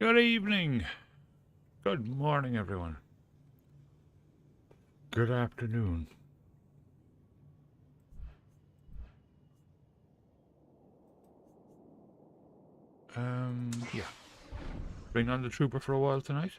Good evening. Good morning, everyone. Good afternoon. Yeah. Bring on the trooper for a while tonight.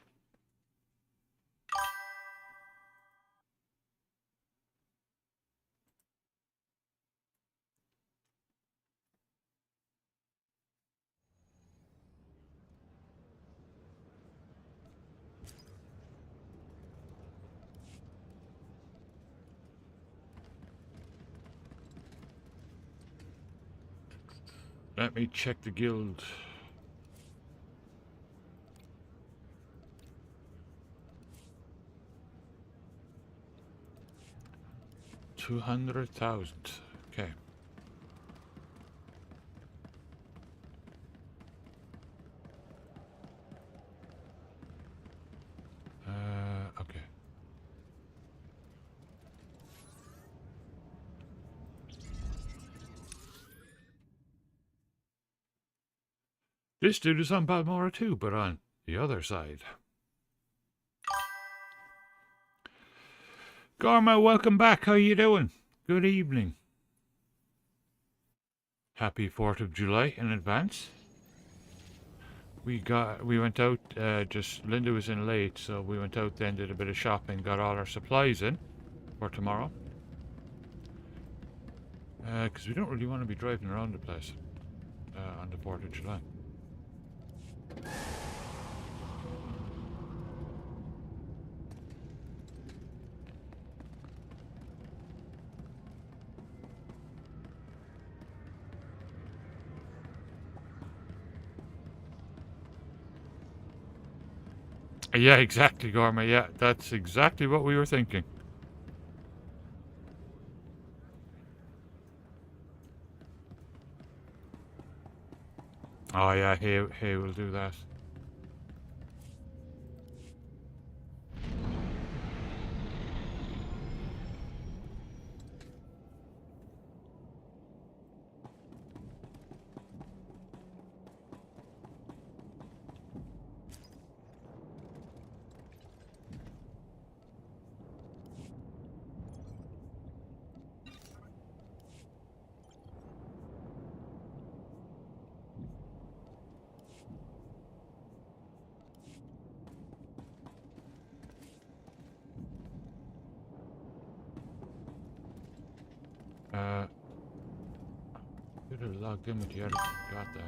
Let me check the guild. $200,000. Okay. Okay. This dude is on Balmora too, but on the other side. Garma, welcome back. How you doing? Good evening. Happy 4th of July in advance. We went out, just Linda was in late, so we went out then, did a bit of shopping, got all our supplies in for tomorrow. Because we don't really want to be driving around the place on the 4th of July. Yeah, exactly, Gorma. Yeah, that's exactly what we were thinking. Oh yeah, he will do that. Should have logged in with the other. Got that.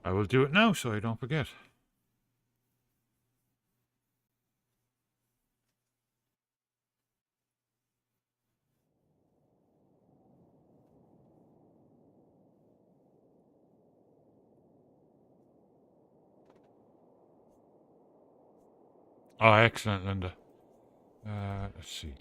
I will do it now so I don't forget. Oh, excellent, Linda. Let's see.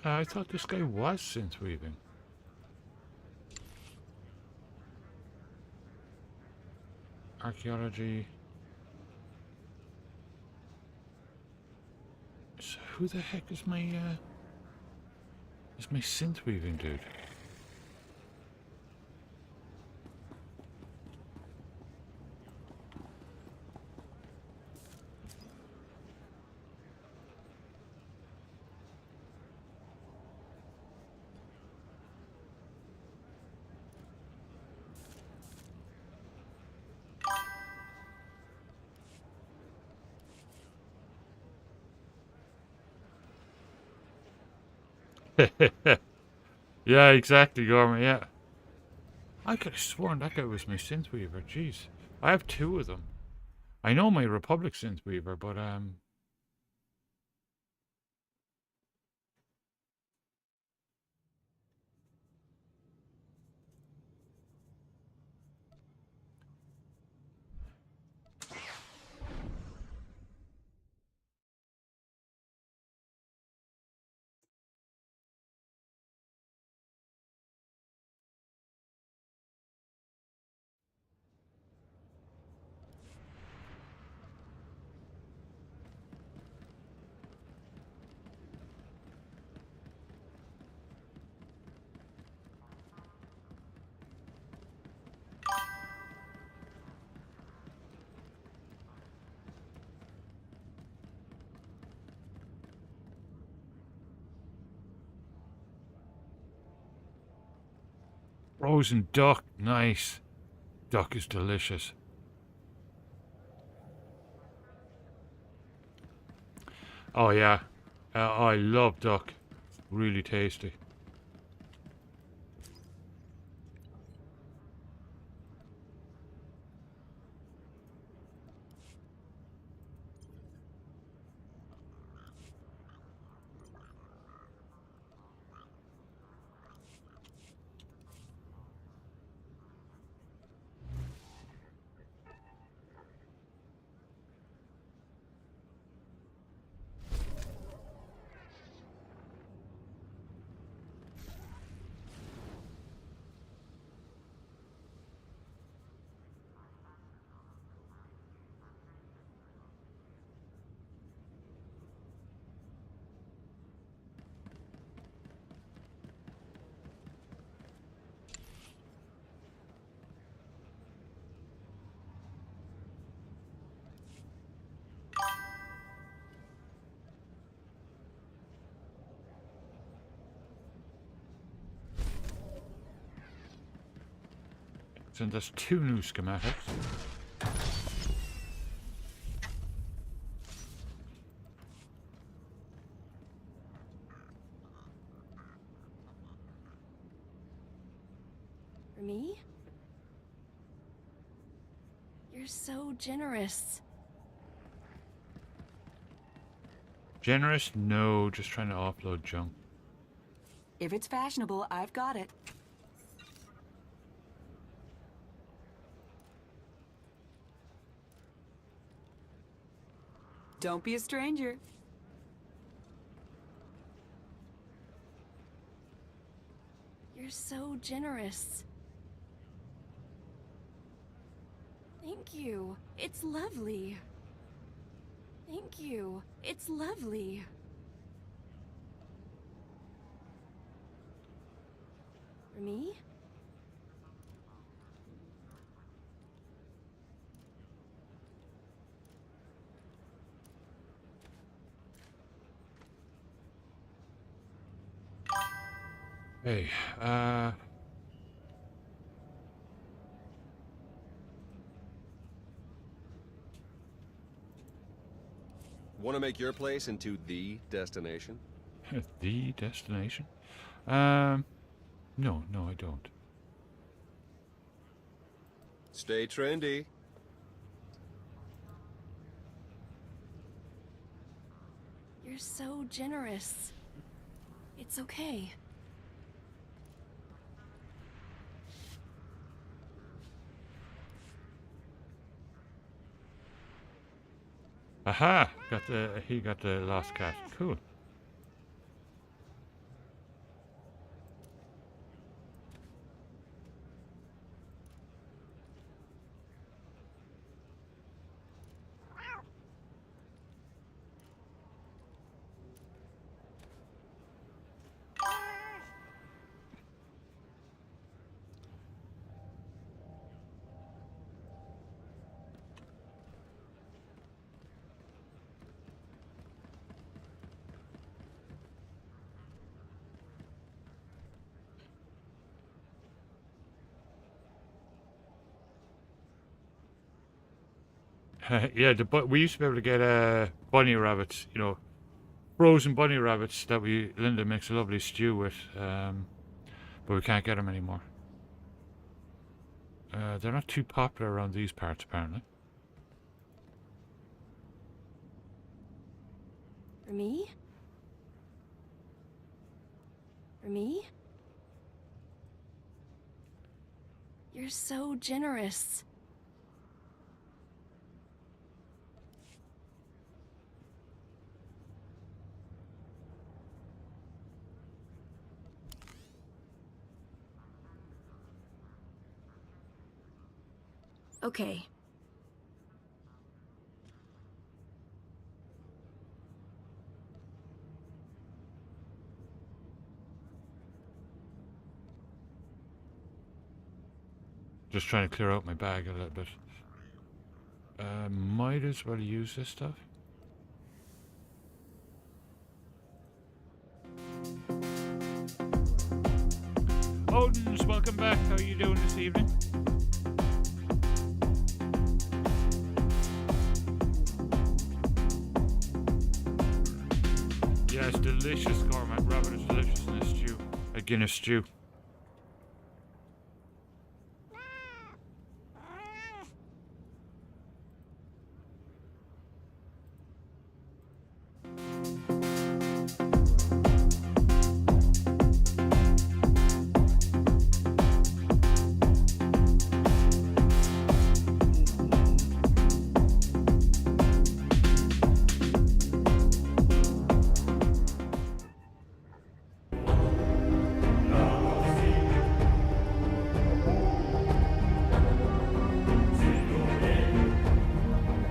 I thought this guy was synth weaving. Archaeology. So who the heck is my synth weaving dude? Yeah, exactly, Gorman, yeah. I could have sworn that guy was my Synthweaver, jeez. I have two of them. I know my Republic Synthweaver, but frozen duck, nice. Duck is delicious. Oh yeah, I love duck. Really tasty. So there's two new schematics. For me? You're so generous. Generous? No, just trying to offload junk. If it's fashionable, I've got it. Don't be a stranger. You're so generous. Thank you. It's lovely. Thank you. It's lovely. For me? Hey, Want to make your place into the destination? the destination? No, I don't. Stay trendy. You're so generous. It's okay. Aha! He got the lost cat. Cool. Yeah, we used to be able to get bunny rabbits, you know, frozen bunny rabbits that Linda makes a lovely stew with, but we can't get them anymore. They're not too popular around these parts, apparently. For me? For me? You're so generous. Okay. Just trying to clear out my bag a little bit. Might as well use this stuff. Odin's, welcome back. How are you doing this evening? Yeah, it's delicious, Cormac. Rabbit is delicious in a stew. A Guinness stew.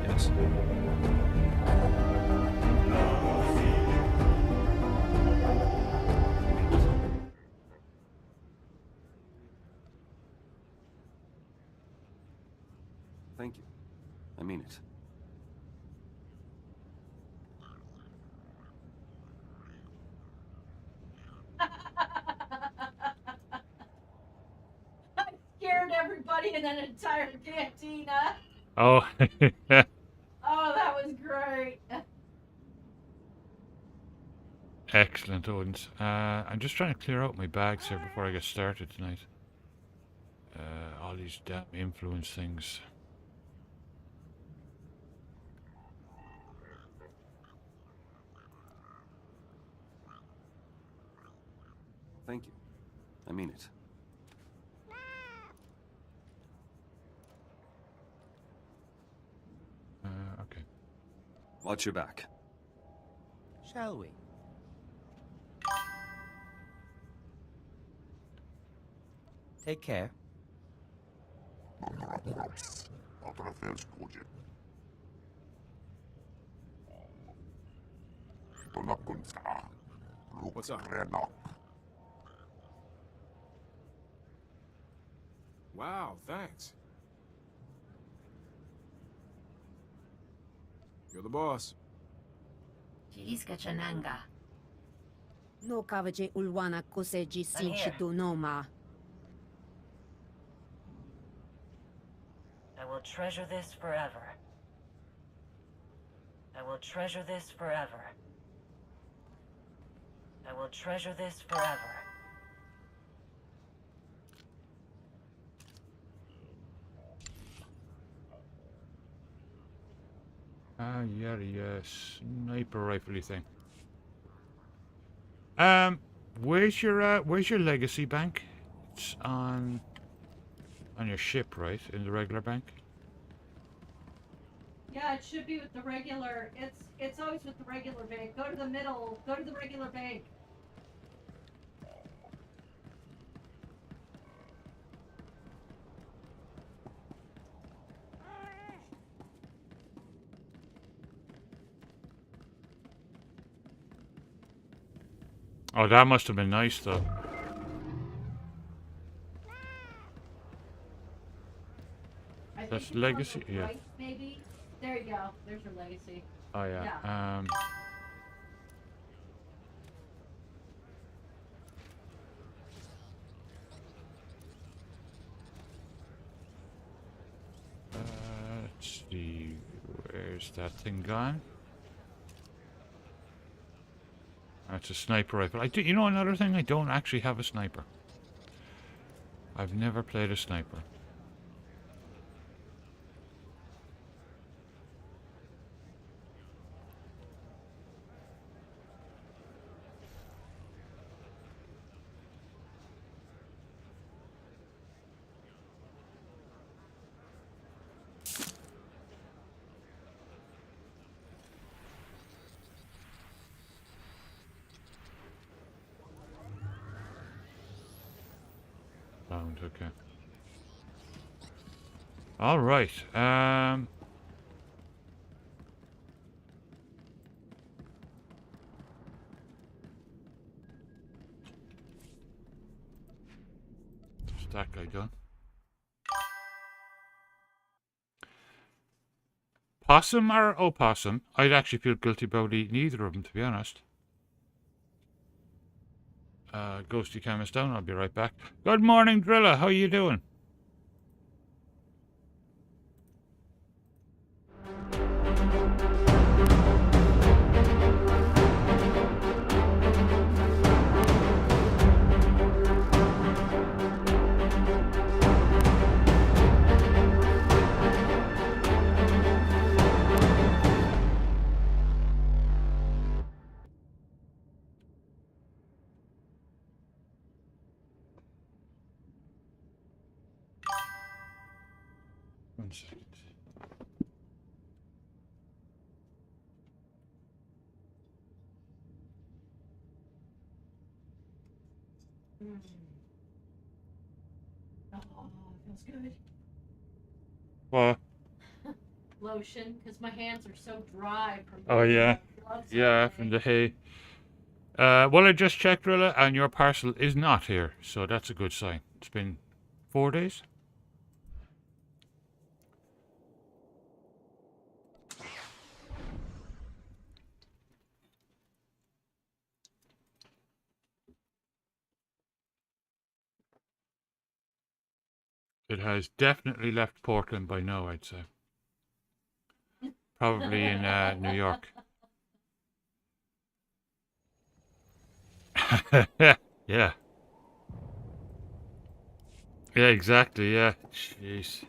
Yes. Thank you. I mean it. I scared everybody in an entire cantina. Oh, Oh, that was great. excellent, Odin's. I'm just trying to clear out my bags here before I get started tonight. All these damn influence things. Thank you. I mean it. Okay. Watch your back. Shall we? Take care. What's up? Wow, thanks. You're the boss. Jiska Chananga. No kavaje ulwana koseji sinchido noma. I will treasure this forever. I will treasure this forever. I will treasure this forever. Yeah, sniper rifle thing. Where's your legacy bank? It's on your ship, right? In the regular bank? Yeah, it should be with the regular. It's always with the regular bank. Go to the middle. Go to the regular bank. Oh, that must have been nice, though. I That's think it's on legacy? the Yeah. right, maybe. There you go. There's your legacy. Oh, yeah. Let's see. Where's that thing gone? That's a sniper rifle. I do, you know another thing? I don't actually have a sniper. I've never played a sniper. Found, okay. All right. Is that guy done? Possum or opossum? I'd actually feel guilty about eating either of them, to be honest. Ghosty cam is down. I'll be right back. Good morning, Drilla. How you doing? One second. Oh, feels good. What? Lotion, because my hands are so dry from Oh, yeah. gloves all Yeah, day. from the hay. Well, I just checked, Drilla, and your parcel is not here, so that's a good sign. It's been 4 days. It has definitely left Portland by now, I'd say. Probably in New York. Yeah. Yeah, exactly, yeah. Jeez.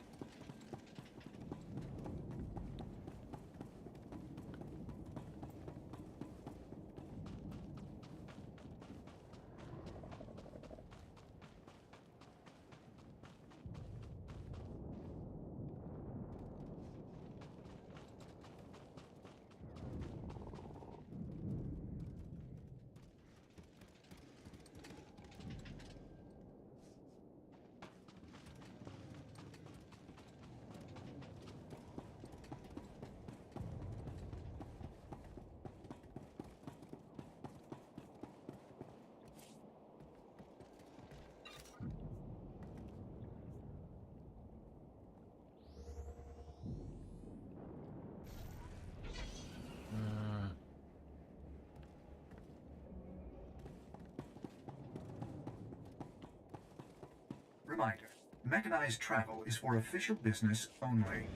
Reminder, mechanized travel is for official business only.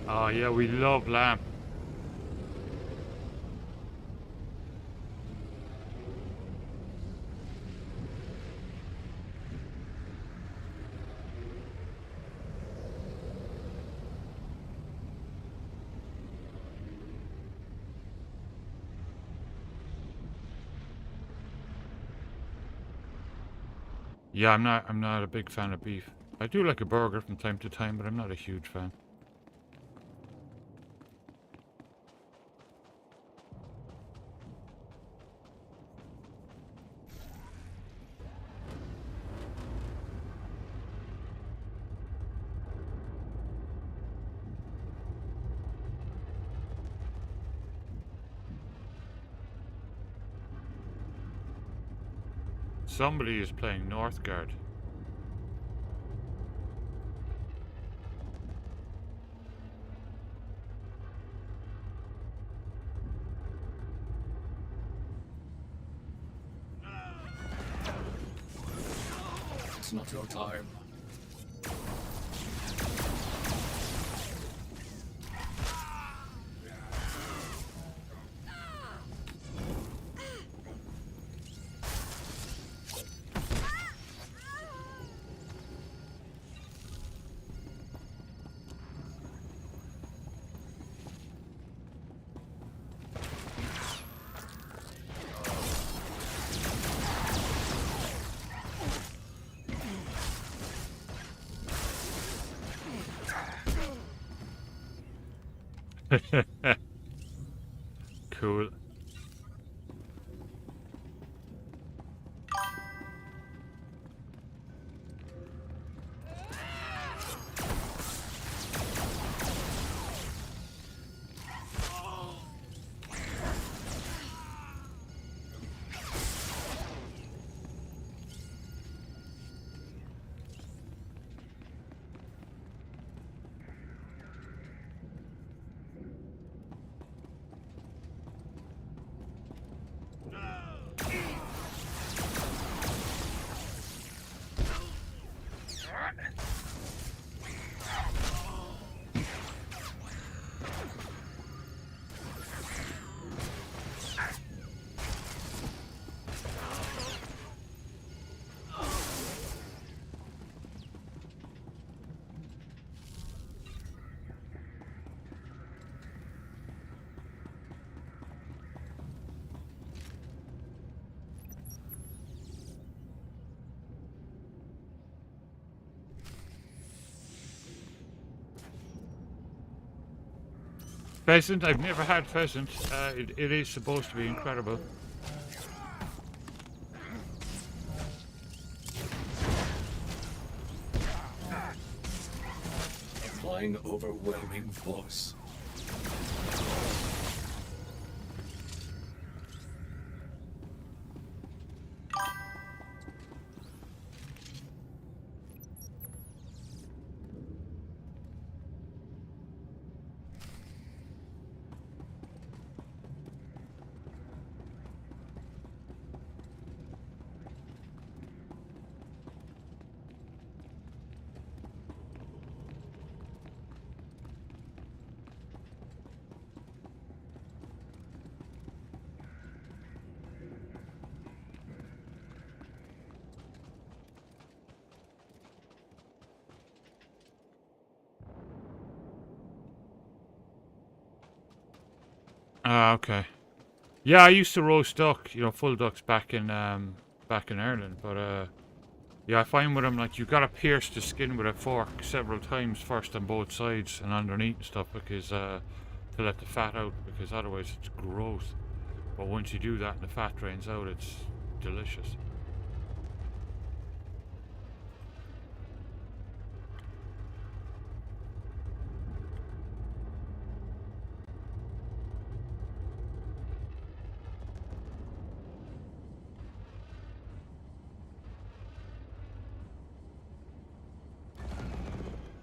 Oh, yeah, we love lamb. Yeah, I'm not a big fan of beef. I do like a burger from time to time, but I'm not a huge fan. Somebody is playing Northgard. It's not your time. Cool. Pheasant, I've never had pheasant. It is supposed to be incredible. Applying overwhelming force. Ah, okay. Yeah, I used to roast duck, you know, full ducks back in Ireland, but yeah, I find with them like you gotta pierce the skin with a fork several times first on both sides and underneath and stuff because to let the fat out because otherwise it's gross. But once you do that and the fat drains out, it's delicious.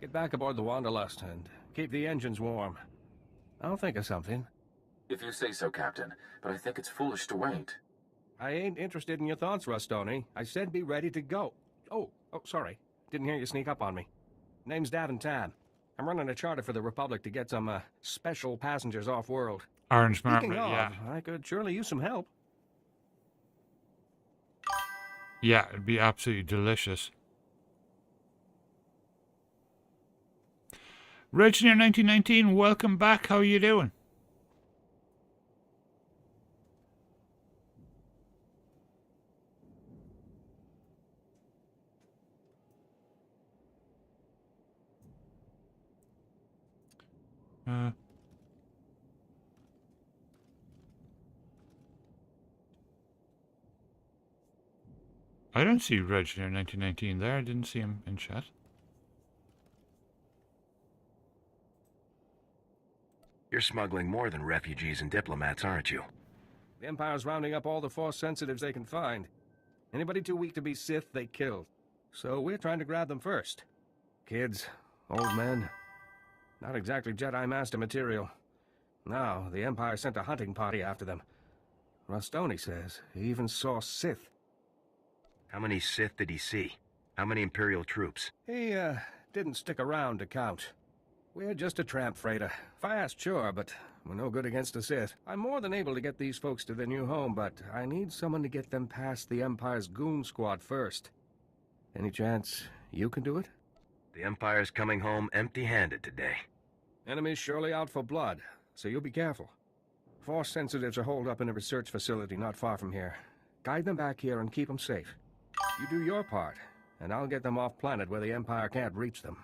Get back aboard the Wanderlust and keep the engines warm. I'll think of something. If you say so, Captain, but I think it's foolish to wait. I ain't interested in your thoughts, Rustoni. I said be ready to go. Oh, sorry. Didn't hear you sneak up on me. Name's Daventan. I'm running a charter for the Republic to get some, special passengers off-world. Orange Speaking marmot, of, yeah. I could surely use some help. Yeah, it'd be absolutely delicious. Reginald 1919, welcome back. How are you doing? I don't see Reginald 1919 there. I didn't see him in chat. You're smuggling more than refugees and diplomats, aren't you? The Empire's rounding up all the Force sensitives they can find. Anybody too weak to be Sith, they killed. So we're trying to grab them first. Kids, old men. Not exactly Jedi Master material. Now, the Empire sent a hunting party after them. Rostoni says he even saw Sith. How many Sith did he see? How many Imperial troops? He, didn't stick around to count. We're just a tramp freighter. Fast, sure, but we're no good against the Sith. I'm more than able to get these folks to their new home, but I need someone to get them past the Empire's goon squad first. Any chance you can do it? The Empire's coming home empty-handed today. Enemy's surely out for blood, so you'll be careful. Force sensitives are holed up in a research facility not far from here. Guide them back here and keep them safe. You do your part, and I'll get them off planet where the Empire can't reach them.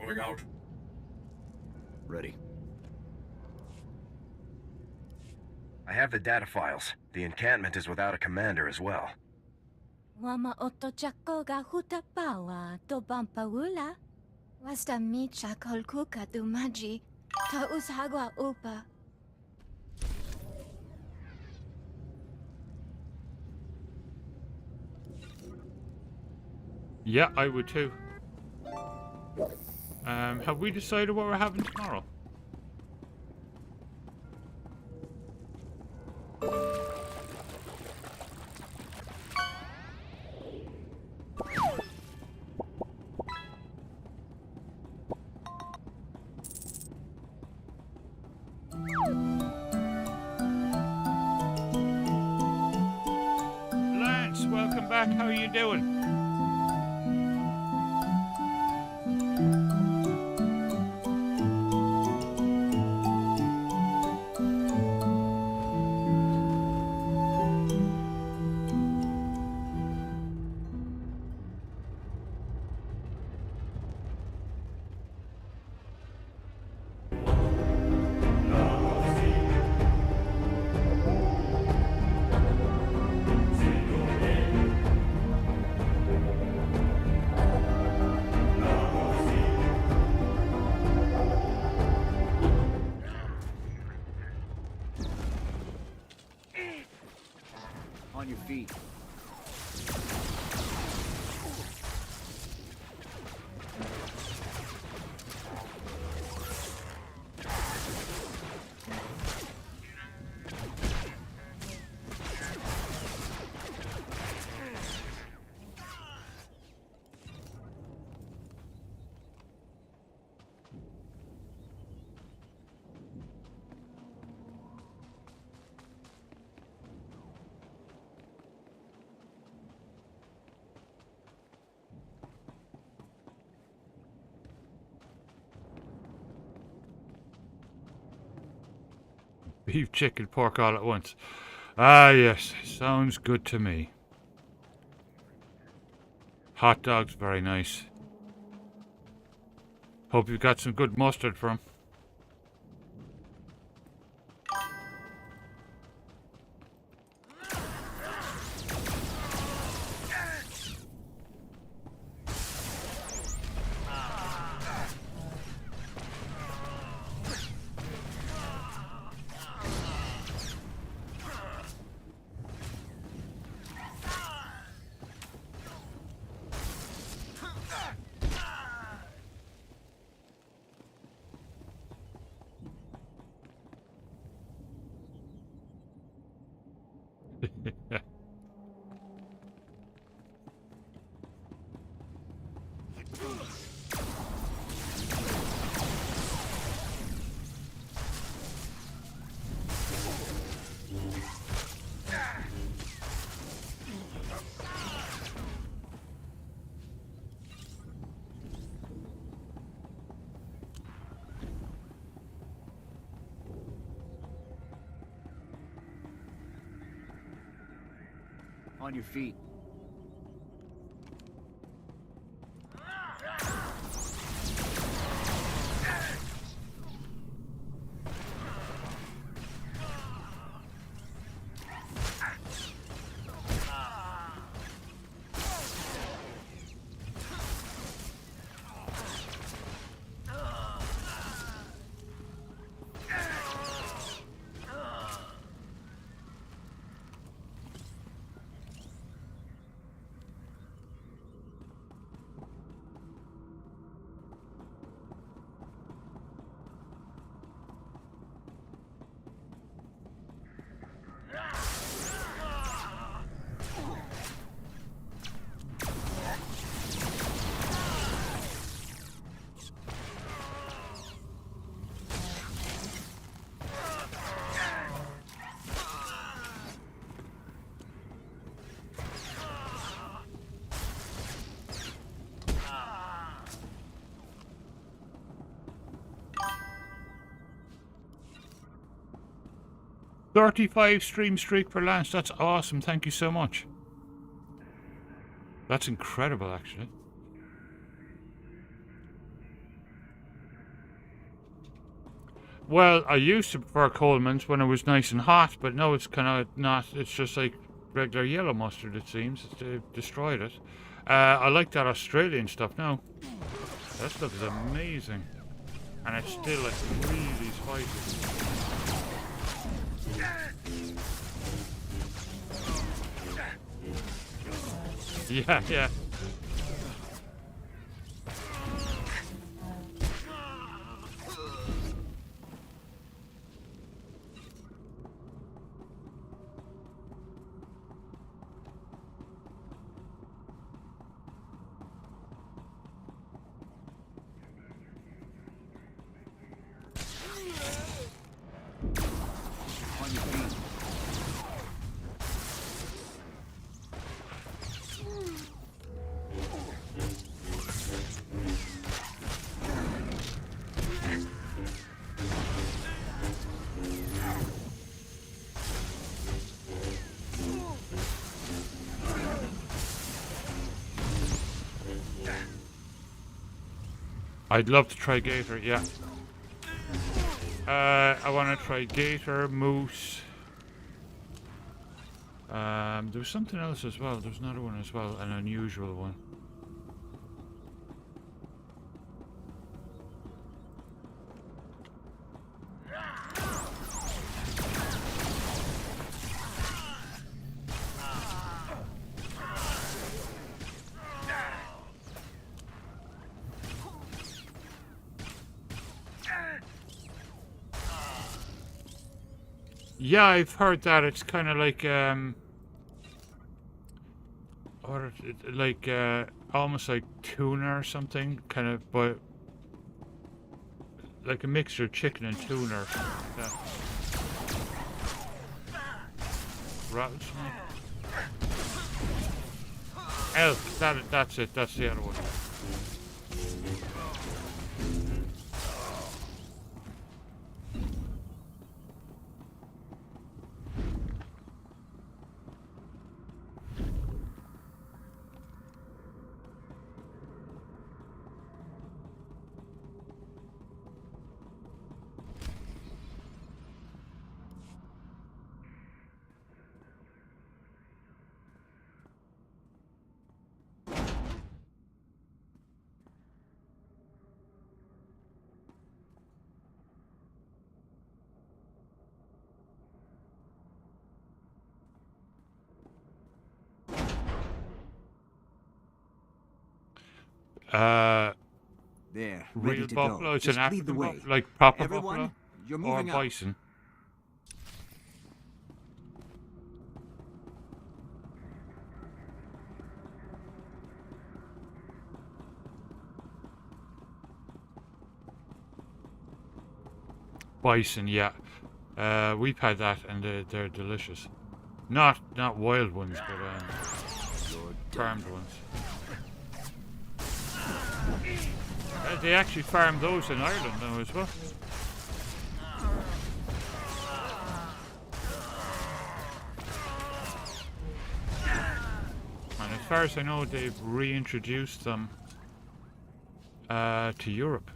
Moving out. Ready. I have the data files. The encampment is without a commander as well. Wama otochako ga hutapawa to bampaula. Wasta micha kolkuka dumaji. Ta ushagwa upa. Yeah, I would too. Have we decided what we're having tomorrow? Lance, welcome back. How are you doing? On your feet. Beef, chicken, pork all at once. Ah, yes. Sounds good to me. Hot dogs, very nice. Hope you've got some good mustard for 'em. On your feet. $35 stream streak for Lance. That's awesome. Thank you so much. That's incredible, actually. Well, I used to prefer Coleman's when it was nice and hot, but now it's kind of not. It's just like regular yellow mustard, it seems. They've destroyed it. I like that Australian stuff now. That stuff is amazing. And it's still like really spicy. Yeah, yeah. I'd love to try gator, yeah. I want to try gator, moose. There was something else as well. There's another one as well, an unusual one. Yeah, I've heard that. It's kind of like, almost like tuna or something, kind of, but like a mixture of chicken and tuna or something like that. Rattlesnake? Elk, that's it, that's the other one. There, Real buffalo? It's Just an lead the African way. buffalo? Like proper Everyone, buffalo? you're Or moving up. bison? Bison, yeah. We've had that and they're delicious. Not wild ones, but farmed ones. They actually farm those in Ireland now as well. far as I know, they've reintroduced them to Europe.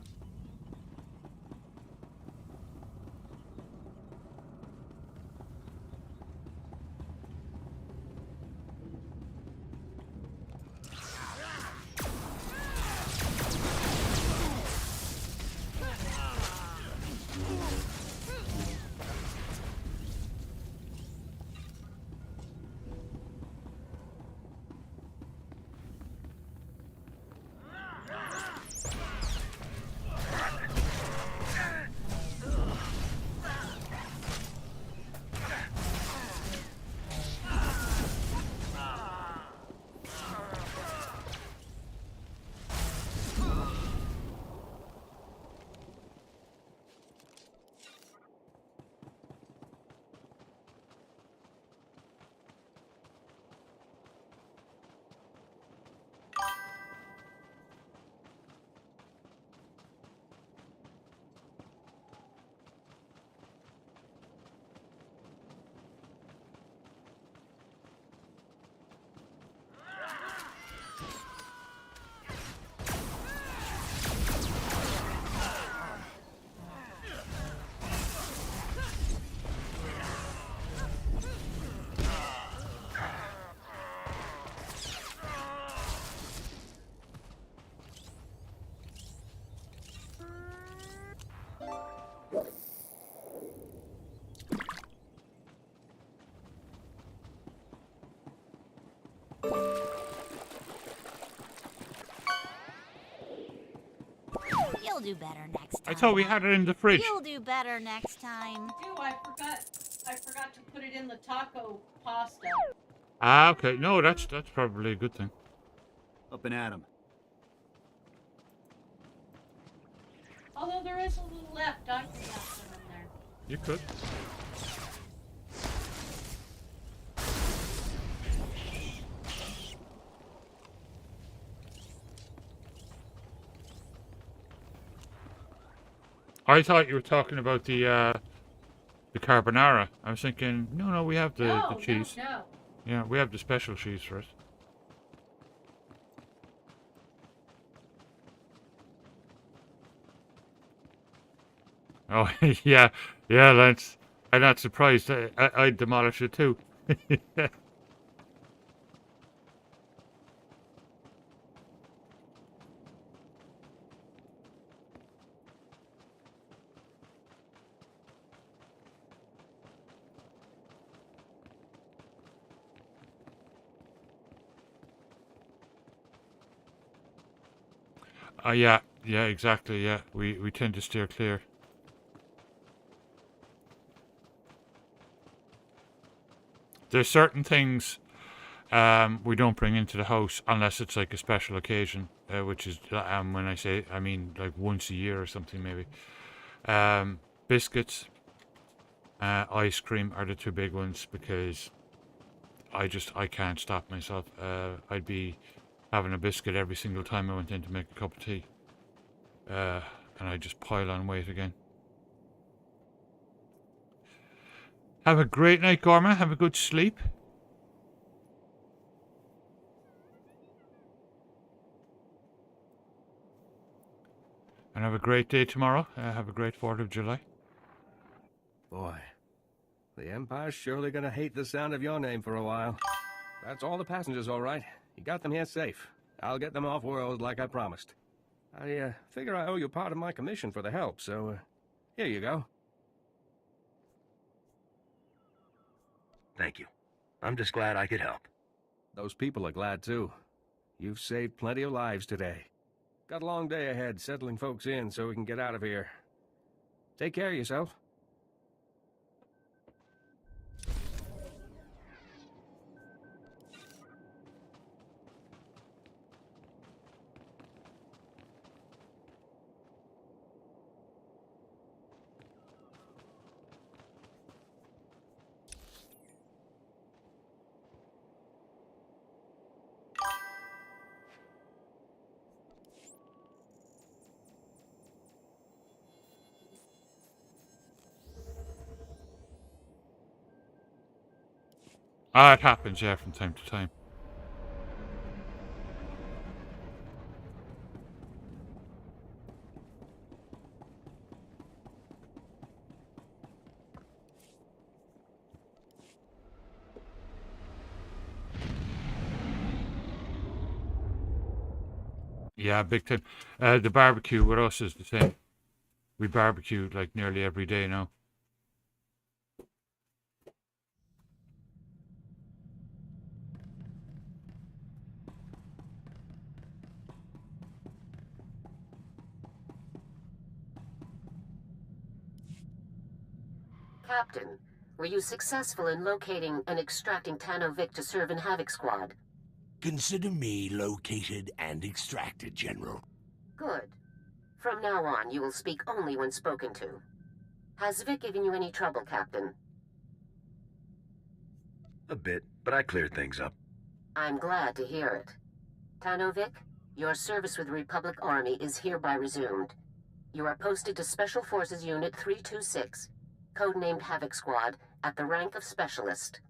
You'll do better next time. I thought we had it in the fridge. You'll do better next time. I forgot to put it in the taco pasta. Ah, okay. No, that's probably a good thing. Up and at 'em. Although there is a little left, I can have some in there. You could. I thought you were talking about the carbonara. I was thinking, no, we have the cheese. No. Yeah, we have the special cheese for it. Oh, yeah, Lance. I'm not surprised. I'd demolish it too. Yeah, exactly. Yeah, we tend to steer clear. There's certain things we don't bring into the house unless it's like a special occasion, which is when I say, I mean like once a year or something maybe. Biscuits, ice cream are the two big ones because I can't stop myself. I'd be having a biscuit every single time I went in to make a cup of tea. And I just pile on weight again. Have a great night, Gorma. Have a good sleep. And have a great day tomorrow. Have a great 4th of July. Boy, the Empire's surely gonna hate the sound of your name for a while. That's all the passengers, all right. You got them here safe. I'll get them off-world like I promised. I figure I owe you part of my commission for the help, so here you go. Thank you. I'm just glad I could help. Those people are glad, too. You've saved plenty of lives today. Got a long day ahead settling folks in so we can get out of here. Take care of yourself. Ah, it happens, yeah, from time to time. Yeah, big time. The barbecue with us is the same. We barbecue like nearly every day now. Captain, were you successful in locating and extracting Tano Vic to serve in Havoc Squad? Consider me located and extracted, General. Good. From now on, you will speak only when spoken to. Has Vic given you any trouble, Captain? A bit, but I cleared things up. I'm glad to hear it. Tano Vic, your service with the Republic Army is hereby resumed. You are posted to Special Forces Unit 326, codenamed Havoc Squad, at the rank of Specialist.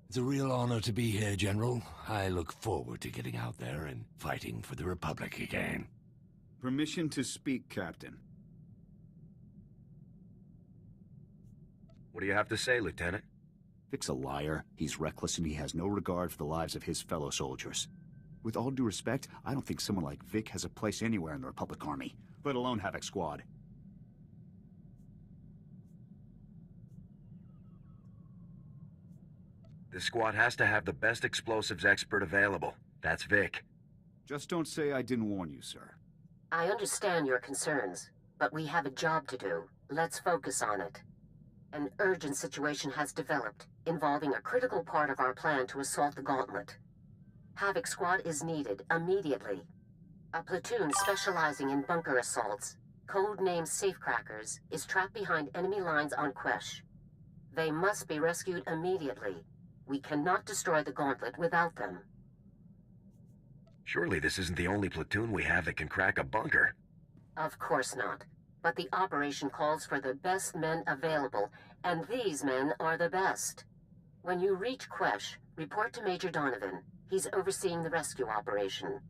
It's a real honor to be here, General. I look forward to getting out there and fighting for the Republic again. Permission to speak, Captain. What do you have to say, Lieutenant? Vic's a liar, he's reckless, and he has no regard for the lives of his fellow soldiers. With all due respect, I don't think someone like Vic has a place anywhere in the Republic Army, let alone Havoc Squad. This squad has to have the best explosives expert available. That's Vic. Just don't say I didn't warn you, sir. I understand your concerns, but we have a job to do. Let's focus on it. An urgent situation has developed, involving a critical part of our plan to assault the Gauntlet. Havoc Squad is needed immediately. A platoon specializing in bunker assaults, codenamed Safecrackers, is trapped behind enemy lines on Quesh. They must be rescued immediately. We cannot destroy the Gauntlet without them. Surely this isn't the only platoon we have that can crack a bunker. Of course not. But the operation calls for the best men available, and these men are the best. When you reach Quesh, report to Major Donovan. He's overseeing the rescue operation.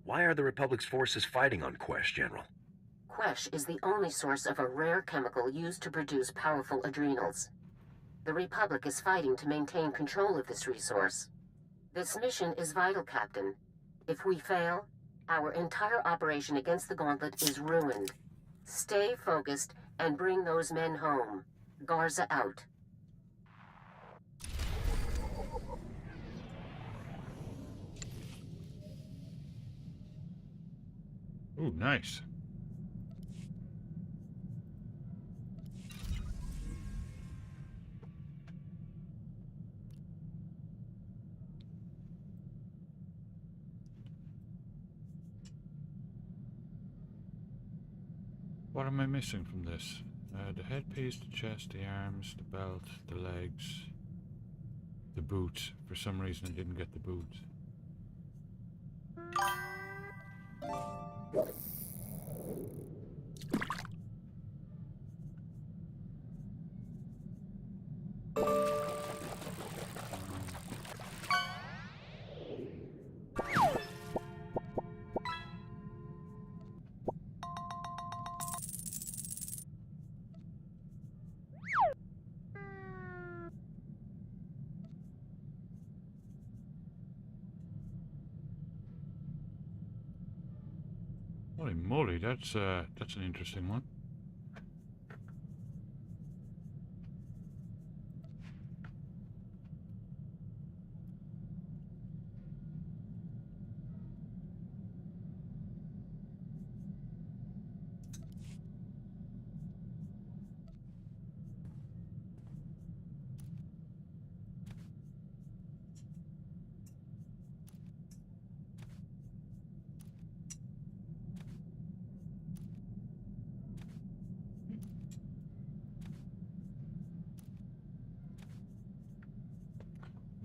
Why are the Republic's forces fighting on Quesh, General? Quesh is the only source of a rare chemical used to produce powerful adrenals. The Republic is fighting to maintain control of this resource. This mission is vital, Captain. If we fail, our entire operation against the Gauntlet is ruined. Stay focused and bring those men home. Garza out. Ooh, nice. What am I missing from this? The headpiece, the chest, the arms, the belt, the legs, the boots. For some reason I didn't get the boots. Holy moly, that's an interesting one.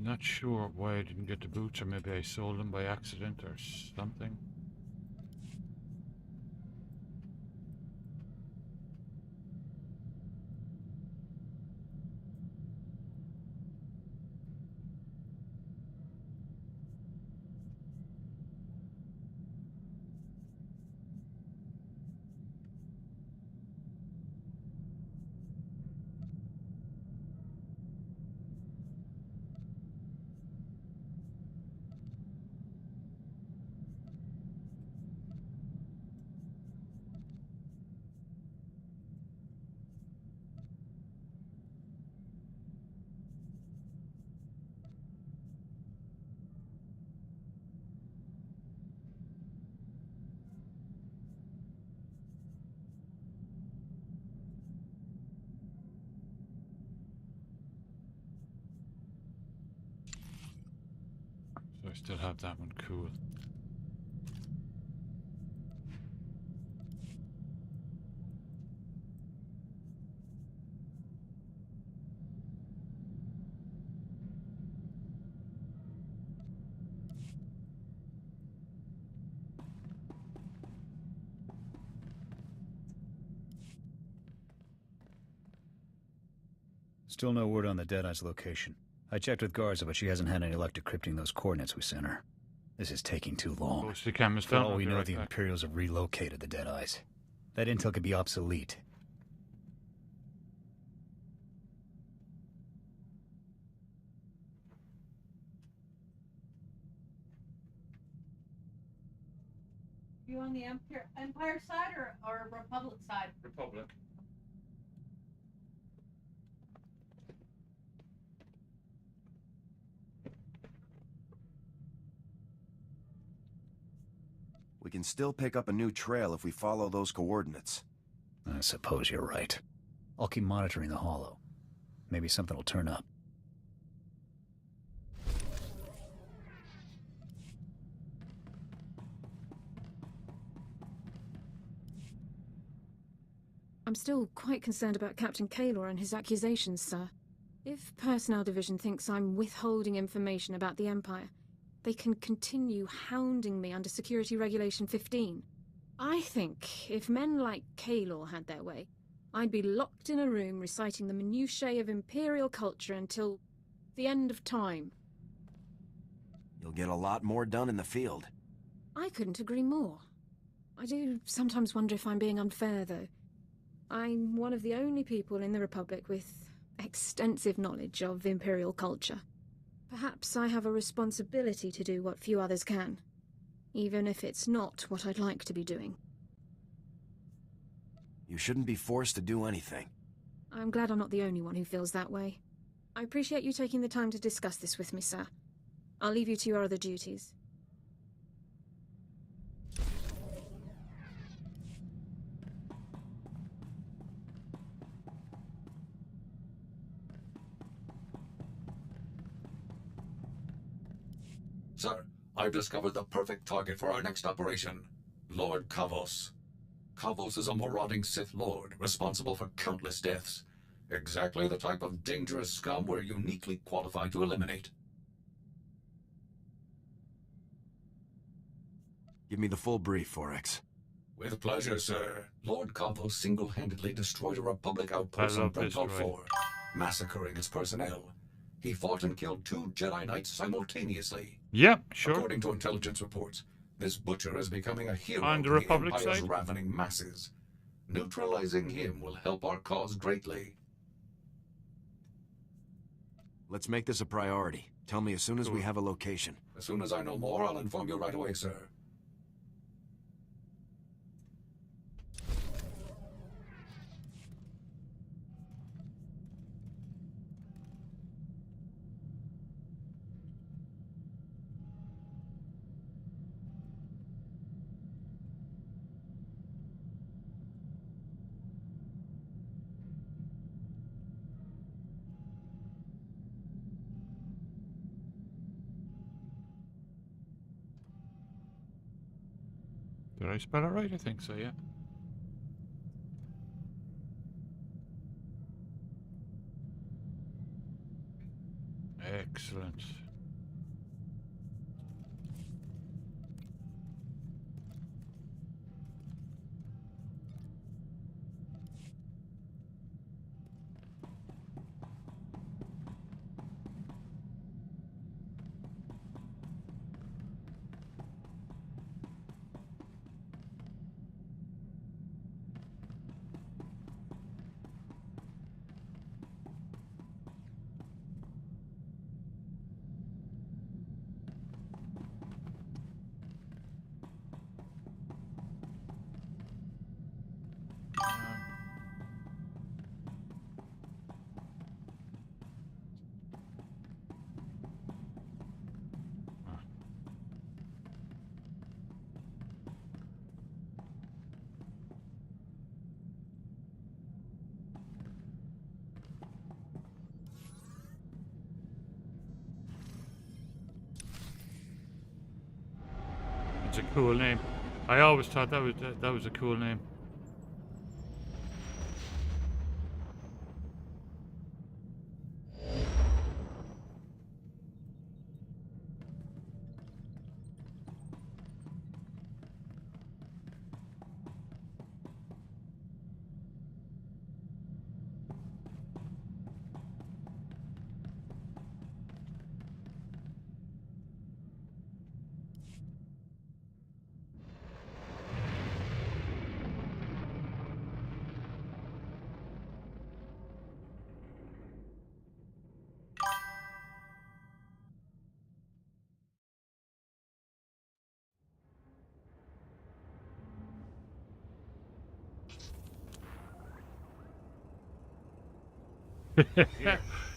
Not sure why I didn't get the boots, or maybe I sold them by accident or something. still have that one. Cool. Still no word on the Deadeye's location. I checked with Garza, but she hasn't had any luck decrypting those coordinates we sent her. This is taking too long. Goes to cameras For down. all I'll we be know, right the back. Imperials have relocated the Deadeyes. That intel could be obsolete. You on the Empire side or Republic side? Republic. We can still pick up a new trail if we follow those coordinates. I suppose you're right. I'll keep monitoring the hollow. Maybe something will turn up. I'm still quite concerned about Captain Kaylor and his accusations, sir. If Personnel Division thinks I'm withholding information about the Empire, they can continue hounding me under Security Regulation 15. I think if men like Kaylor had their way, I'd be locked in a room reciting the minutiae of Imperial culture until the end of time. You'll get a lot more done in the field. I couldn't agree more. I do sometimes wonder if I'm being unfair, though. I'm one of the only people in the Republic with extensive knowledge of Imperial culture. Perhaps I have a responsibility to do what few others can, even if it's not what I'd like to be doing. You shouldn't be forced to do anything. I'm glad I'm not the only one who feels that way. I appreciate you taking the time to discuss this with me, sir. I'll leave you to your other duties. Sir, I've discovered the perfect target for our next operation. Lord Kavos. Kavos is a marauding Sith Lord, responsible for countless deaths. Exactly the type of dangerous scum we're uniquely qualified to eliminate. Give me the full brief, Forex. With pleasure, sir. Lord Kavos single-handedly destroyed a Republic outpost on Brentford 4, massacring its personnel. He fought and killed 2 Jedi Knights simultaneously. Yep, sure. According to intelligence reports, this butcher is becoming a hero On the to Republic Empire's side? ravening masses. Neutralizing him will help our cause greatly. Let's make this a priority. Tell me as soon as we have a location. As soon as I know more, I'll inform you right away, sir. Did I spell it right? I think so, yeah. Excellent. a cool name. I always thought that was a cool name.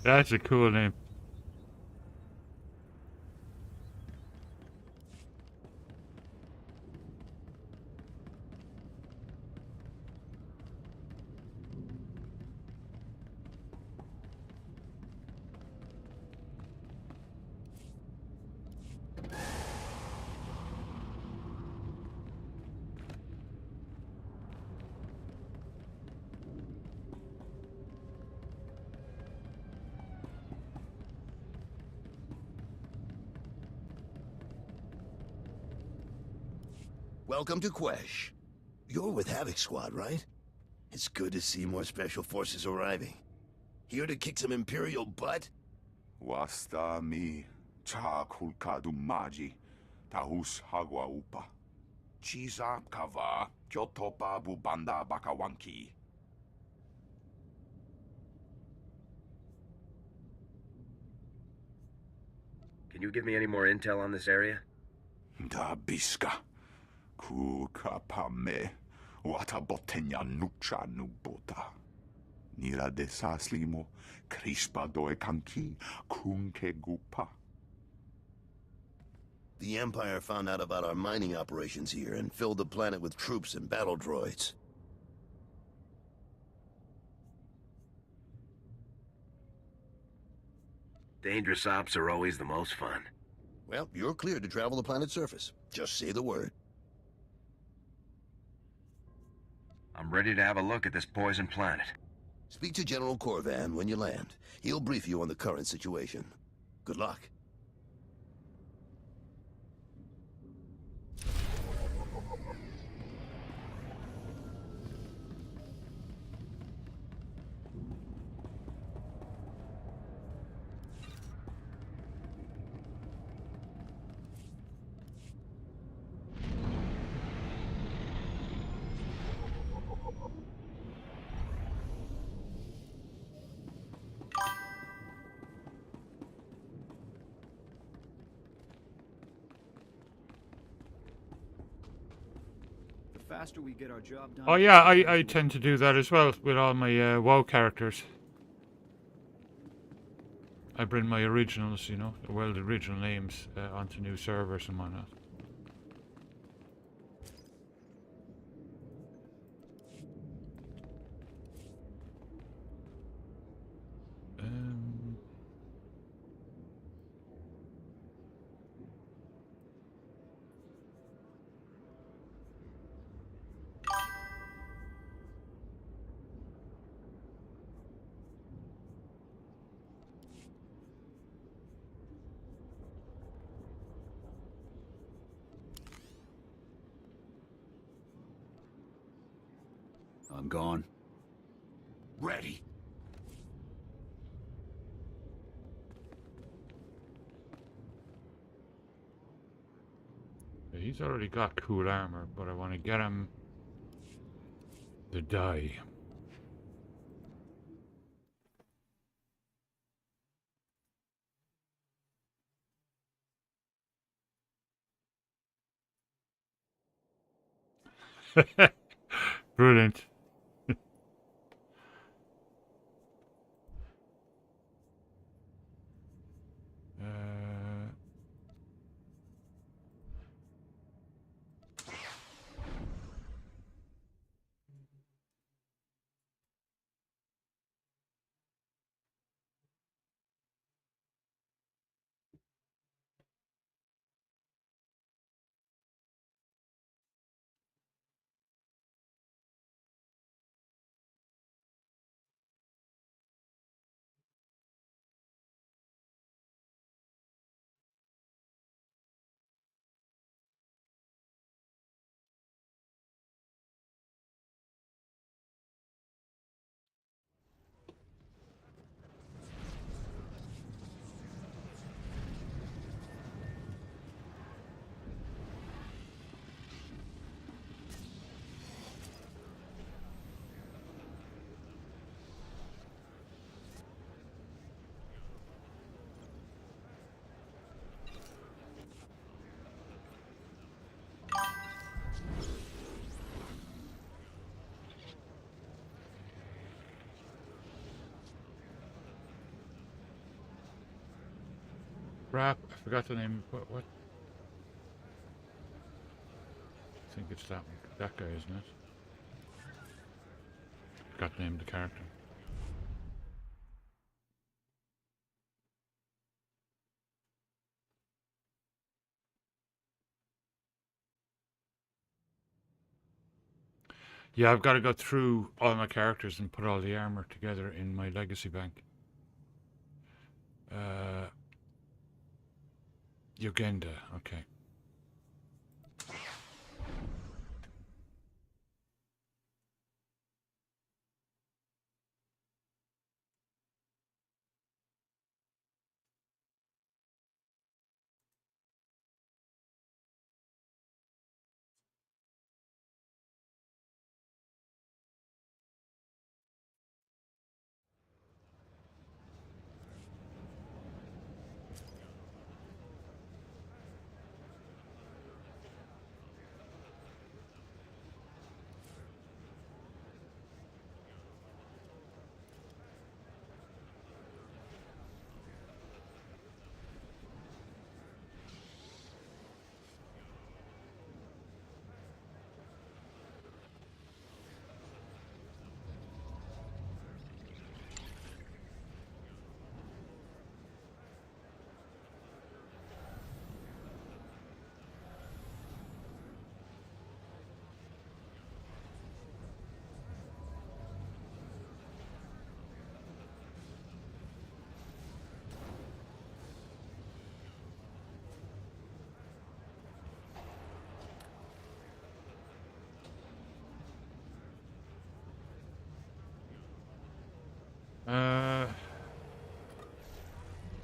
That's a cool name. Welcome to Quesh. You're with Havoc Squad, right? It's good to see more special forces arriving. Here to kick some Imperial butt? Wasta mi cha kulkadu maji tahus hagwa upa. Chiza kava kyotopa bubanda bakawanki. Can you give me any more intel on this area? Da biska. Kukapame. Watabotenya nucha nubota. Nira de saslimo. Crispa doe kanki. Kunke gupa. The Empire found out about our mining operations here and filled the planet with troops and battle droids. Dangerous ops are always the most fun. Well, you're cleared to travel the planet's surface. Just say the word. I'm ready to have a look at this poison planet. Speak to General Corvan when you land. He'll brief you on the current situation. Good luck. Faster we get our job done. Oh yeah, I tend to do that as well with all my WoW characters. I bring my originals, you know, well, the original names onto new servers and whatnot. I'm gone. Ready. He's already got cool armor, but I want to get him the dye. Brilliant. Crap, I forgot the name. What? I think it's that guy, isn't it? Forgot the name of the character. Yeah, I've got to go through all my characters and put all the armor together in my legacy bank. Uganda, okay.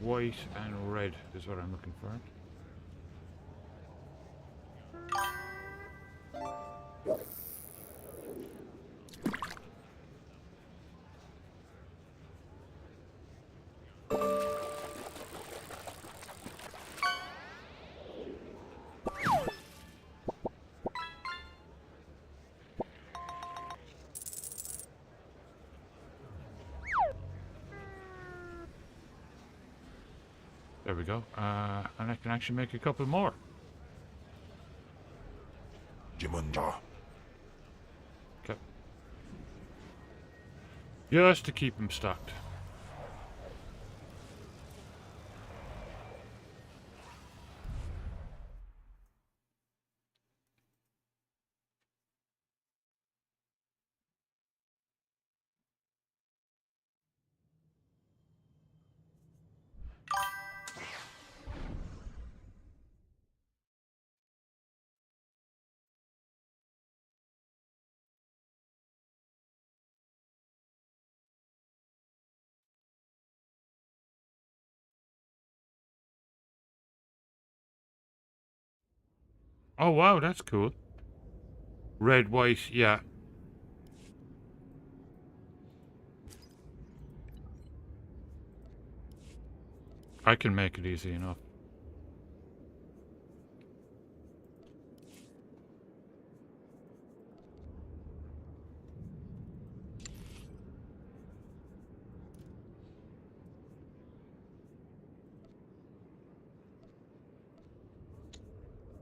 White and red is what I'm looking for. There we go. And I can actually make a couple more. Jimunja. Okay. Just to keep them stocked. Oh wow, that's cool. Red, white, yeah. I can make it easy enough.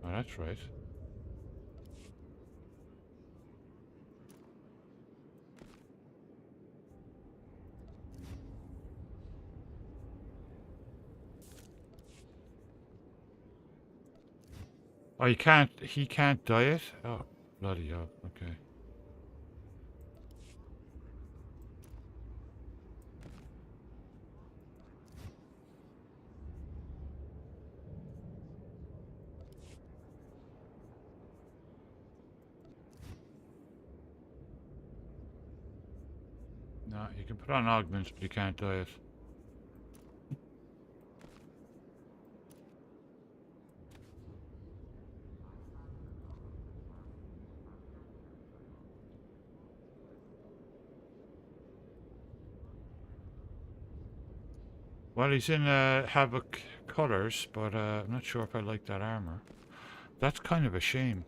Oh, that's right. Oh, he can't dye it? Oh, bloody hell, okay. No, you can put on augments, but you can't dye it. Well, he's in Havoc colors, but I'm not sure if I like that armor. That's kind of a shame.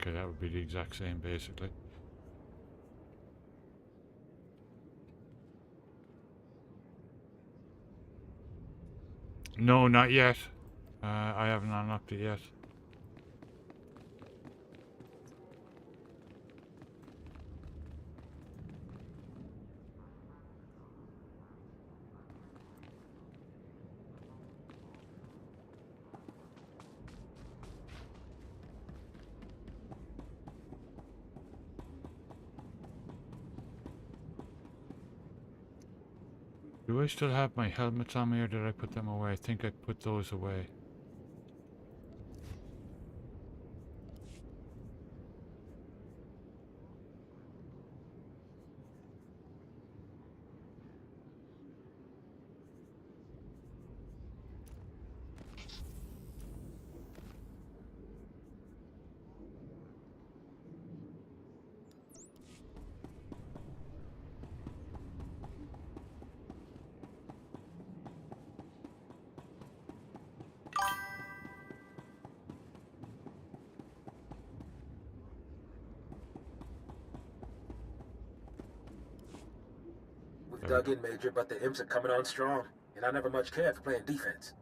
Okay, that would be the exact same, basically. No, not yet. I haven't unlocked it yet. Do I still have my helmets on me, or did I put them away? I think I put those away. We've dug in, Major, but the imps are coming on strong, and I never much cared for playing defense.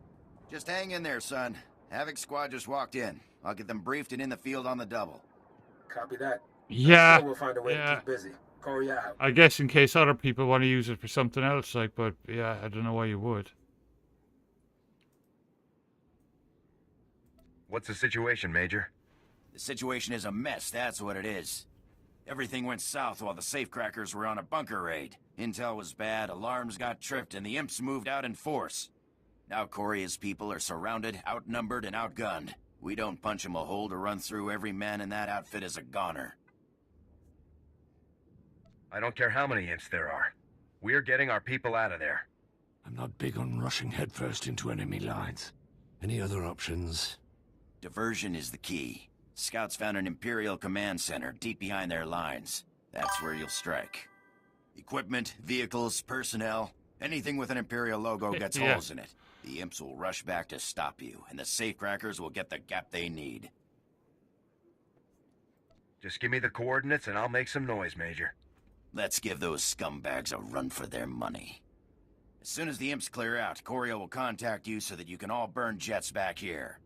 Just hang in there, son. Havoc Squad just walked in. I'll get them briefed and in the field on the double. Copy that. Yeah. I'm sure we'll find a way to keep busy. Corey out. I guess in case other people want to use it for something else, like, but yeah, I don't know why you would. What's the situation, Major? The situation is a mess, that's what it is. Everything went south while the safecrackers were on a bunker raid. Intel was bad, alarms got tripped, and the imps moved out in force. Now Corey and his people are surrounded, outnumbered, and outgunned. We don't punch him a hole to run through. Every man in that outfit is a goner. I don't care how many imps there are. We're getting our people out of there. I'm not big on rushing headfirst into enemy lines. Any other options? Diversion is the key. Scouts found an Imperial command center deep behind their lines. That's where you'll strike. Equipment, vehicles, personnel, anything with an Imperial logo gets holes in it. The imps will rush back to stop you, and the safecrackers will get the gap they need. Just give me the coordinates and I'll make some noise, Major. Let's give those scumbags a run for their money. As soon as the imps clear out, Corio will contact you so that you can all burn jets back here.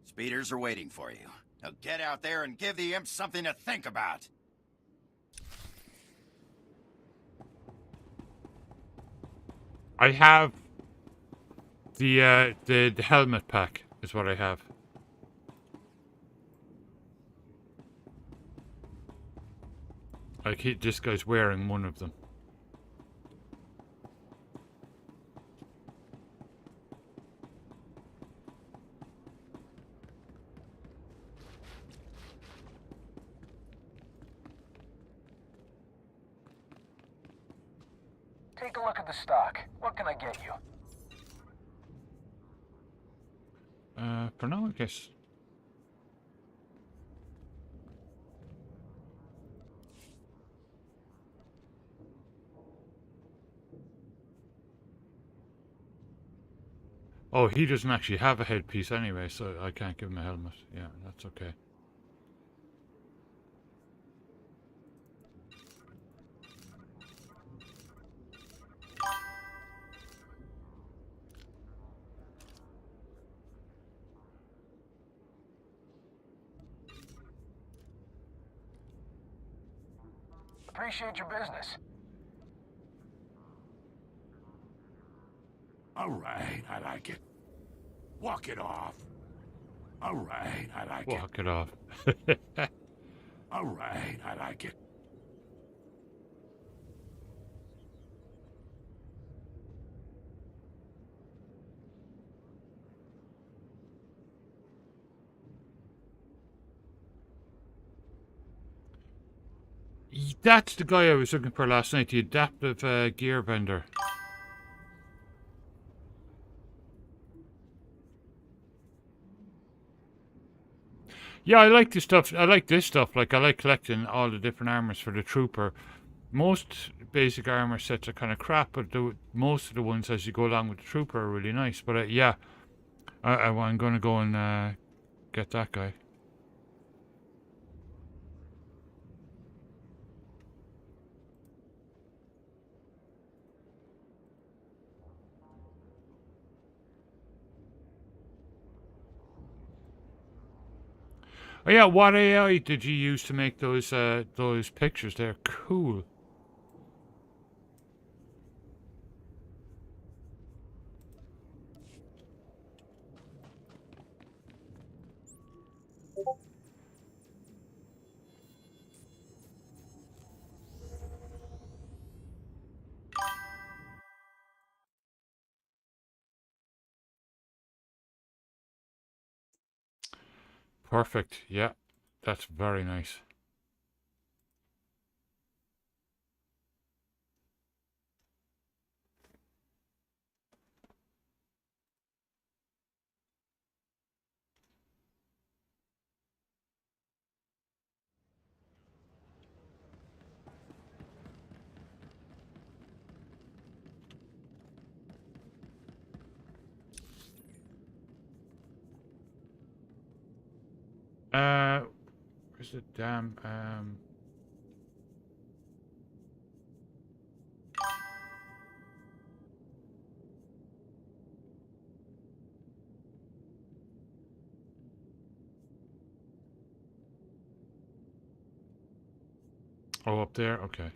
Speeders are waiting for you. Now get out there and give the imps something to think about. I have the helmet pack is what I have. Like this guy's wearing one of them. Take a look at the stock. What can I get you? For now, I guess. Oh, he doesn't actually have a headpiece anyway, so I can't give him a helmet. Yeah, that's okay. Appreciate your business. All right, I like it. Walk it off. All right, I like it. Walk it off. All right, I like it. That's the guy I was looking for last night, the adaptive gear bender. Yeah, I like this stuff. I like this stuff. Like, I like collecting all the different armors for the trooper. Most basic armor sets are kind of crap, but most of the ones as you go along with the trooper are really nice. But yeah, I'm going to go and get that guy. Oh yeah, what AI did you use to make those pictures? They're cool. Perfect. Yeah, that's very nice. Where's the damn Oh, up there? Okay.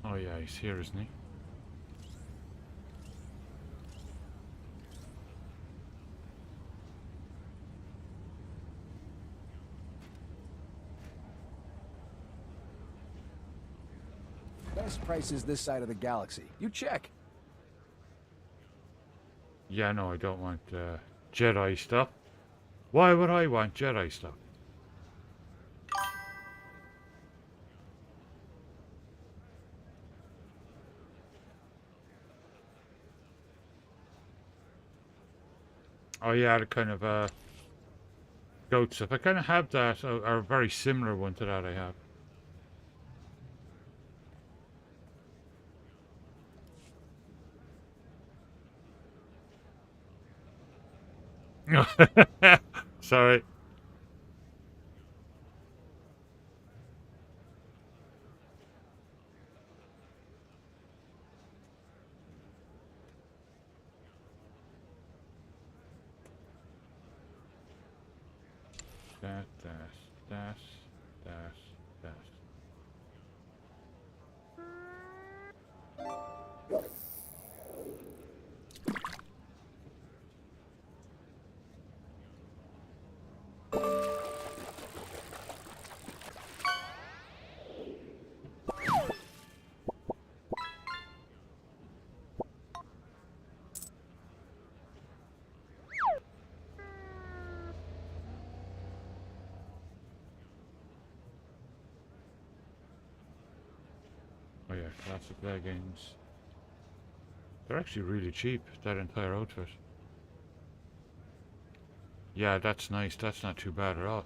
Oh yeah, he's here, isn't he? Best prices this side of the galaxy. You check. Yeah, no, I don't want Jedi stuff. Why would I want Jedi stuff? Oh yeah, the kind of goat stuff. I kind of have that, or a very similar one to that I have. Sorry. Dash. Oh yeah, classic leggings. They're actually really cheap, that entire outfit. Yeah, that's nice. That's not too bad at all.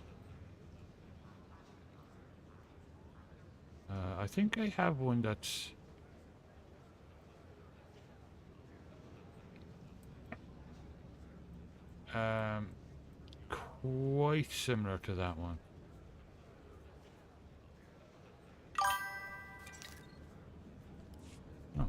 I think I have one that's... quite similar to that one. Oh.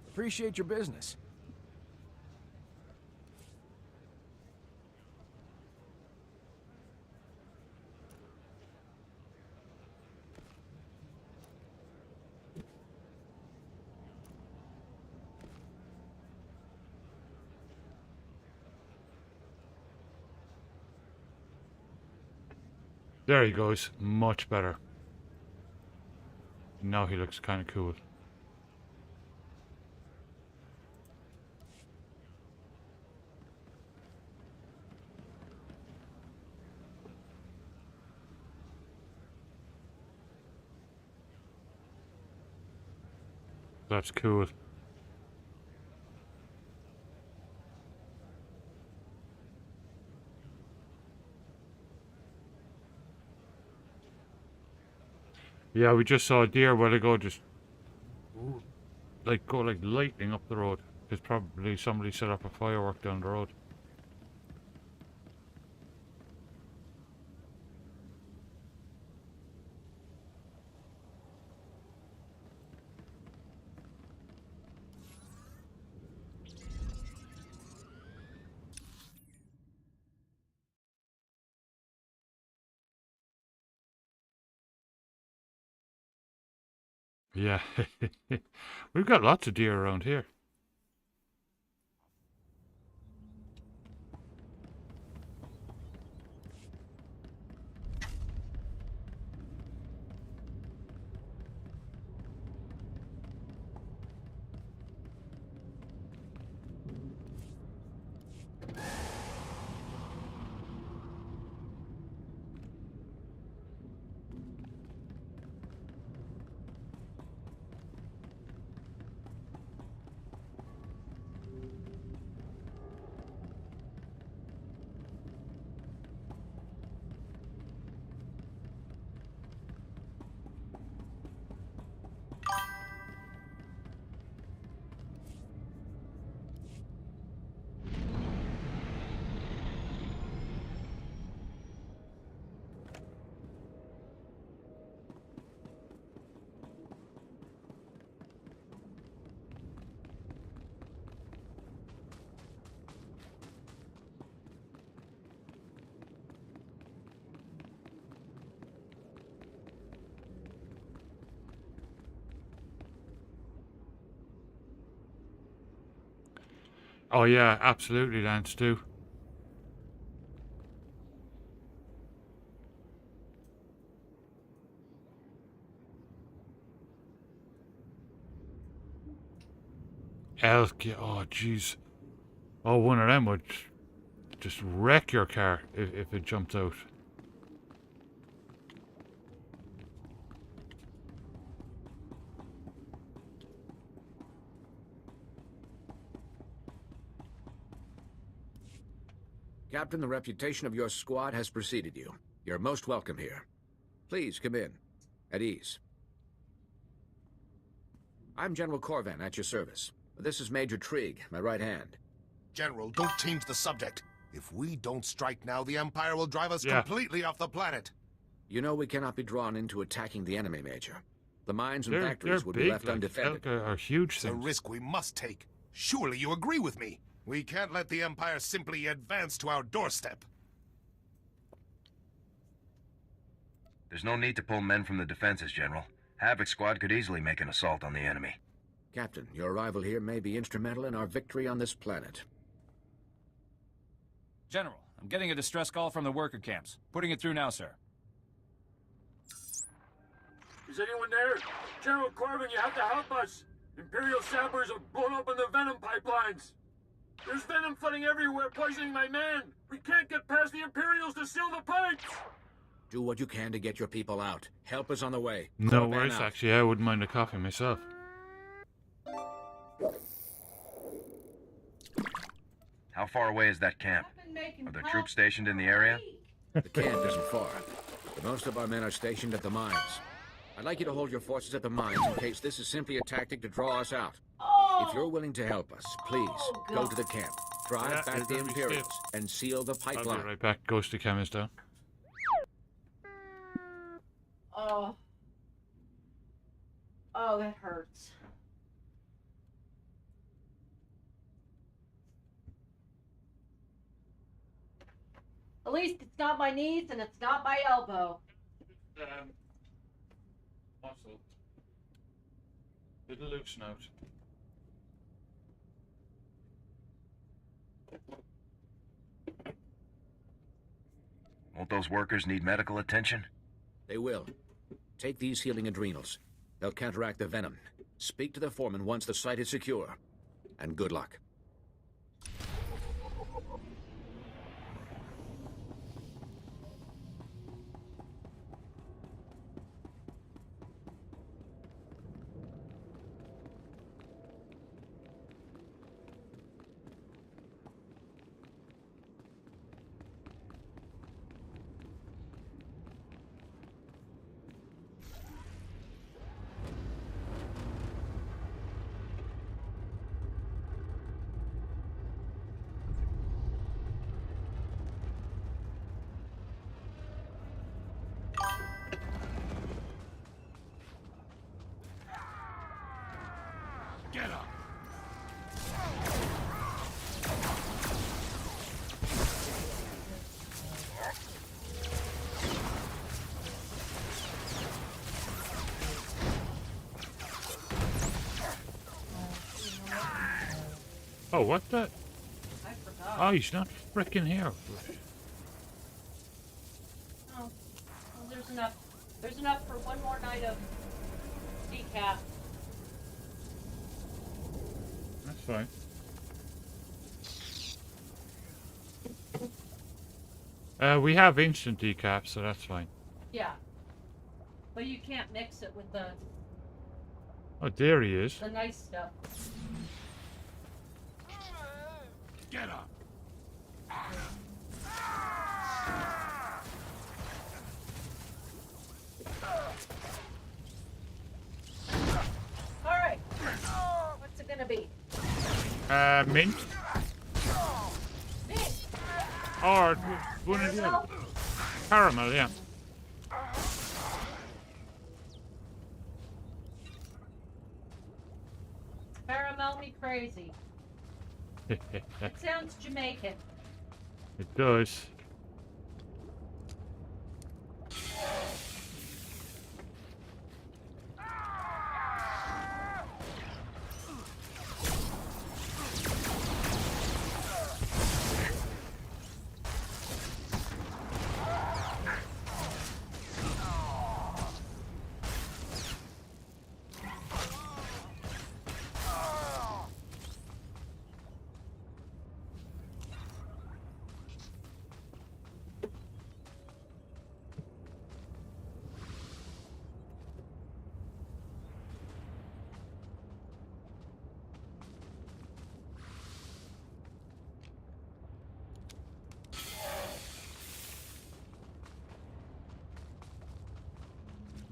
Appreciate your business. There he goes. Much better. Now he looks kind of cool. That's cool. Yeah, we just saw a deer a while ago just go like lightning up the road. Because probably somebody set up a firework down the road. Yeah. We've got lots of deer around here. Oh yeah, absolutely, Lance, too. Elk, yeah, oh jeez. Oh, one of them would just wreck your car if it jumped out. Captain, the reputation of your squad has preceded you. You're most welcome here. Please come in. At ease. I'm General Corvan, at your service. This is Major Trigg, my right hand. General, don't change the subject. If we don't strike now, the Empire will drive us completely off the planet. You know we cannot be drawn into attacking the enemy, Major. The mines and factories would be left undefended. Are huge It's a risk we must take. Surely you agree with me. We can't let the Empire simply advance to our doorstep. There's no need to pull men from the defenses, General. Havoc Squad could easily make an assault on the enemy. Captain, your arrival here may be instrumental in our victory on this planet. General, I'm getting a distress call from the worker camps. Putting it through now, sir. Is anyone there? General Corbin, you have to help us. Imperial sappers have blown open the venom pipelines. There's venom flooding everywhere, poisoning my men. We can't get past the Imperials to seal the pipes. Do what you can to get your people out. Help is on the way. No worries, actually. I wouldn't mind a coffee myself. How far away is that camp? Are there troops stationed in the area? The camp isn't far, but most of our men are stationed at the mines. I'd like you to hold your forces at the mines in case this is simply a tactic to draw us out. If you're willing to help us, please, go to the camp. Drive back the Imperials and seal the pipeline. I'll be right back. Ghosty cam is down. Oh. Oh, that hurts. At least it's not my knees and it's not my elbow. Muscle. Little loosen out. Won't those workers need medical attention? They will. Take these healing adrenals. They'll counteract the venom. Speak to the foreman once the site is secure. And good luck. Get up! Oh, what the? I forgot. Oh, he's not frickin' here. Oh, well, there's enough. There's enough for one more night of decaf. That's fine. We have instant decaf, so that's fine. Yeah. But you can't mix it with the Oh, there he is. nice stuff. Get up! All right. What's it gonna be? Mint. Mint. Or one of the other. Caramel, yeah. Caramel me crazy. It sounds Jamaican. It does.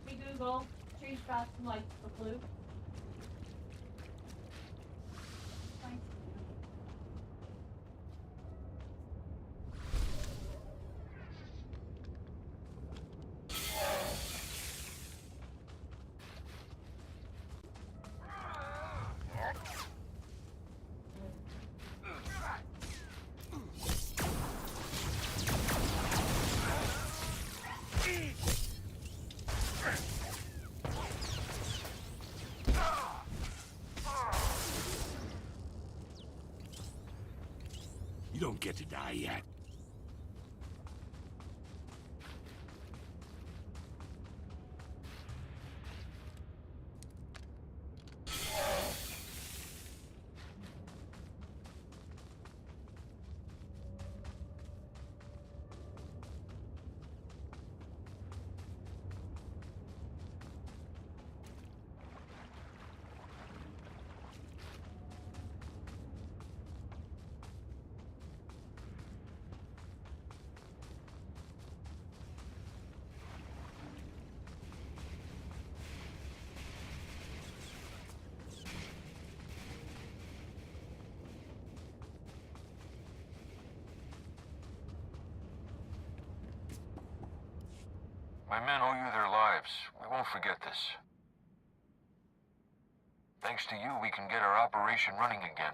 Hey Google, change back from like the blue. You don't get to die yet. My men owe you their lives. We won't forget this. Thanks to you, we can get our operation running again.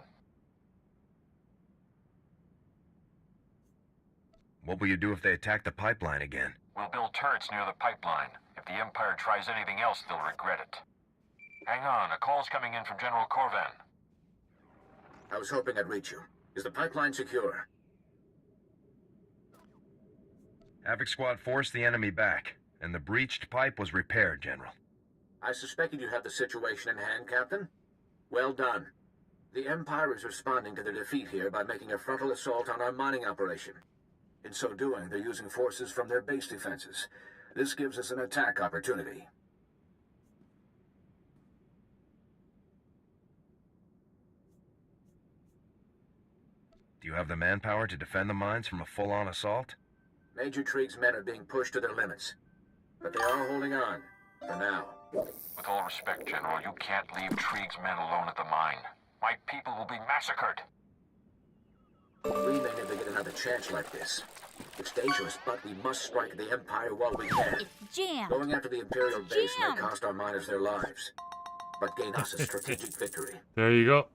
What will you do if they attack the pipeline again? We'll build turrets near the pipeline. If the Empire tries anything else, they'll regret it. Hang on, a call's coming in from General Corvan. I was hoping I'd reach you. Is the pipeline secure? Havoc Squad forced the enemy back, and the breached pipe was repaired, General. I suspected you had the situation in hand, Captain. Well done. The Empire is responding to their defeat here by making a frontal assault on our mining operation. In so doing, they're using forces from their base defenses. This gives us an attack opportunity. Do you have the manpower to defend the mines from a full-on assault? Major Trig's men are being pushed to their limits. But they are holding on. For now. With all respect, General, you can't leave Trig's men alone at the mine. My people will be massacred. We may never get another chance like this. It's dangerous, but we must strike the Empire while we can. It's jammed. Going after the Imperial base may cost our miners their lives, but gain us a strategic victory. There you go.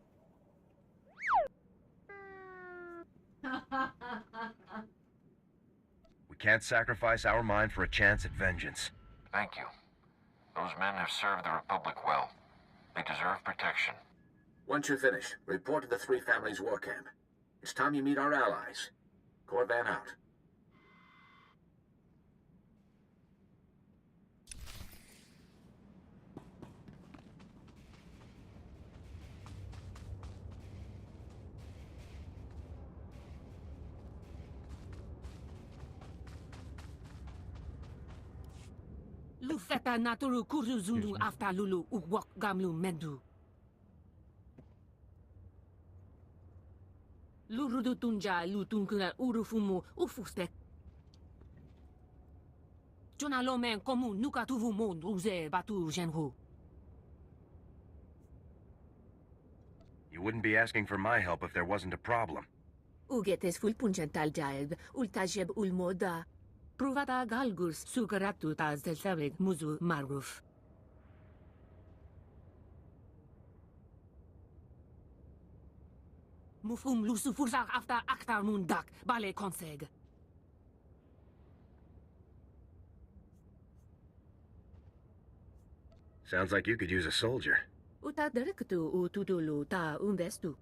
We can't sacrifice our mine for a chance at vengeance. Thank you. Those men have served the Republic well. They deserve protection. Once you're finished, report to the Three Families War Camp. It's time you meet our allies. Corvan out. Lu feta naturu kuru zundu after lulu uwok gamlu mendu. Lu rudu tunja lu tunkuna urufumu ufustek. Jona lomen komu nuka tuvu mon uze batu genhu. You wouldn't be asking for my help if there wasn't a problem. Ugetes ful puncental jaib ultajeb ulmoda. Pruvata galgus sugaratu taz del sabeg muzu maruf. Mufum lusu fursak after aktar mundak bale konseg. Sounds like you could use a soldier. Uta derektu ututulu ta umvestu.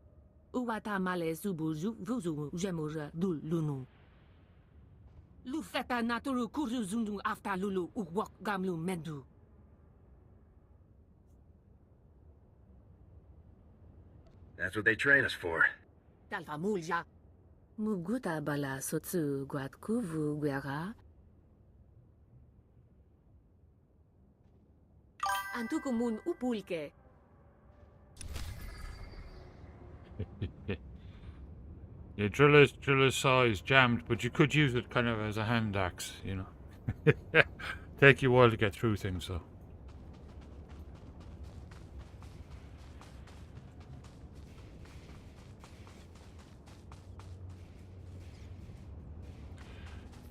Uwata male subuzu vuzu jemur dul lunu. Lu feta naturu kuru zundu after lulu uwok gamlu mendu. That's what they train us for. Talfa mulja. Muguta bala sotsu guat kuvu guera. Antukumun upulke. Yeah, driller's saw is jammed, but you could use it kind of as a hand axe, you know. Take you a while to get through things, though.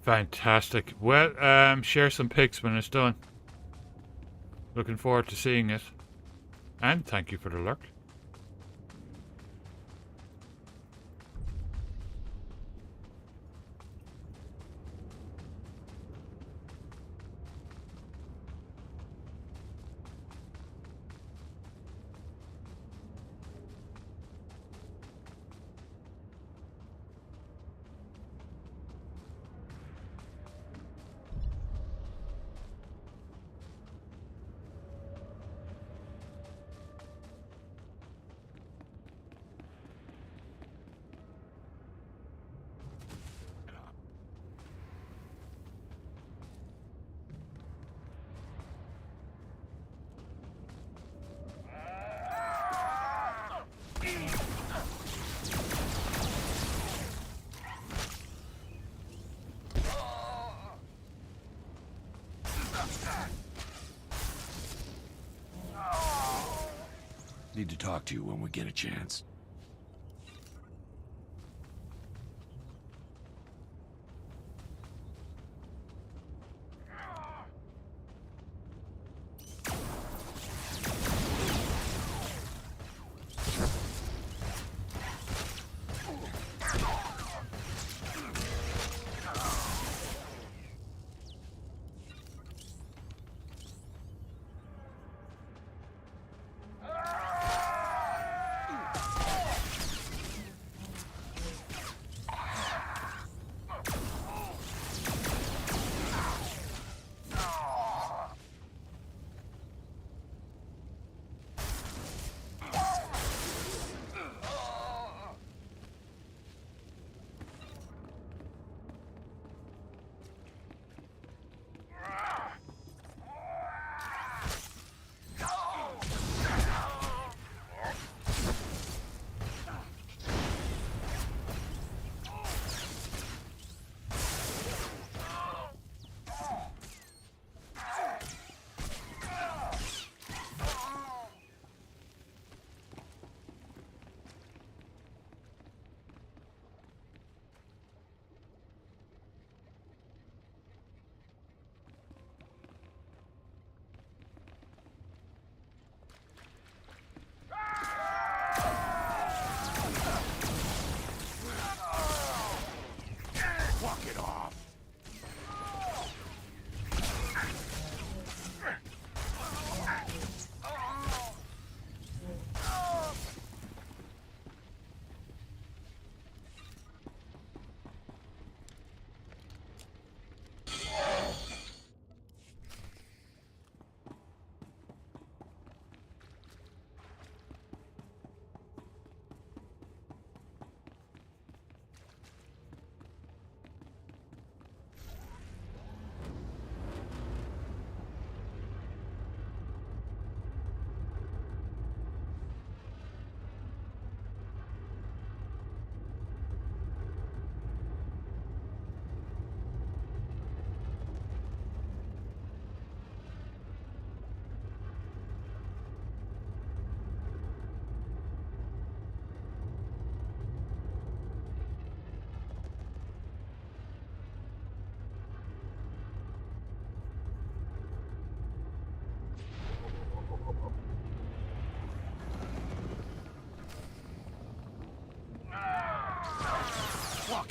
Fantastic. Well, share some pics when it's done. Looking forward to seeing it. And thank you for the lurk. Need to talk to you when we get a chance.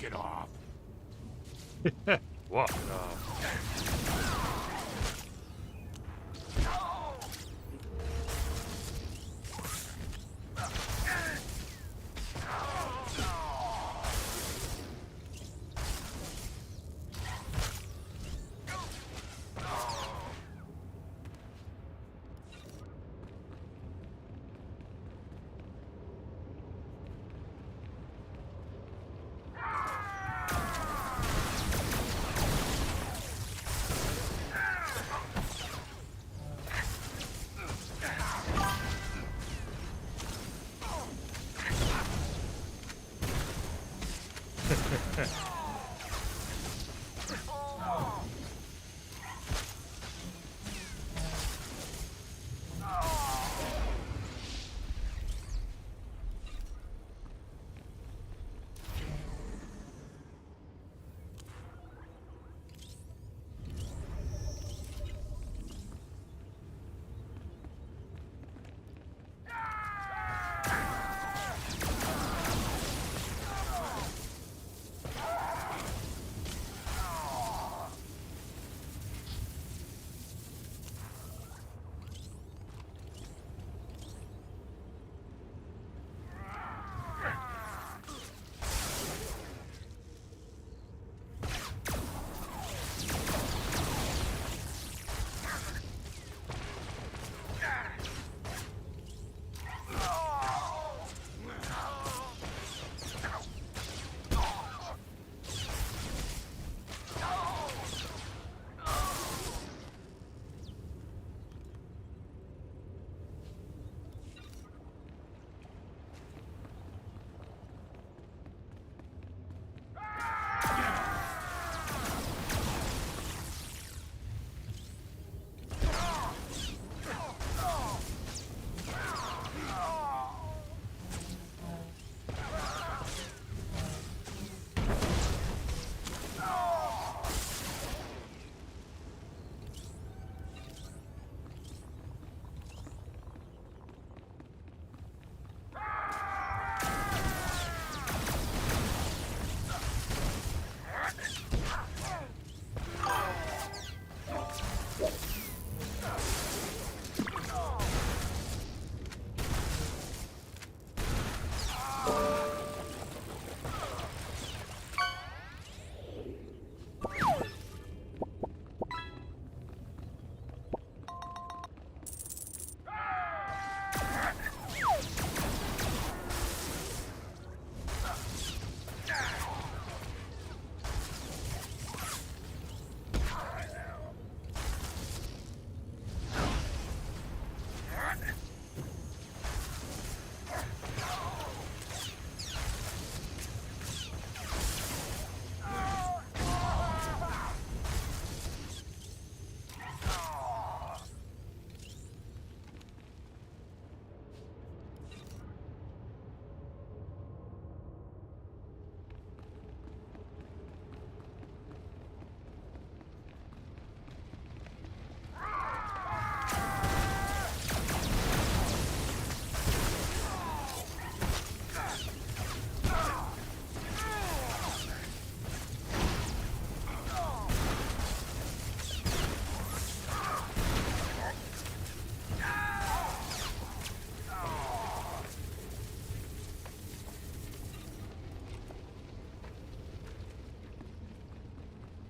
Walk it off. Walk it off.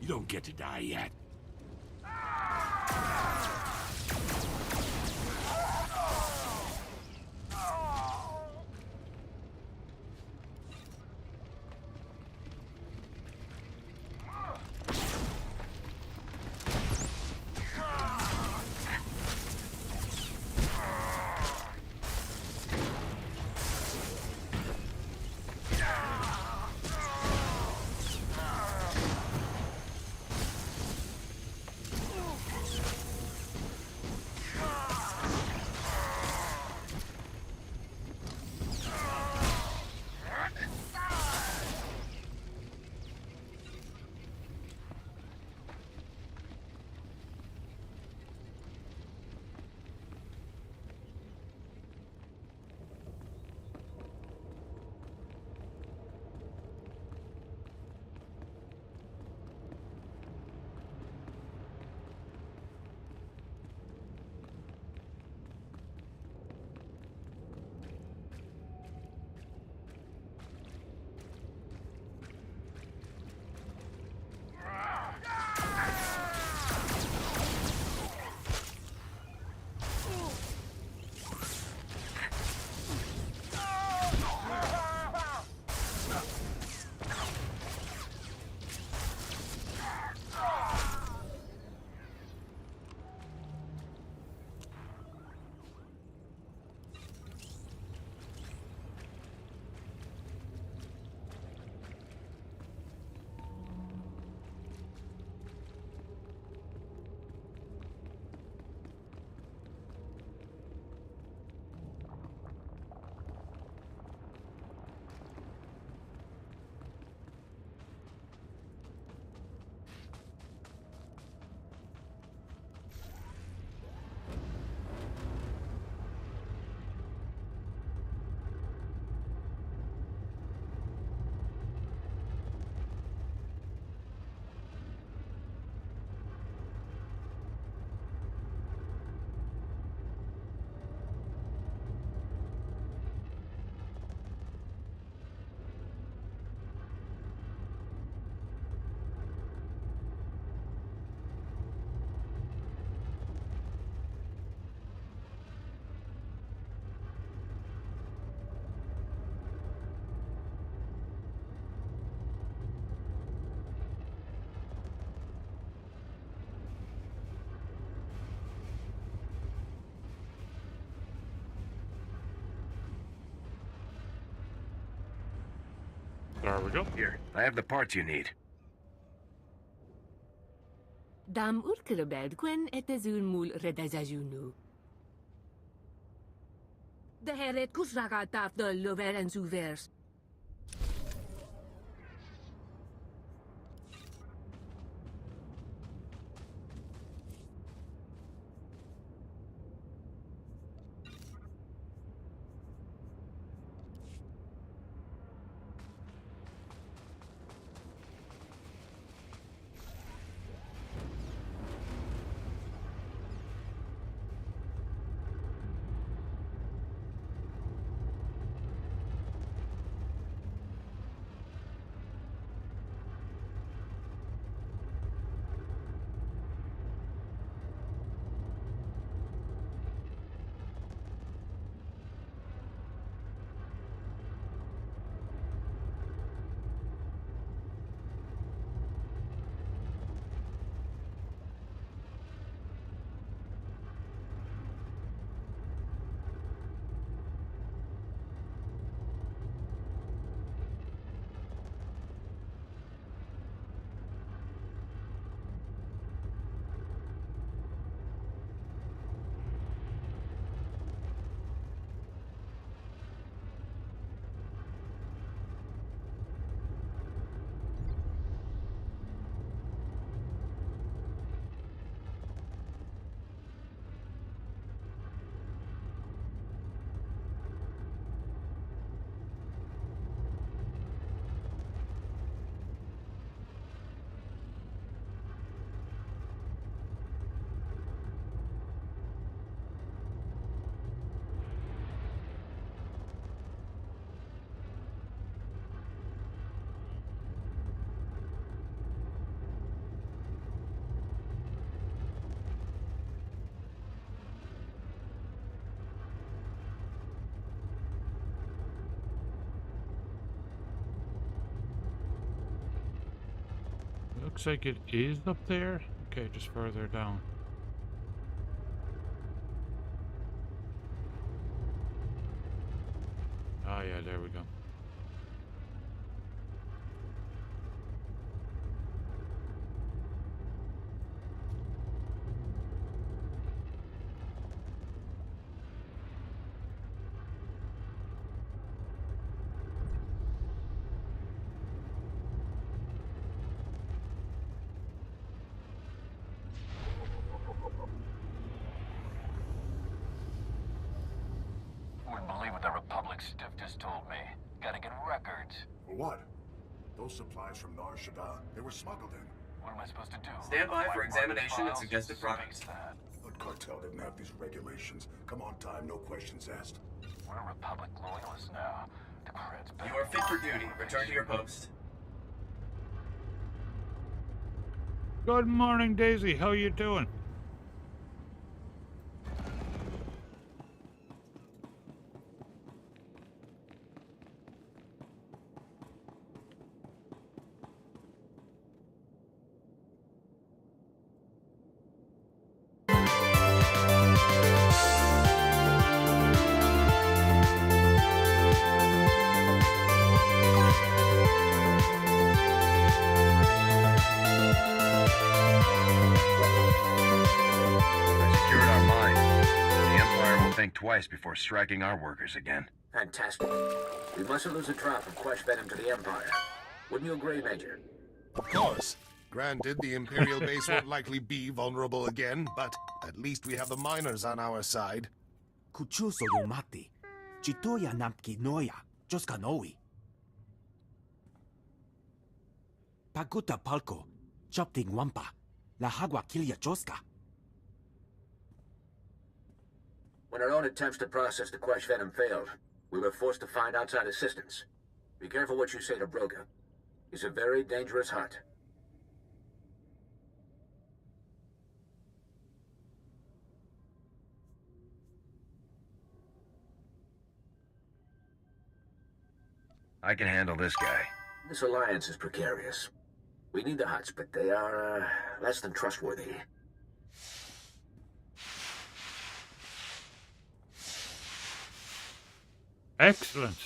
You don't get to die yet. There we go. Here, I have the parts you need. Dam urkelebed quen etezun mul redazajunu. De heret kusraga taf de lover en zouvers. Looks like it is up there. Okay, just further down. Ah, yeah, there we go. Wouldn't believe what the Republic stiff just told me. Gotta get records. For what? Those supplies from Nar Shaddaa, they were smuggled in. What am I supposed to do? Stand by for Find examination and files? suggested products. Space that. The cartel didn't have these regulations. Come on, time, no questions asked. We're a Republic loyalist now. The cred's better. You are fit for duty. Return to your post. Good morning, Daisy. How you doing? Think twice before striking our workers again. Fantastic. We mustn't lose a drop of Quash venom to the Empire. Wouldn't you agree, Major? Of course. Granted, the Imperial base won't likely be vulnerable again, but at least we have the miners on our side. Kuchuso yumati. Chitoya namki noya. Joskanoi. Paguta palco. Chopting wampa. La hagua kilia joska. When our own attempts to process the Quash venom failed, we were forced to find outside assistance. Be careful what you say to Broga. He's a very dangerous heart. I can handle this guy. This alliance is precarious. We need the Hutts, but they are, less than trustworthy. Excellent.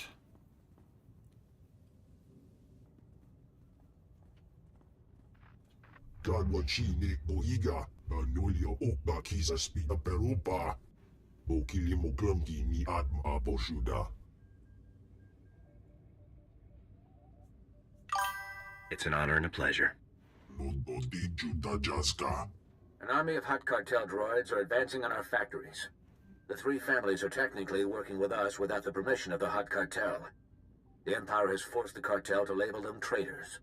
Kadwachine Boiga, Nolia Okba Kisa Spita Perupa, Bokilimo Glumki ni Adma Boshuda. It's an honor and a pleasure. An army of Hut Cartel droids are advancing on our factories. The three families are technically working with us without the permission of the Hut Cartel. The Empire has forced the cartel to label them traitors.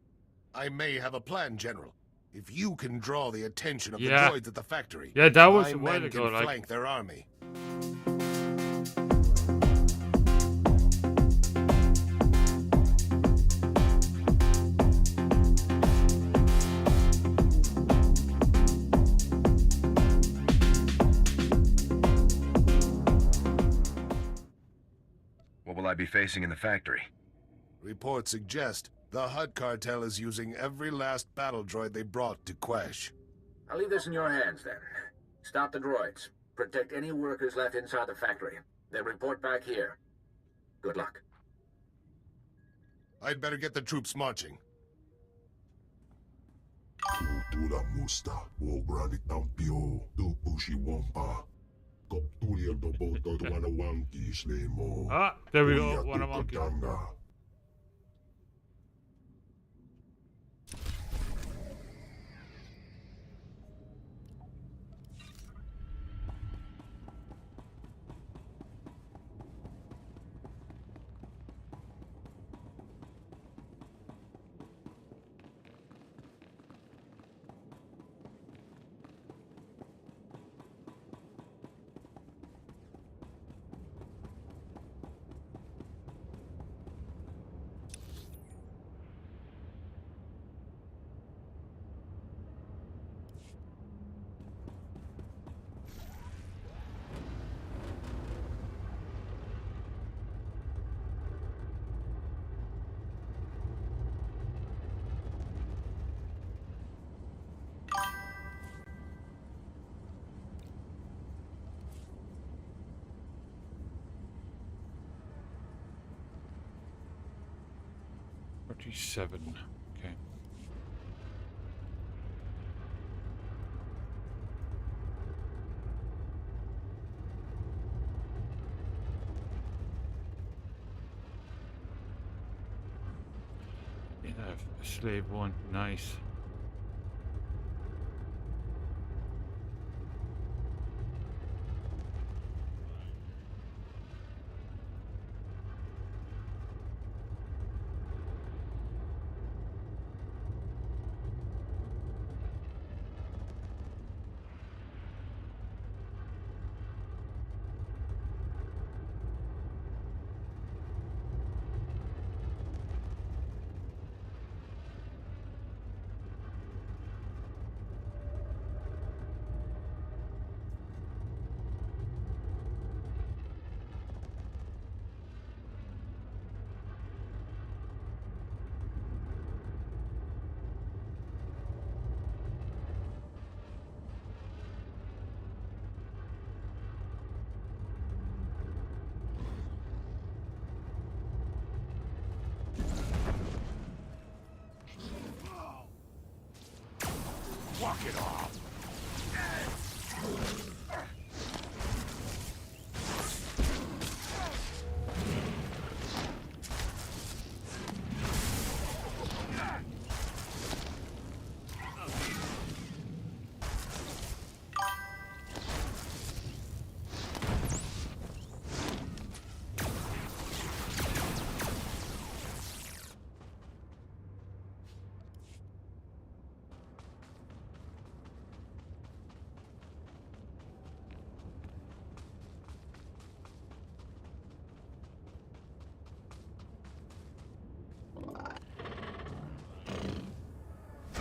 I may have a plan, General. If you can draw the attention of the Yeah. droids at the factory, Yeah, that was my a while men ago, can like- flank their army. What will I be facing in the factory? Reports suggest the Hut Cartel is using every last battle droid they brought to Quesh. I'll leave this in your hands, then. Stop the droids. Protect any workers left inside the factory. Then report back here. Good luck. I'd better get the troops marching. Tula Musta, Wograni Tampio, Dupushi Wampa. Koptulia Doboto Wanawanki Slemo. Ah, there we go. Wanawanki. Seven. Okay. Yeah, slave one. Nice. Walk it off.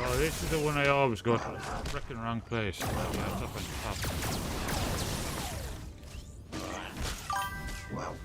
Oh, this is the one I always go to. Frickin' wrong place. That's up on top. Wow.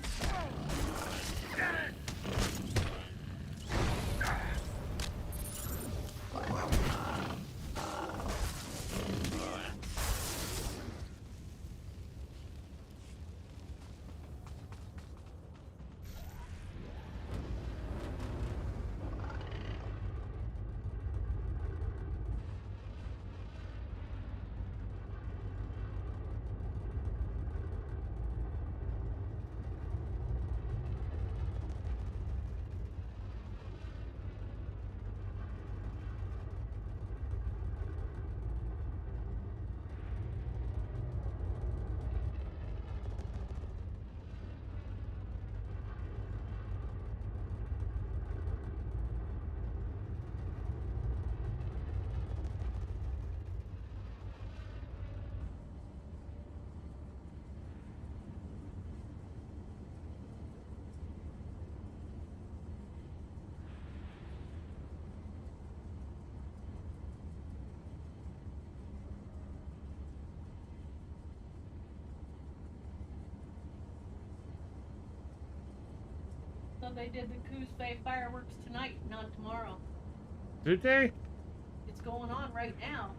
So they did the Coos Bay fireworks tonight, not tomorrow. Did they? It's going on right now.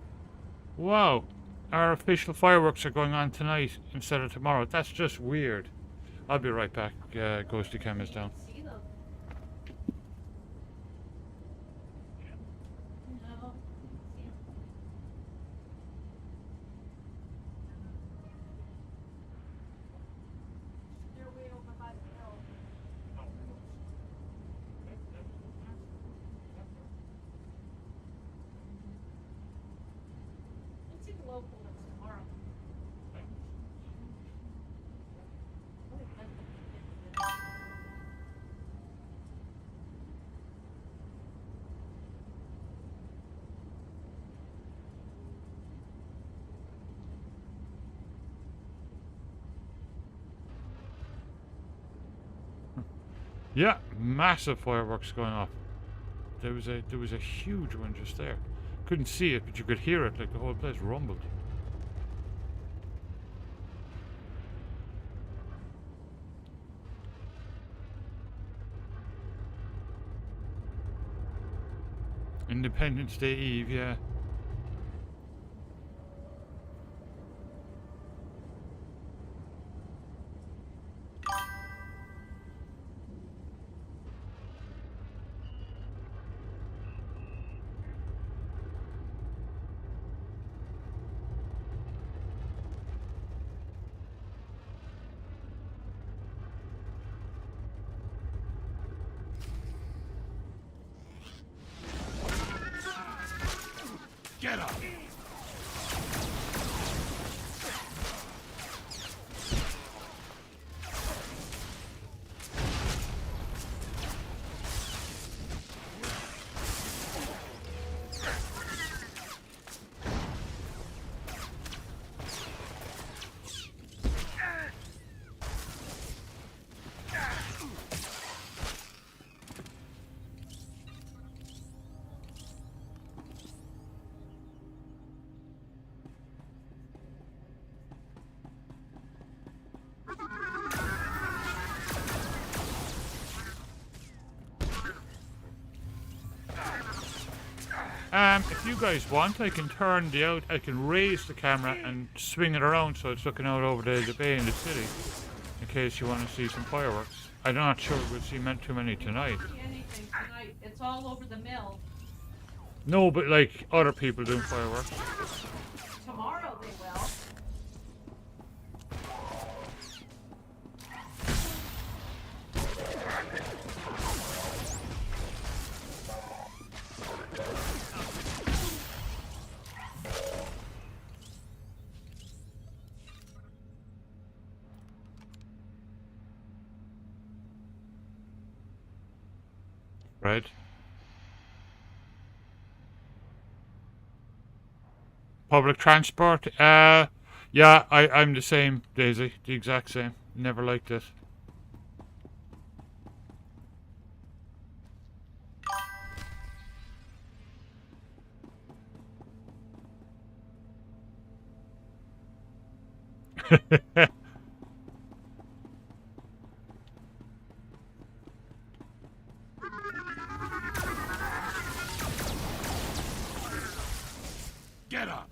Wow. Our official fireworks are going on tonight instead of tomorrow. That's just weird. I'll be right back. Ghosty Cam is down. See them? No. See 'em. They're way over by the hill. Let's see the local ones tomorrow. Yeah, massive fireworks going off. There was a huge one just there. Couldn't see it, but you could hear it, like the whole place rumbled. Independence Day Eve, yeah. Get up! If you guys want, I can turn I can raise the camera and swing it around so it's looking out over the bay in the city, in case you want to see some fireworks. I'm not sure we'll see too many tonight. See anything tonight. It's all over the mill. No, but like other people doing fireworks. Tomorrow they will. Right. Public transport? Yeah, I'm the same, Daisy. The exact same. Never liked it. Get up!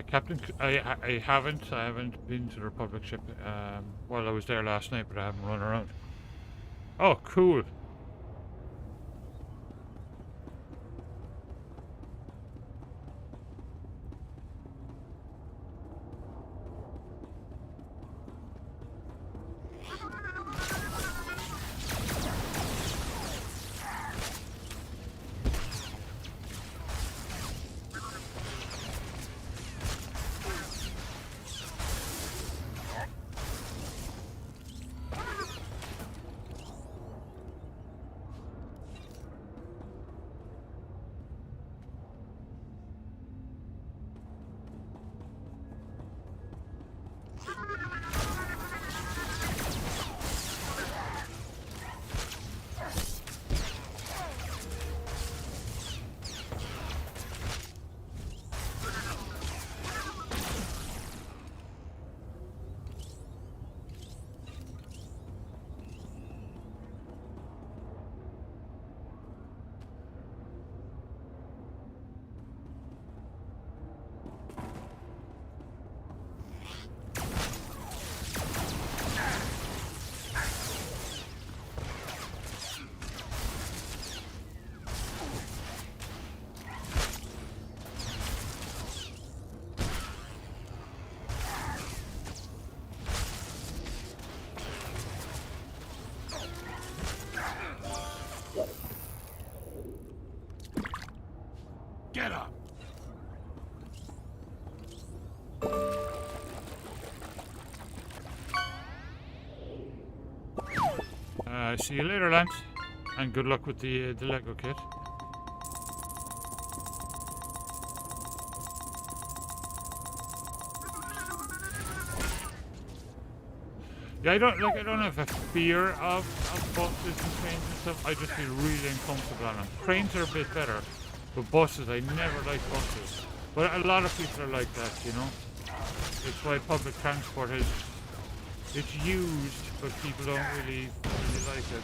Captain, I haven't been to the Republic ship. Well, I was there last night, but I haven't run around. Oh, cool. Get up! See you later, Lance, and good luck with the Lego kit. Yeah, I don't have a fear of buses and trains and stuff. I just feel really uncomfortable on them. Trains are a bit better, but buses, I never like buses. But a lot of people are like that, you know. It's why public transport it's used, but people don't really like it.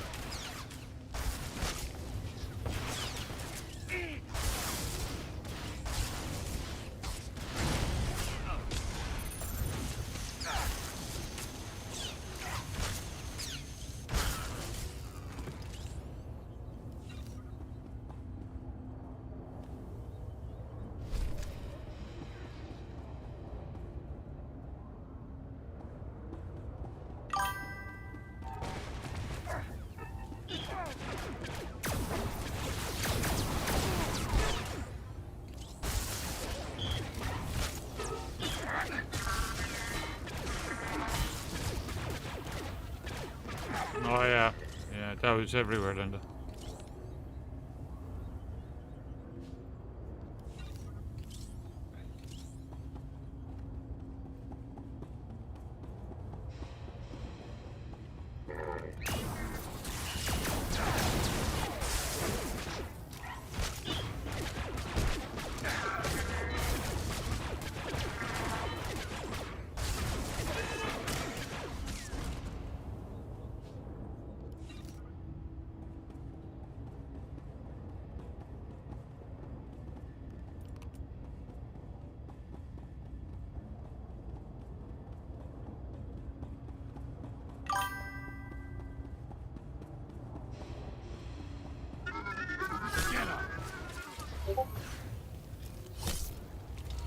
Oh yeah, yeah, that was everywhere, Linda.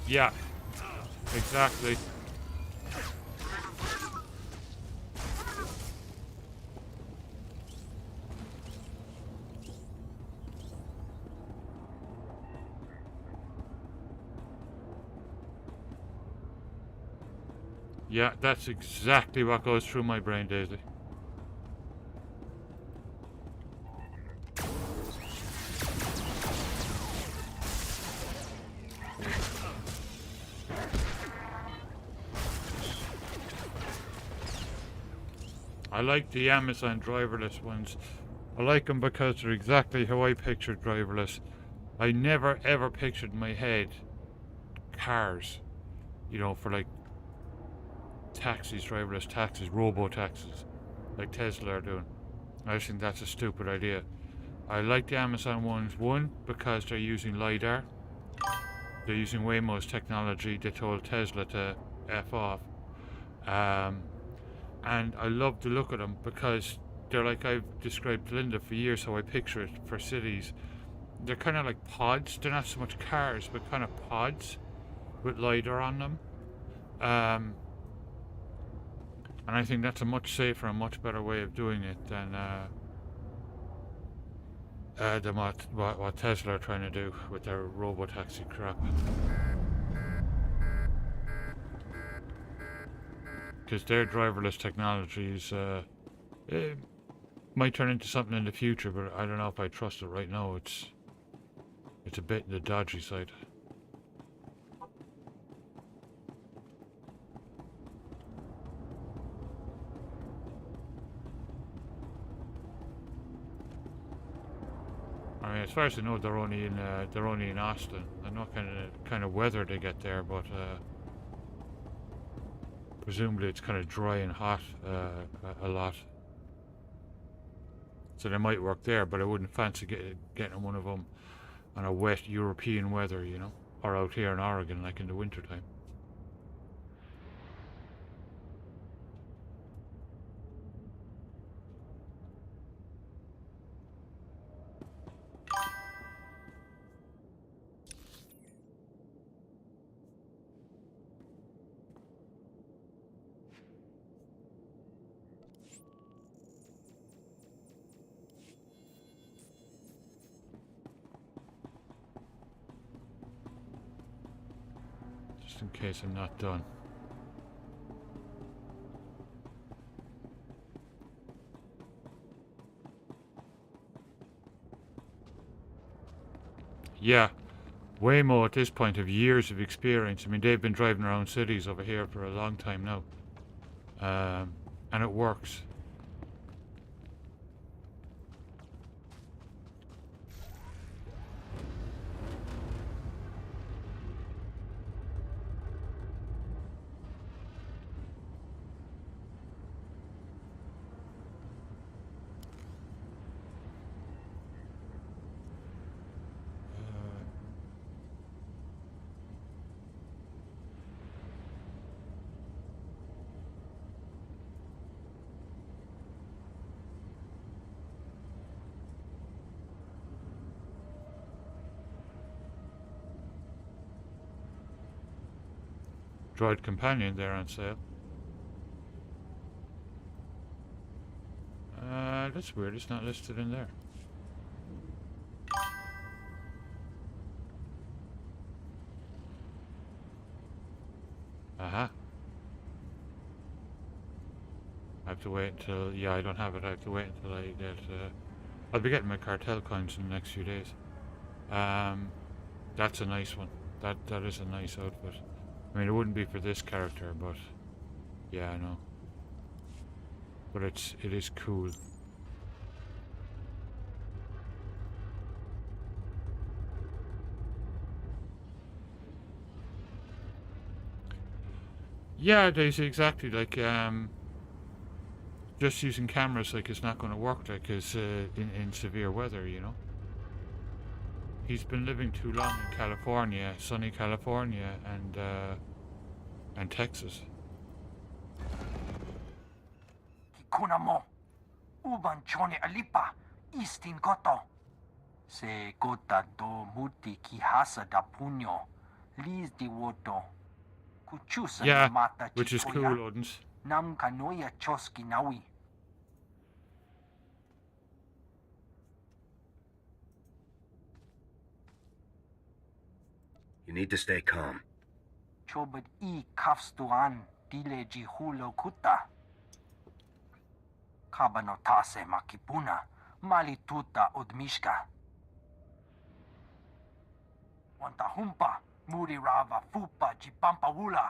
Yeah, exactly. Yeah, that's exactly what goes through my brain, Daisy. I like the Amazon driverless ones. I like them because they're exactly how I pictured driverless. I never ever pictured in my head cars, you know, for like taxis, driverless taxis, robo-taxis, like Tesla are doing. I think that's a stupid idea. I like the Amazon ones, one, because they're using LiDAR, they're using Waymo's technology. They told Tesla to F off. And I love the look of them because they're like I've described to Linda for years how I picture it for cities. They're kind of like pods. They're not so much cars, but kind of pods with LiDAR on them. And I think that's a much safer and much better way of doing it than what Tesla are trying to do with their robo-taxi crap. Because their driverless technologies it might turn into something in the future, but I don't know if I trust it right now. It's a bit the dodgy side. I mean, as far as I know, they're only in Austin. I know kind of weather they get there, but presumably it's kind of dry and hot a lot. So they might work there, but I wouldn't fancy getting one of them on a wet European weather, you know, or out here in Oregon, like in the wintertime. Just in case I'm not done. Yeah, Waymo at this point have years of experience. I mean, they've been driving around cities over here for a long time now. And it works. Droid Companion there on sale. That's weird, it's not listed in there. Aha. I have to wait until, yeah, I don't have it. I have to wait until I get, I'll be getting my cartel coins in the next few days. That's a nice one. That is a nice outfit. I mean, it wouldn't be for this character, but yeah, I know. But it is cool. Yeah, Daisy, exactly. Like, just using cameras like it's not going to work, like, is in severe weather, you know. He's been living too long in California, sunny California, and Texas. Kuna mo, uban chone alipa, istin goto. Se gota do muti ki hasa da puño, lis di woto. Kuchusa Yeah, mata which is cool, Odins. Nam kanoya choski nawi. You need to stay calm. Chobad I kafstuan dile jihulo kuta. Kabanotase makipuna, malituta odmishka. Wanta humpa, muri rava fupa jipampawula.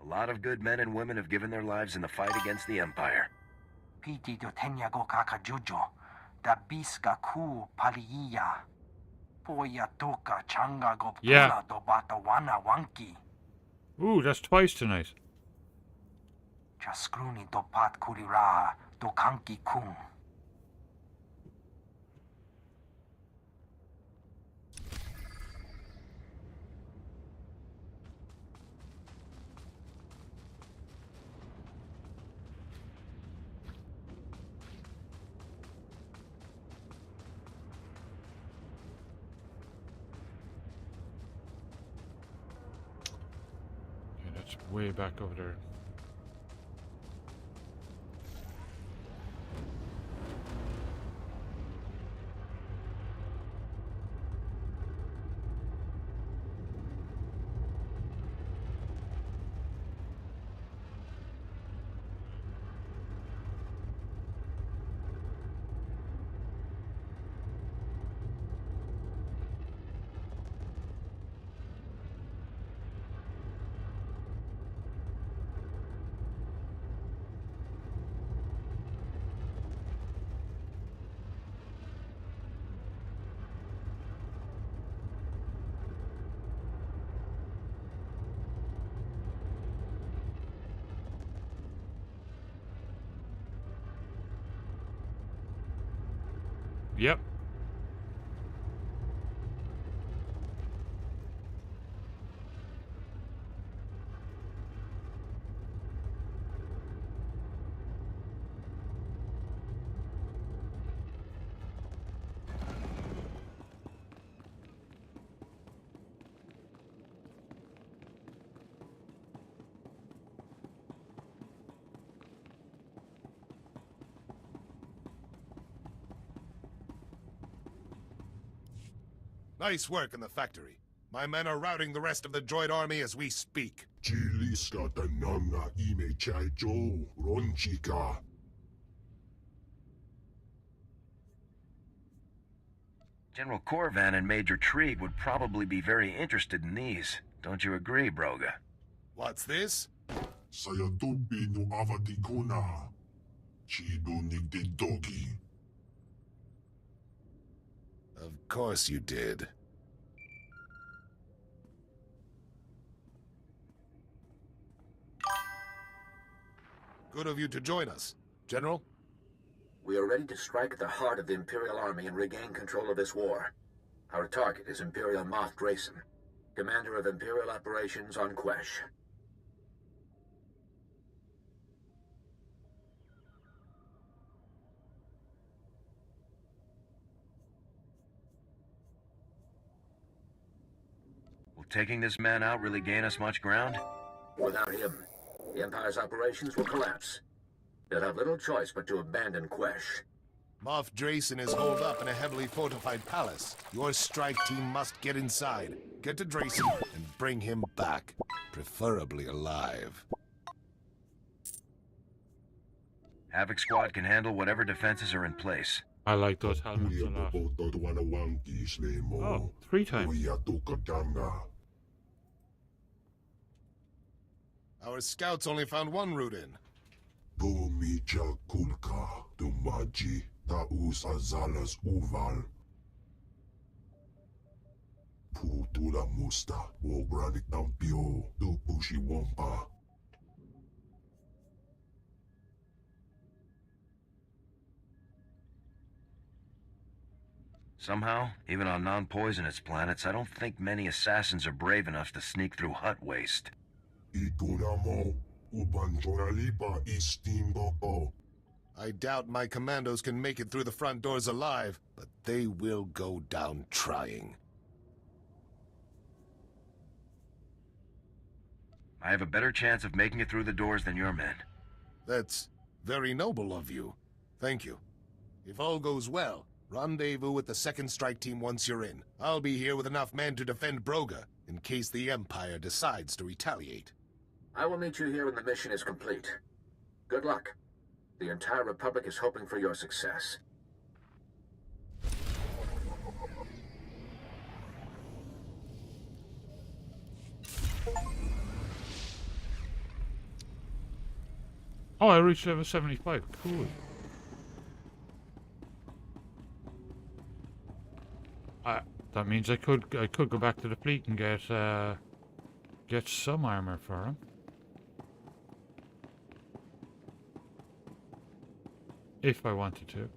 A lot of good men and women have given their lives in the fight against the Empire. Piti dotenya go kakajujo, da biska ku paliya. Poya tuka changa go pula do batawana wanki. Ooh, that's twice tonight. Jaskruni do pat kulira, Dokanki Kung. Okay, that's way back over there. Yep. Nice work in the factory. My men are routing the rest of the droid army as we speak. Chiliska tananga ime chaicho ronchika. General Corvan and Major Trieb would probably be very interested in these. Don't you agree, Broga? What's this? Sayatubi no avatikuna. Chido nigde dogi. Of course you did. Good of you to join us. General? We are ready to strike at the heart of the Imperial Army and regain control of this war. Our target is Imperial Moff Drayson, commander of Imperial operations on Quesh. Will taking this man out really gain us much ground? Without him, the Empire's operations will collapse. They'll have little choice but to abandon Quesh. Moff Drayson is holed up in a heavily fortified palace. Your strike team must get inside, get to Drayson, and bring him back. Preferably alive. Havoc Squad can handle whatever defenses are in place. I like those helmets a lot. Oh, 3 times. Our scouts only found one route in. Domija kulka, domaji, taus azalas uval. Putula musta, ogranik tampio, do pushi wampa. Somehow, even on non-poisonous planets, I don't think many assassins are brave enough to sneak through hut waste. I doubt my commandos can make it through the front doors alive, but they will go down trying. I have a better chance of making it through the doors than your men. That's very noble of you. Thank you. If all goes well, rendezvous with the 2nd Strike Team once you're in. I'll be here with enough men to defend Broga, in case the Empire decides to retaliate. I will meet you here when the mission is complete. Good luck. The entire Republic is hoping for your success. Oh, I reached level 75. Cool. That means I could go back to the fleet and get some armor for him. If I wanted to.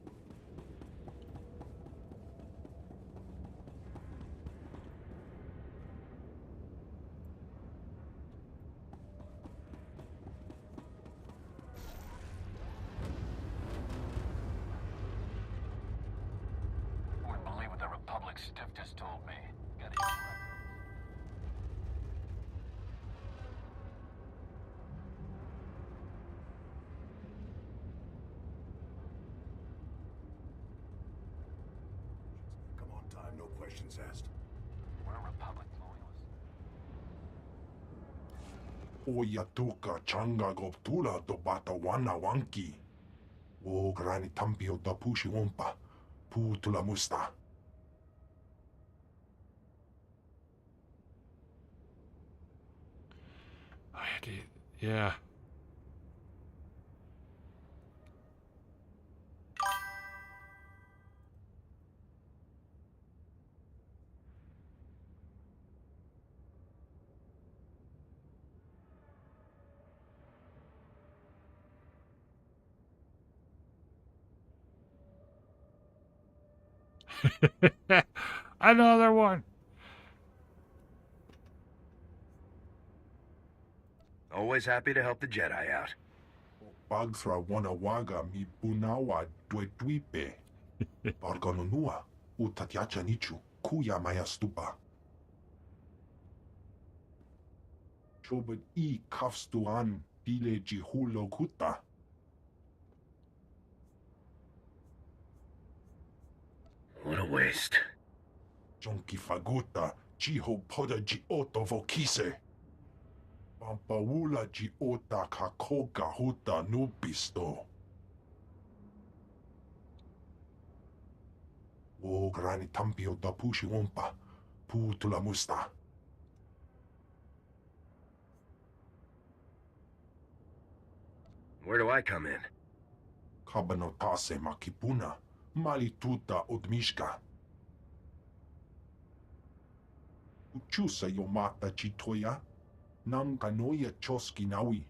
Wouldn't believe what the Republic stiff just told me. Gotta use Come on, time, no questions asked. We're Republic loyalists. Oya tuka changa goptula do bata wana wanki. O grani tampio da pushi wompa. Pu tula musta. I had to, yeah. Another one. Always happy to help the Jedi out. Bagthra wana waga mi bunawa dwe dwipe. Barganunua utatyacha nichu kuya maya stupa. Chobad I kafstuan bile jihulo kuta. What a waste. Jonki faguta jiho poda ji oto vokise. Pampaula ji ota kakoga huta nubisto. O grani tampio da pushi wompa. Pu tula musta. Where do I come in? Kabanotase makipuna. Malituta odmishka. Uchusa yomata chitoya. Nam kanoya choski nawi.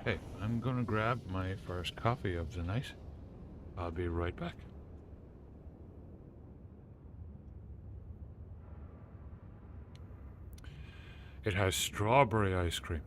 Hey, I'm gonna grab my first coffee of the night. I'll be right back. It has strawberry ice cream.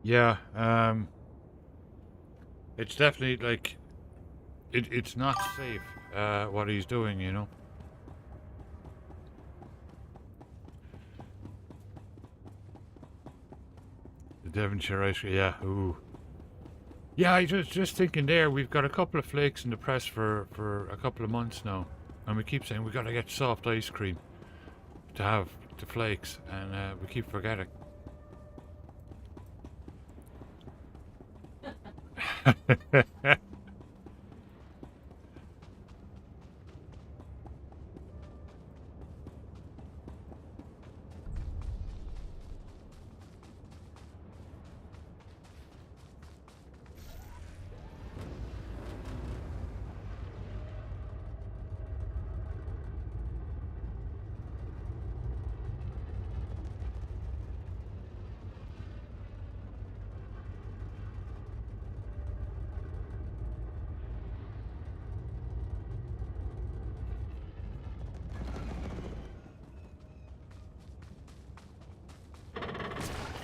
Yeah, it's definitely like it's not safe what he's doing, you know. The Devonshire ice cream, yeah. Ooh. Yeah, I just thinking there. We've got a couple of flakes in the press for a couple of months now, and we keep saying we got to get soft ice cream to have the flakes, and we keep forgetting.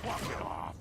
Walk it off.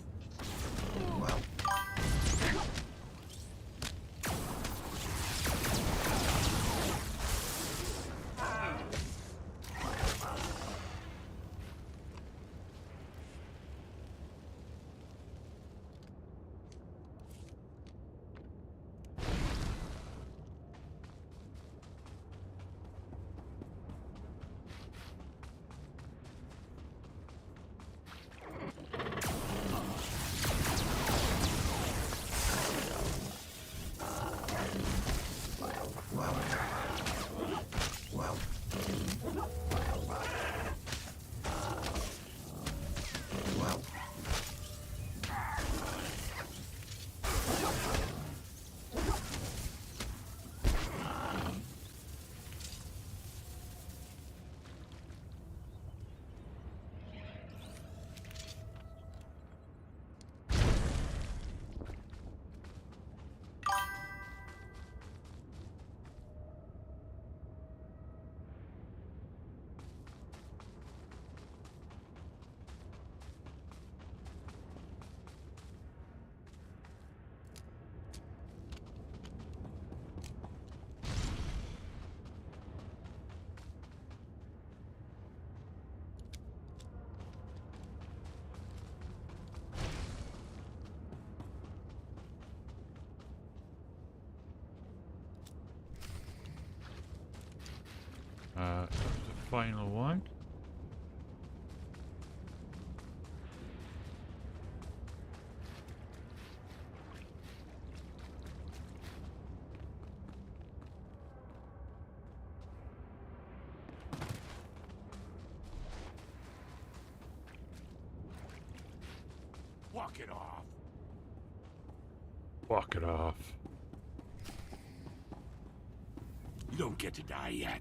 The final one. Walk it off. Walk it off. You don't get to die yet.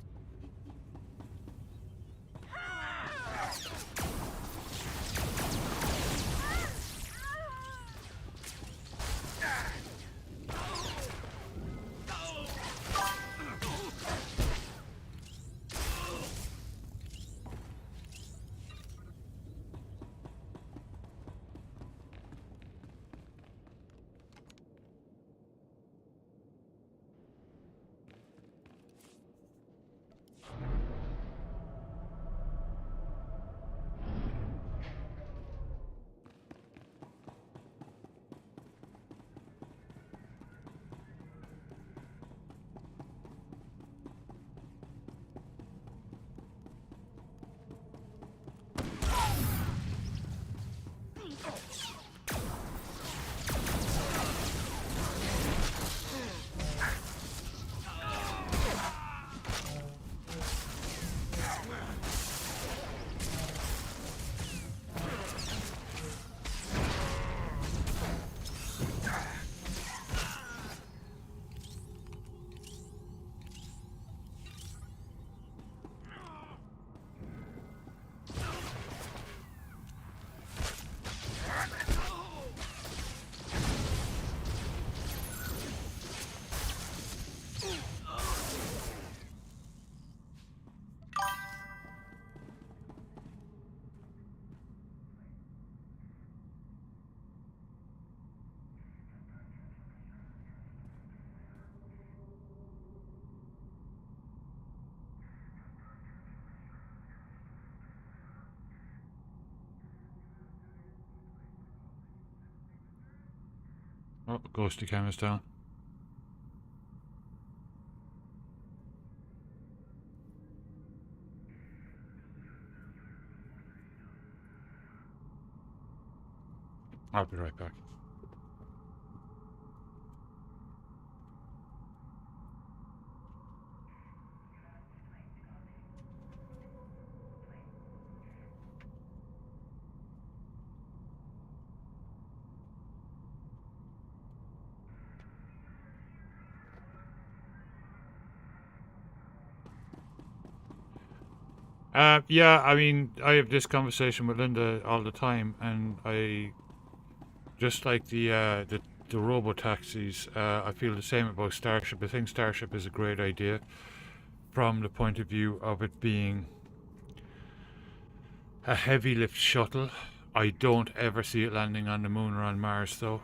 Oh, ghosty cam is down. I'll be right back. Yeah, I mean, I have this conversation with Linda all the time, and I just like the robo taxis. I feel the same about Starship. I think Starship is a great idea from the point of view of it being a heavy lift shuttle. I don't ever see it landing on the moon or on Mars, though.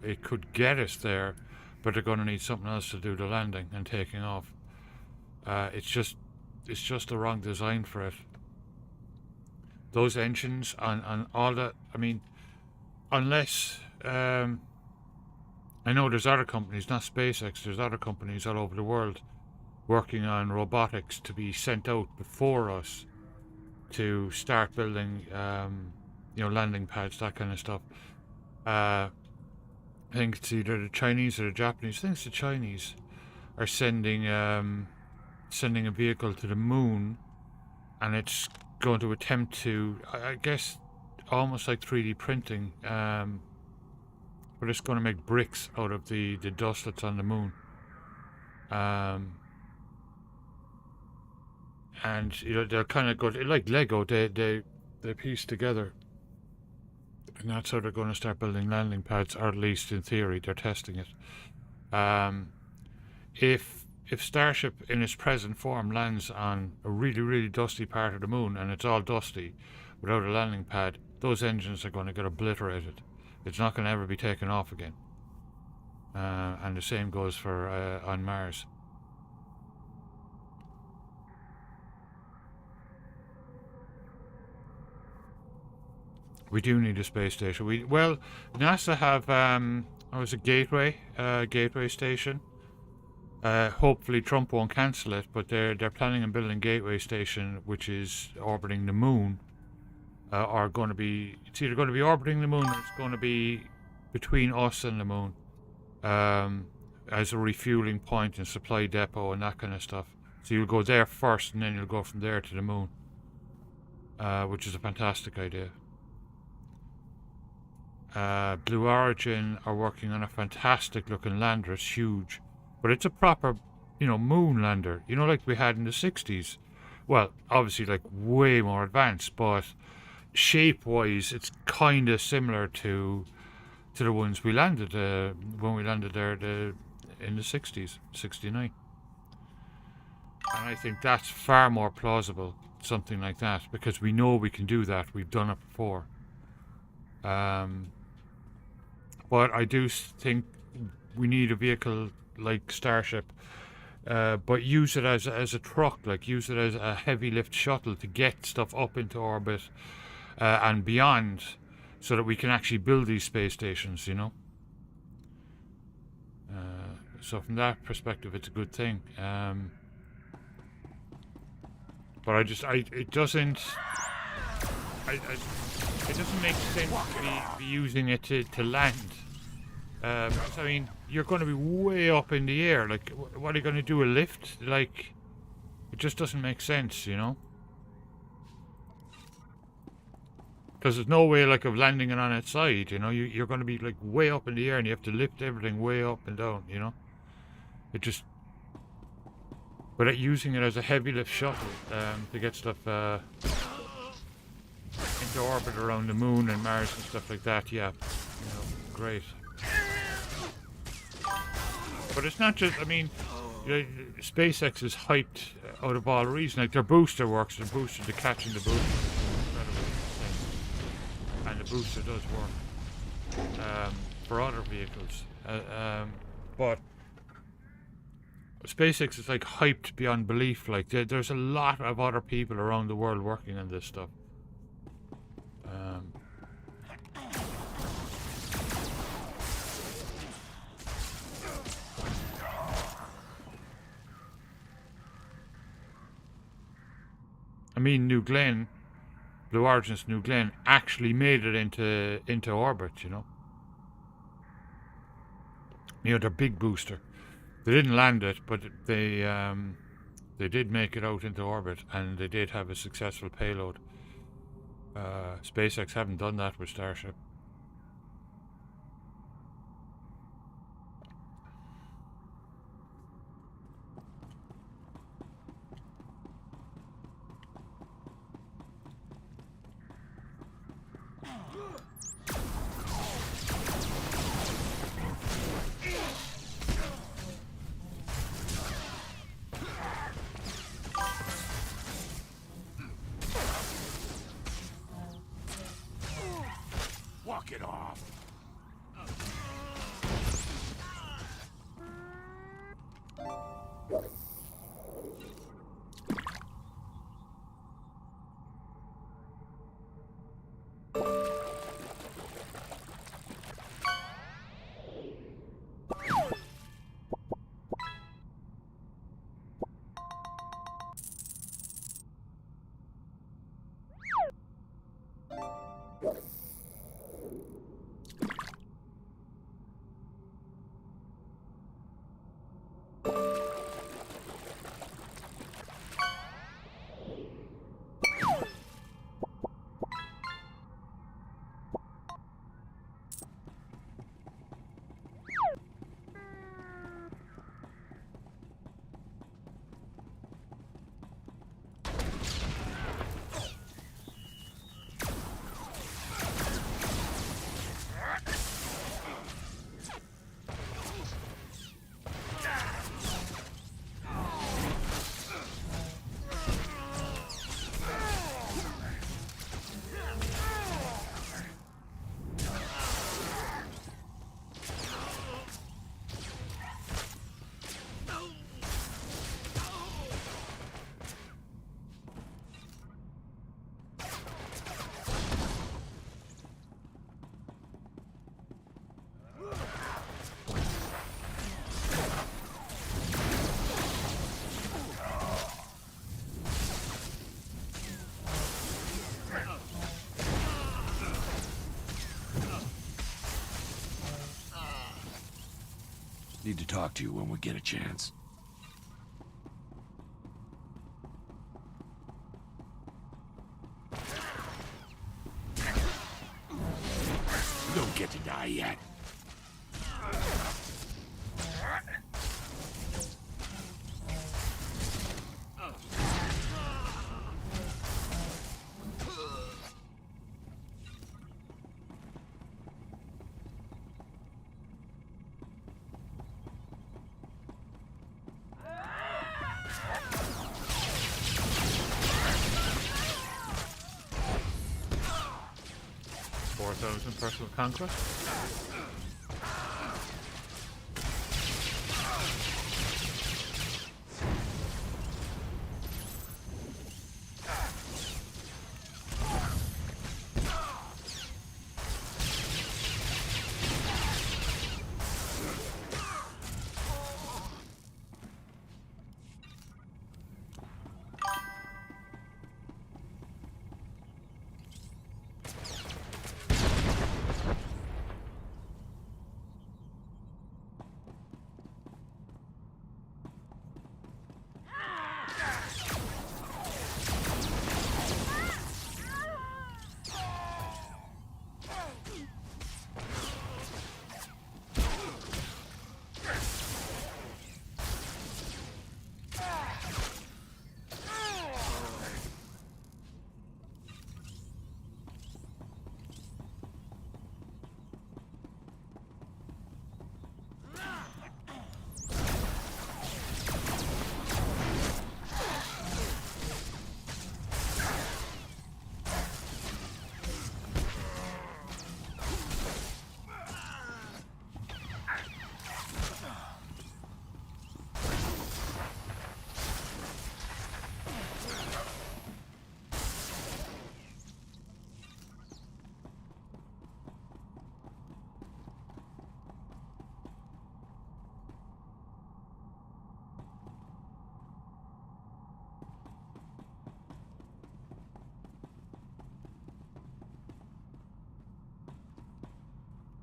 It could get us there, but they're going to need something else to do the landing and taking off. It's just the wrong design for it. Those engines and all that. I mean, unless I know there's other companies, not SpaceX. There's other companies all over the world working on robotics to be sent out before us to start building, landing pads, that kind of stuff. I think it's either the Chinese or the Japanese. I think it's the Chinese are sending a vehicle to the moon, and it's going to attempt to, I guess, almost like 3D printing, but it's going to make bricks out of the dust that's on the moon. And they'll kind of go like Lego. They piece together, and that's how they're going to start building landing pads, or at least in theory they're testing it. If Starship in its present form lands on a really, really dusty part of the moon, and it's all dusty without a landing pad, those engines are going to get obliterated. It's not going to ever be taken off again. And the same goes for on Mars. We do need a space station. NASA have a gateway station. Hopefully Trump won't cancel it, but they're planning on building a gateway station which is orbiting the moon, it's either going to be orbiting the moon or it's going to be between us and the moon, as a refueling point and supply depot and that kind of stuff. So you'll go there first, and then you'll go from there to the moon, which is a fantastic idea. Blue Origin are working on a fantastic looking lander. It's huge. But it's a proper, moon lander, like we had in the 60s. Well, obviously, like, way more advanced, but shape-wise, it's kind of similar to the ones we landed, when we landed there in the 60s, 69. And I think that's far more plausible, something like that, because we know we can do that. We've done it before. But I do think we need a vehicle like Starship, but use it as a truck, like use it as a heavy lift shuttle to get stuff up into orbit and beyond, so that we can actually build these space stations, so from that perspective it's a good thing, but it doesn't make sense to be using it to land. I mean, you're going to be way up in the air. Like, what are you going to do? A lift? Like, it just doesn't make sense, Because there's no way, like, of landing it on its side. You're going to be like way up in the air, and you have to lift everything way up and down. It just. But using it as a heavy lift shuttle to get stuff into orbit around the moon and Mars and stuff like that, yeah, great. But it's not just, I mean, SpaceX is hyped out of all reason. Like, their booster works, the catching the booster is incredible thing. And the booster does work for other vehicles. But SpaceX is like hyped beyond belief. Like, there's a lot of other people around the world working on this stuff. I mean, New Glenn, Blue Origin's New Glenn, actually made it into orbit, you know. You know, their big booster. They didn't land it, but they did make it out into orbit, and they did have a successful payload. SpaceX haven't done that with Starship. Walk it off. Need to talk to you when we get a chance. You don't get to die yet. Personal conquest.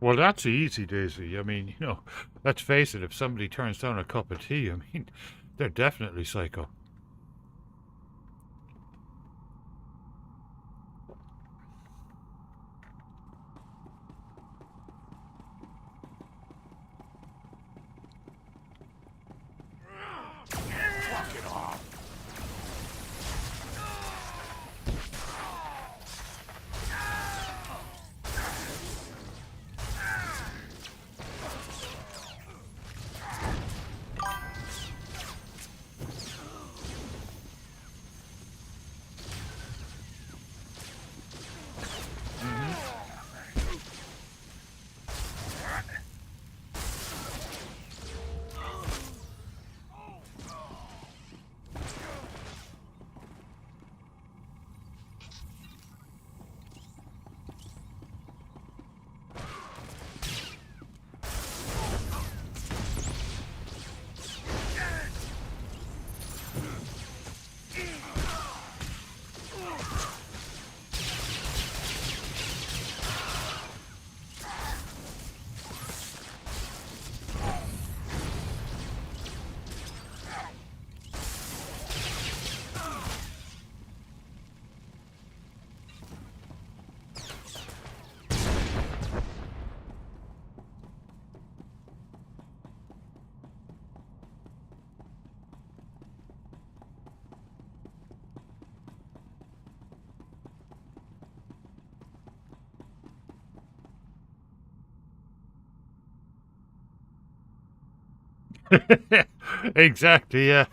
Well, that's easy, Daisy. I mean, you know, let's face it, if somebody turns down a cup of tea, I mean, they're definitely psycho. Walk it off. Exactly, yeah.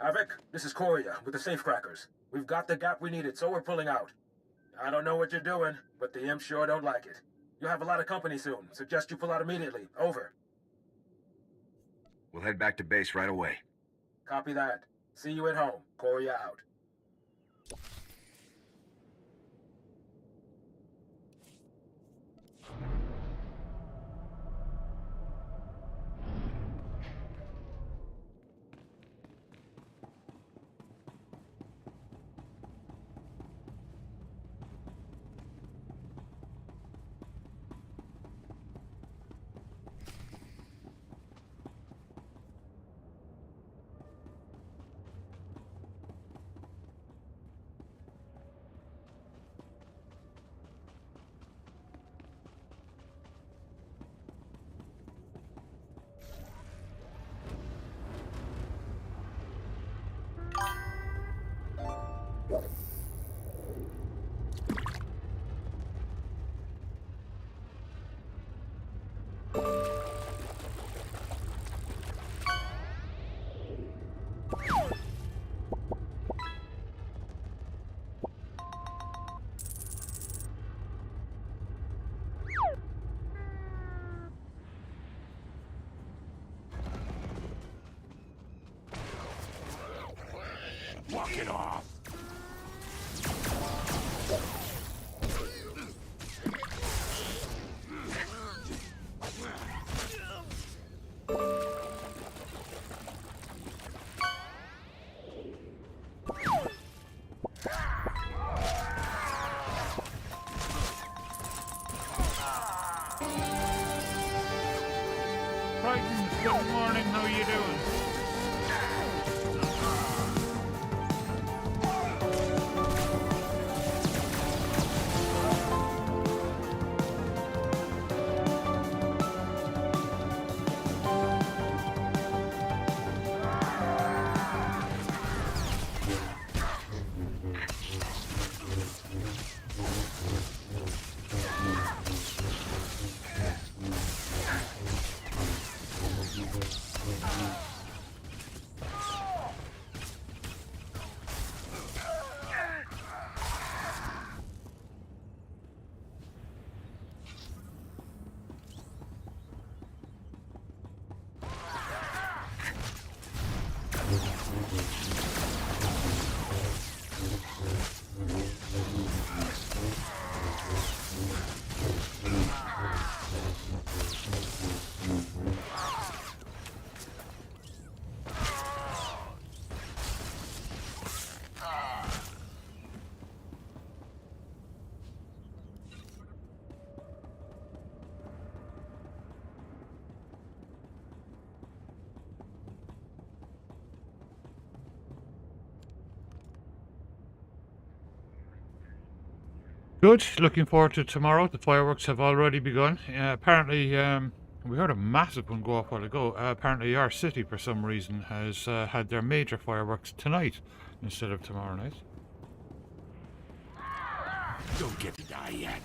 Havoc, this is Korea with the safecrackers. We've got the gap we needed, so we're pulling out. I don't know what you're doing, but the imps sure don't like it. You'll have a lot of company soon. Suggest you pull out immediately. Over. We'll head back to base right away. Copy that. See you at home. Korea out. Walk it off. Titans, good morning, how you doing? Good. Looking forward to tomorrow. The fireworks have already begun. Apparently, we heard a massive one go off a while ago. Apparently, our city, for some reason, has had their major fireworks tonight instead of tomorrow night. Don't get to die yet.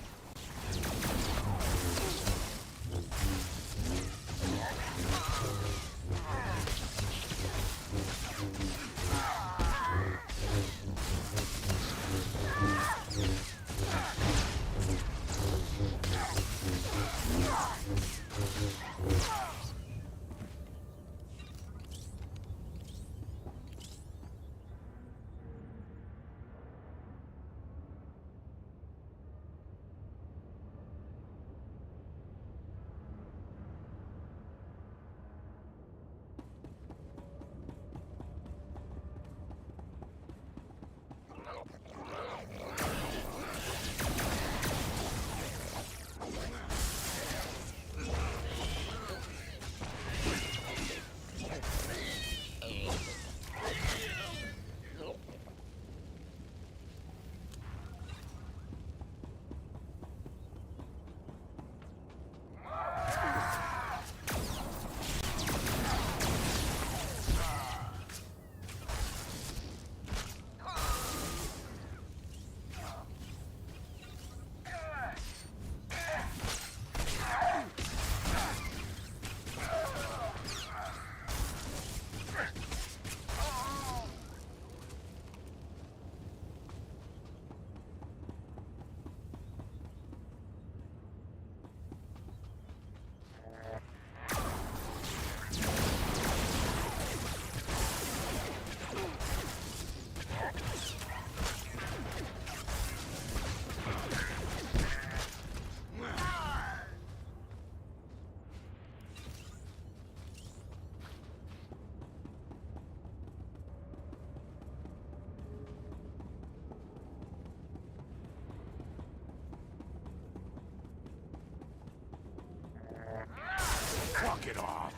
Walk it off.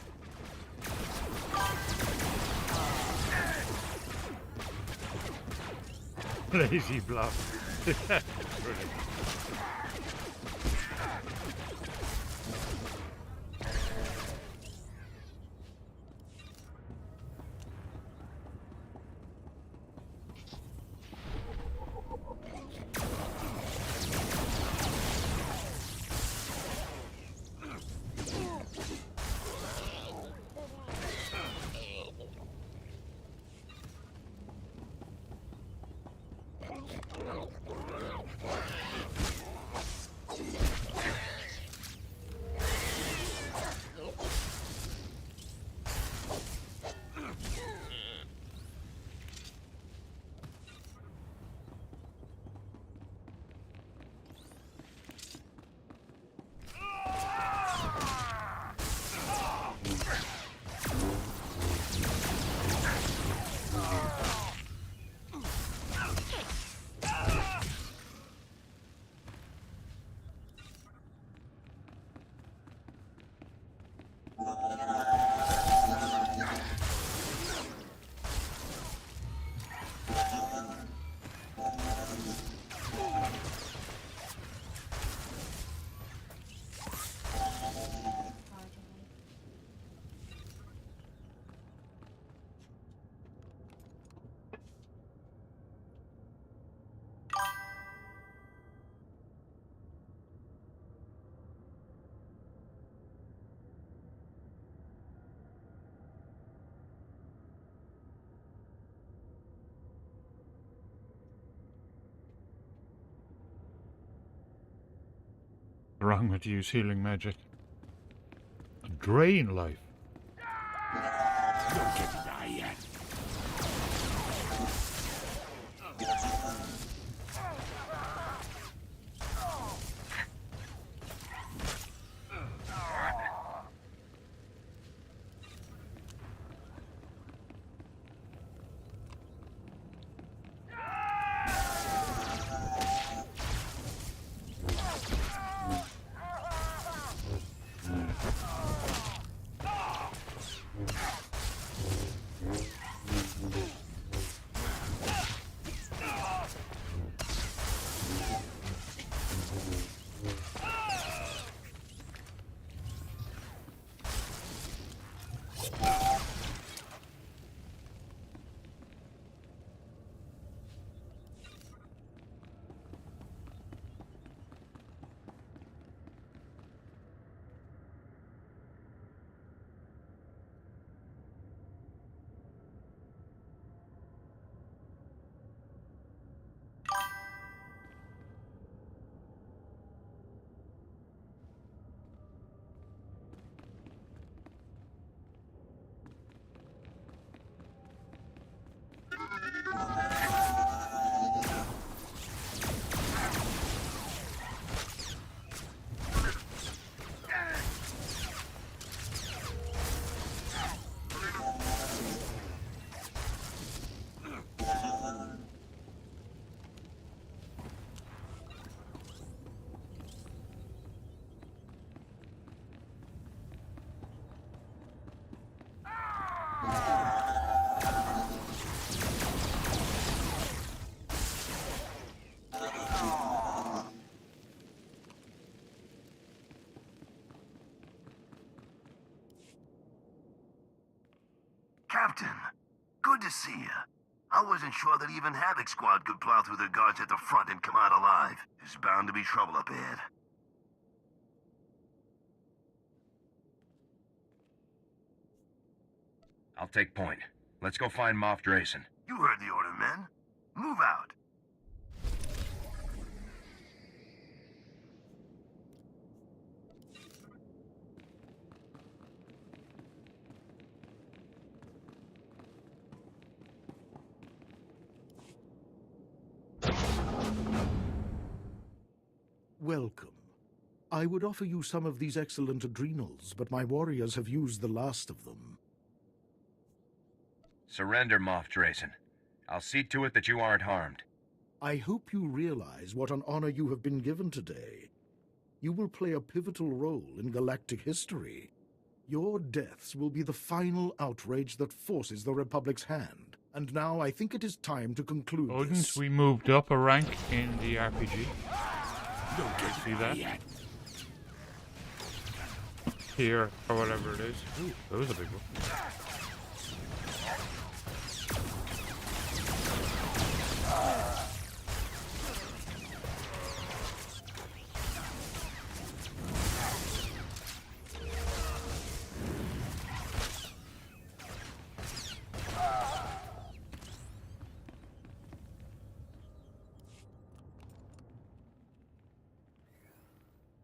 Lazy bluff. Brilliant. Wrong with use healing magic. Drain life. Don't get to die yet. Good to see you. I wasn't sure that even Havoc Squad could plow through the guards at the front and come out alive. There's bound to be trouble up ahead. I'll take point. Let's go find Moff Drayson. You heard the order, men. Move out. Welcome. I would offer you some of these excellent adrenals, but my warriors have used the last of them. Surrender, Moff Drayson. I'll see to it that you aren't harmed. I hope you realize what an honor you have been given today. You will play a pivotal role in galactic history. Your deaths will be the final outrage that forces the Republic's hand. And now I think it is time to conclude Odin's, we moved up a rank in the RPG. Don't get See that? yet. Here, or whatever it is. Ooh, that was a big one.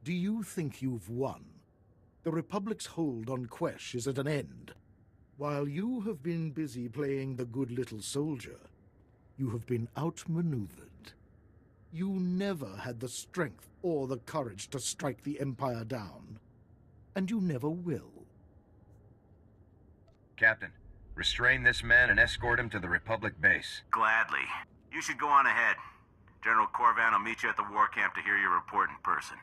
Do you think you've won? The Republic's hold on Quesh is at an end. While you have been busy playing the good little soldier, you have been outmaneuvered. You never had the strength or the courage to strike the Empire down. And you never will. Captain, restrain this man and escort him to the Republic base. Gladly. You should go on ahead. General Corvan will meet you at the war camp to hear your report in person.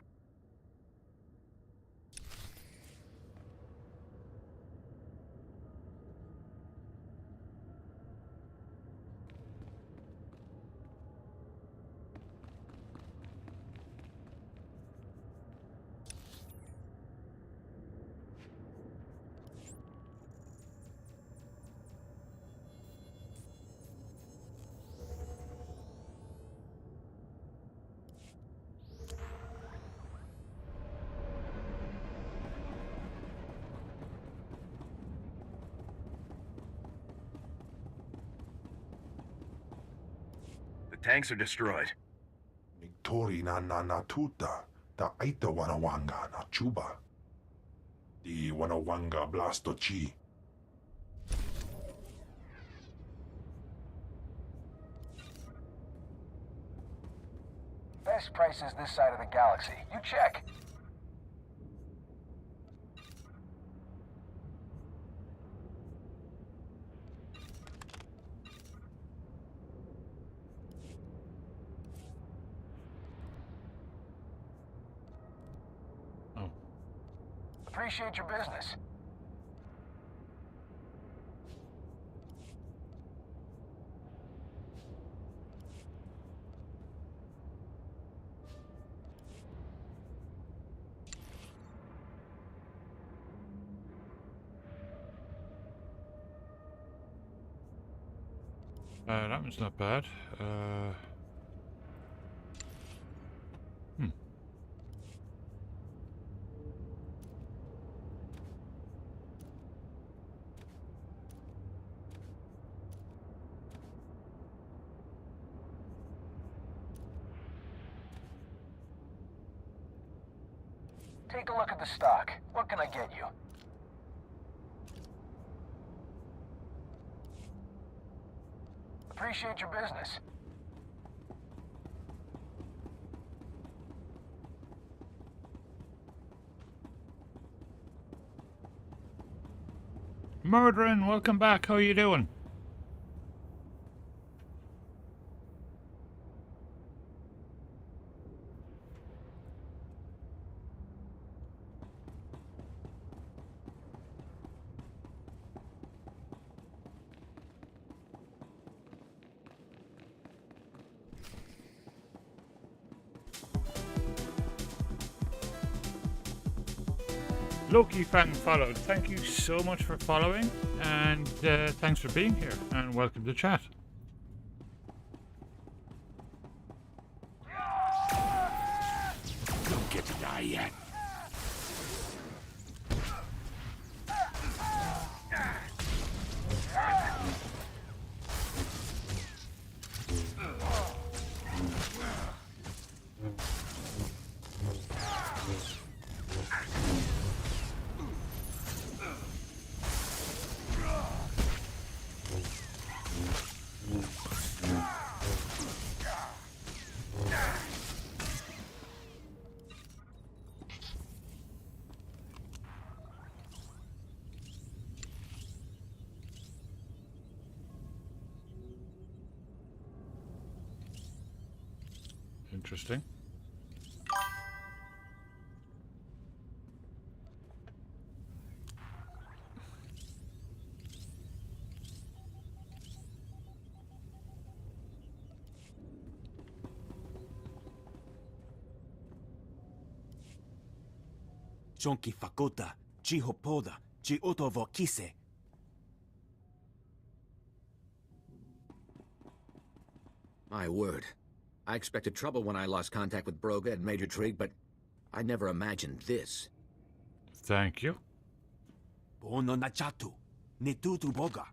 The tanks are destroyed. Tori na tuta, ta aita wanawanga na chuba. Di wanawanga blasto chi. Best prices this side of the galaxy. You check. Appreciate your business. That one's not bad. Take a look at the stock. What can I get you? Appreciate your business. Murdering, welcome back. How you doing? Loki fan followed. Thank you so much for following, and thanks for being here, and welcome to chat. Don't get to die yet. Interesting. Chonki fakota, chi hopoda, chi otovo kise. My word. I expected trouble when I lost contact with Broga and Major Trig, but I never imagined this. Thank you. Bono na chatu, netutu boga.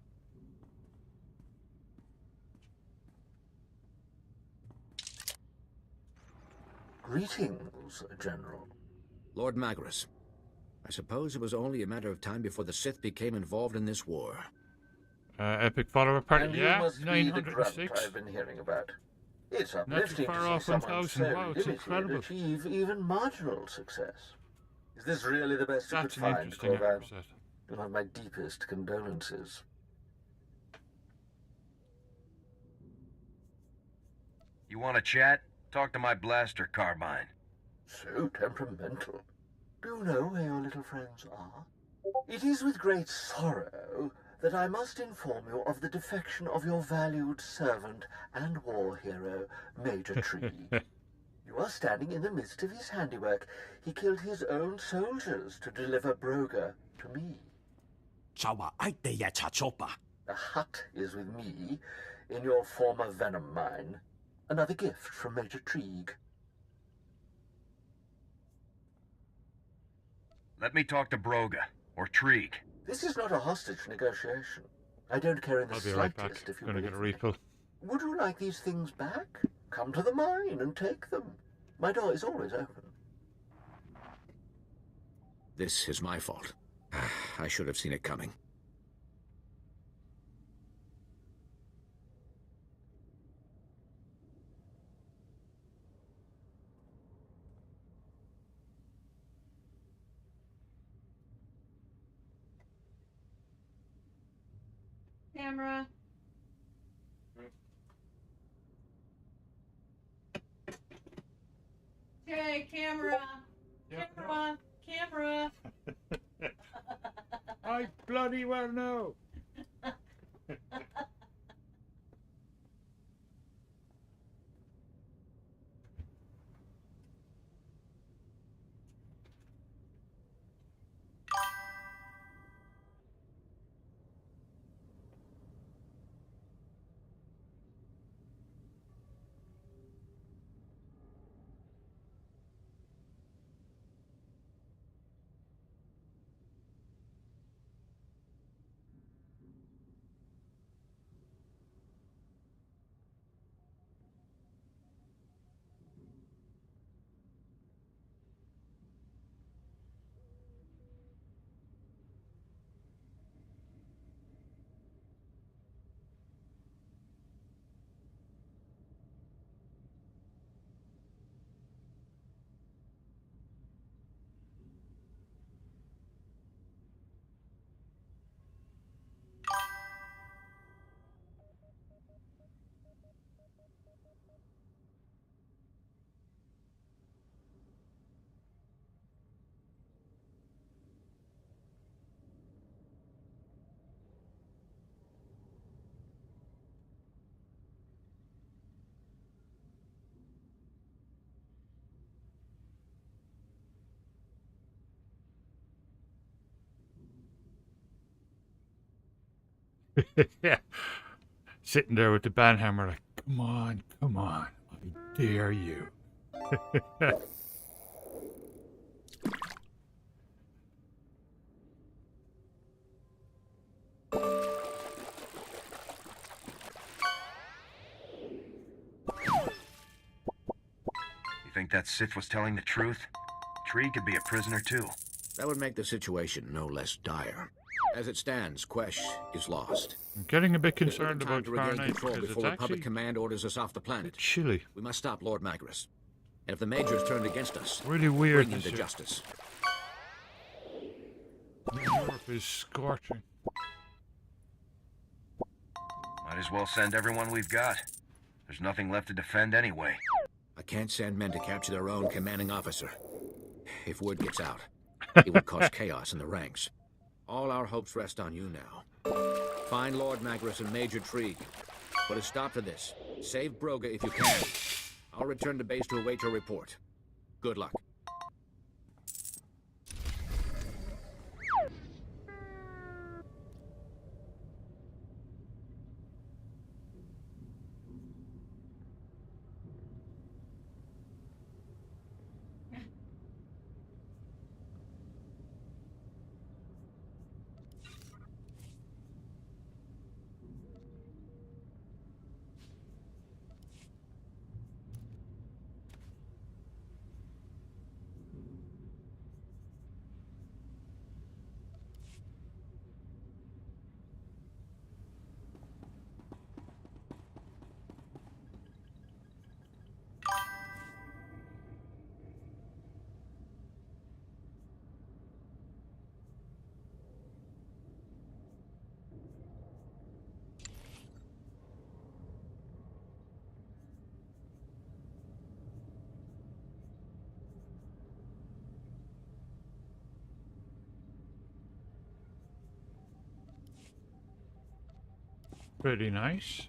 Greetings, General. Lord Magnus, I suppose it was only a matter of time before the Sith became involved in this war. Epic follower party, And yeah, you must be the grunt 906. I've been hearing about. It's Not too uplifting far to off see someone 1000. so Wow, it's limited incredible. achieve even marginal success. Is this really the best you That's could an find, interesting Corvan? episode. You'll have my deepest condolences. You want to chat? Talk to my blaster carbine. So temperamental. Do you know where your little friends are? It is with great sorrow that I must inform you of the defection of your valued servant and war hero, Major Trig. You are standing in the midst of his handiwork. He killed his own soldiers to deliver Broga to me. Chawa aite ya chachopa. The hut is with me in your former venom mine. Another gift from Major Trig. Let me talk to Broga, or Trig. This is not a hostage negotiation. I don't care in the I'll be right slightest back. if you Gonna get a believe me. refill. Would you like these things back? Come to the mine and take them. My door is always open. This is my fault. I should have seen it coming. Camera. Okay, camera. Camera. Camera. I bloody well know. Yeah. Sitting there with the banhammer like, come on, I dare you. You think that Sith was telling the truth? Tree could be a prisoner too. That would make the situation no less dire. As it stands, Quesh is lost. I'm getting a bit There's little concerned time about to regain Fahrenheit control because before it's Republic actually Command orders us off the planet. chilly. We must stop Lord Magris. And if the Major's turned against us, Really weird bring him this to year. justice. Europe is scorching. Might as well send everyone we've got. There's nothing left to defend anyway. I can't send men to capture their own commanding officer. If word gets out, it would cause chaos in the ranks. All our hopes rest on you now. Find Lord Magris and Major Trieg. Put a stop to this. Save Broga if you can. I'll return to base to await your report. Good luck. Pretty nice.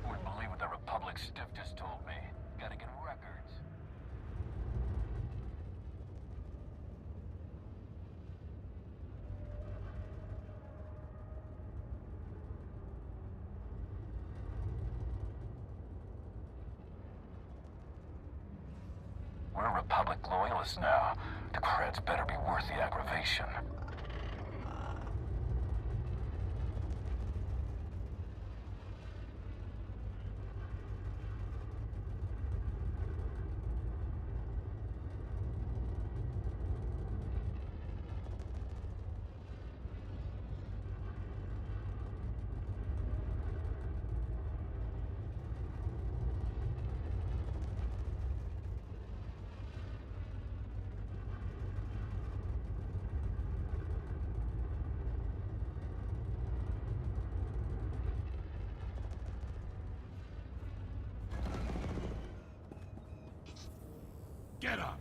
Wouldn't believe what the Republic stiff just told me. Gotta get records. We're Republic loyalists now. The creds better be worth the aggravation. Get up!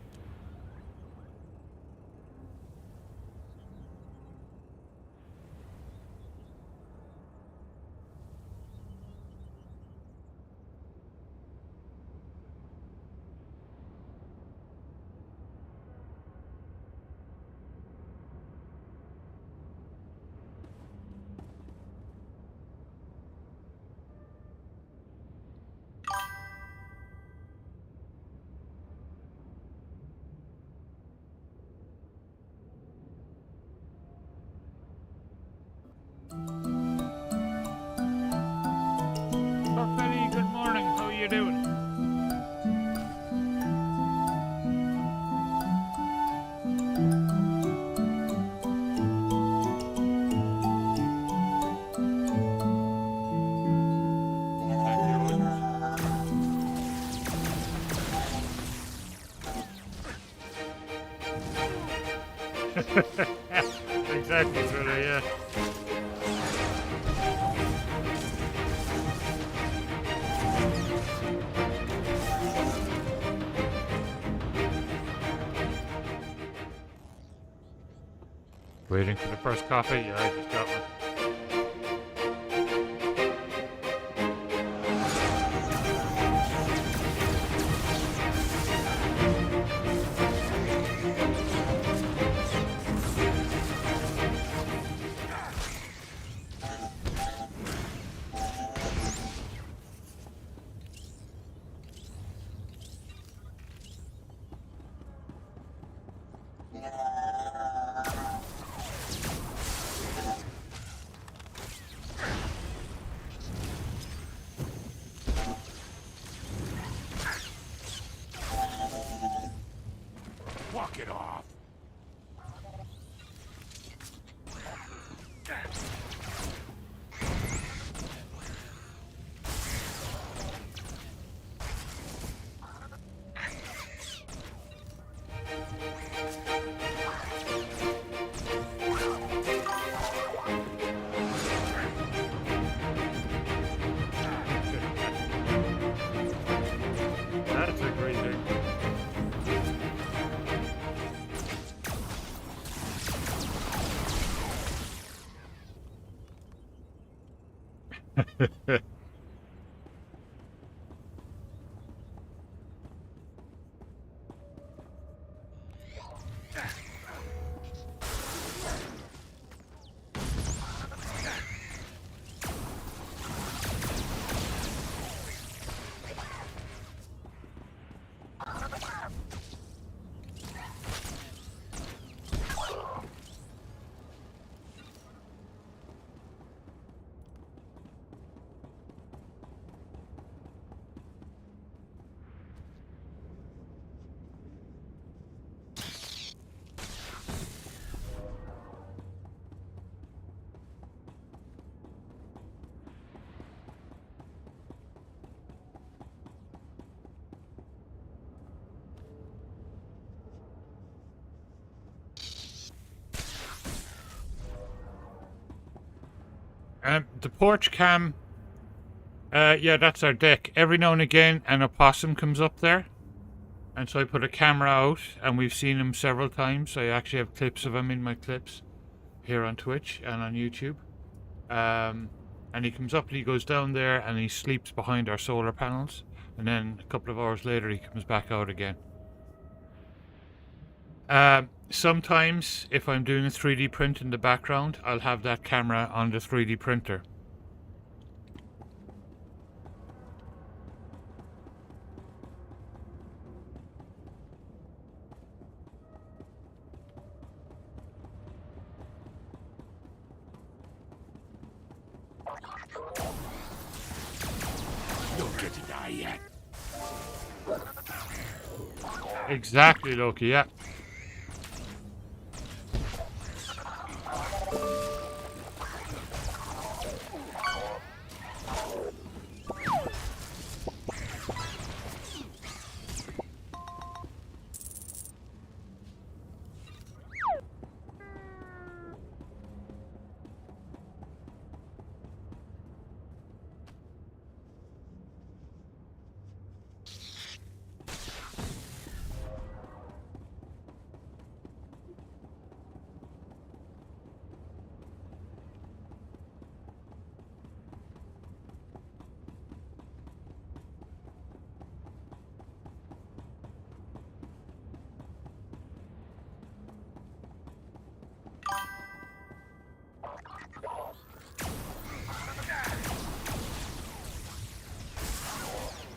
Buffetti, good morning. How are you doing? Exactly, Thriller, yeah. Waiting for the first coffee? Yeah, I just got one. Walk it off. That's a great thing. The porch cam, yeah, that's our deck. Every now and again, an opossum comes up there. And so I put a camera out, and we've seen him several times. I actually have clips of him in my clips here on Twitch and on YouTube. And he comes up and he goes down there and he sleeps behind our solar panels. And then a couple of hours later, he comes back out again. Sometimes, if I'm doing a 3D print in the background, I'll have that camera on the 3D printer. Don't get to die yet. Exactly, Loki, yeah.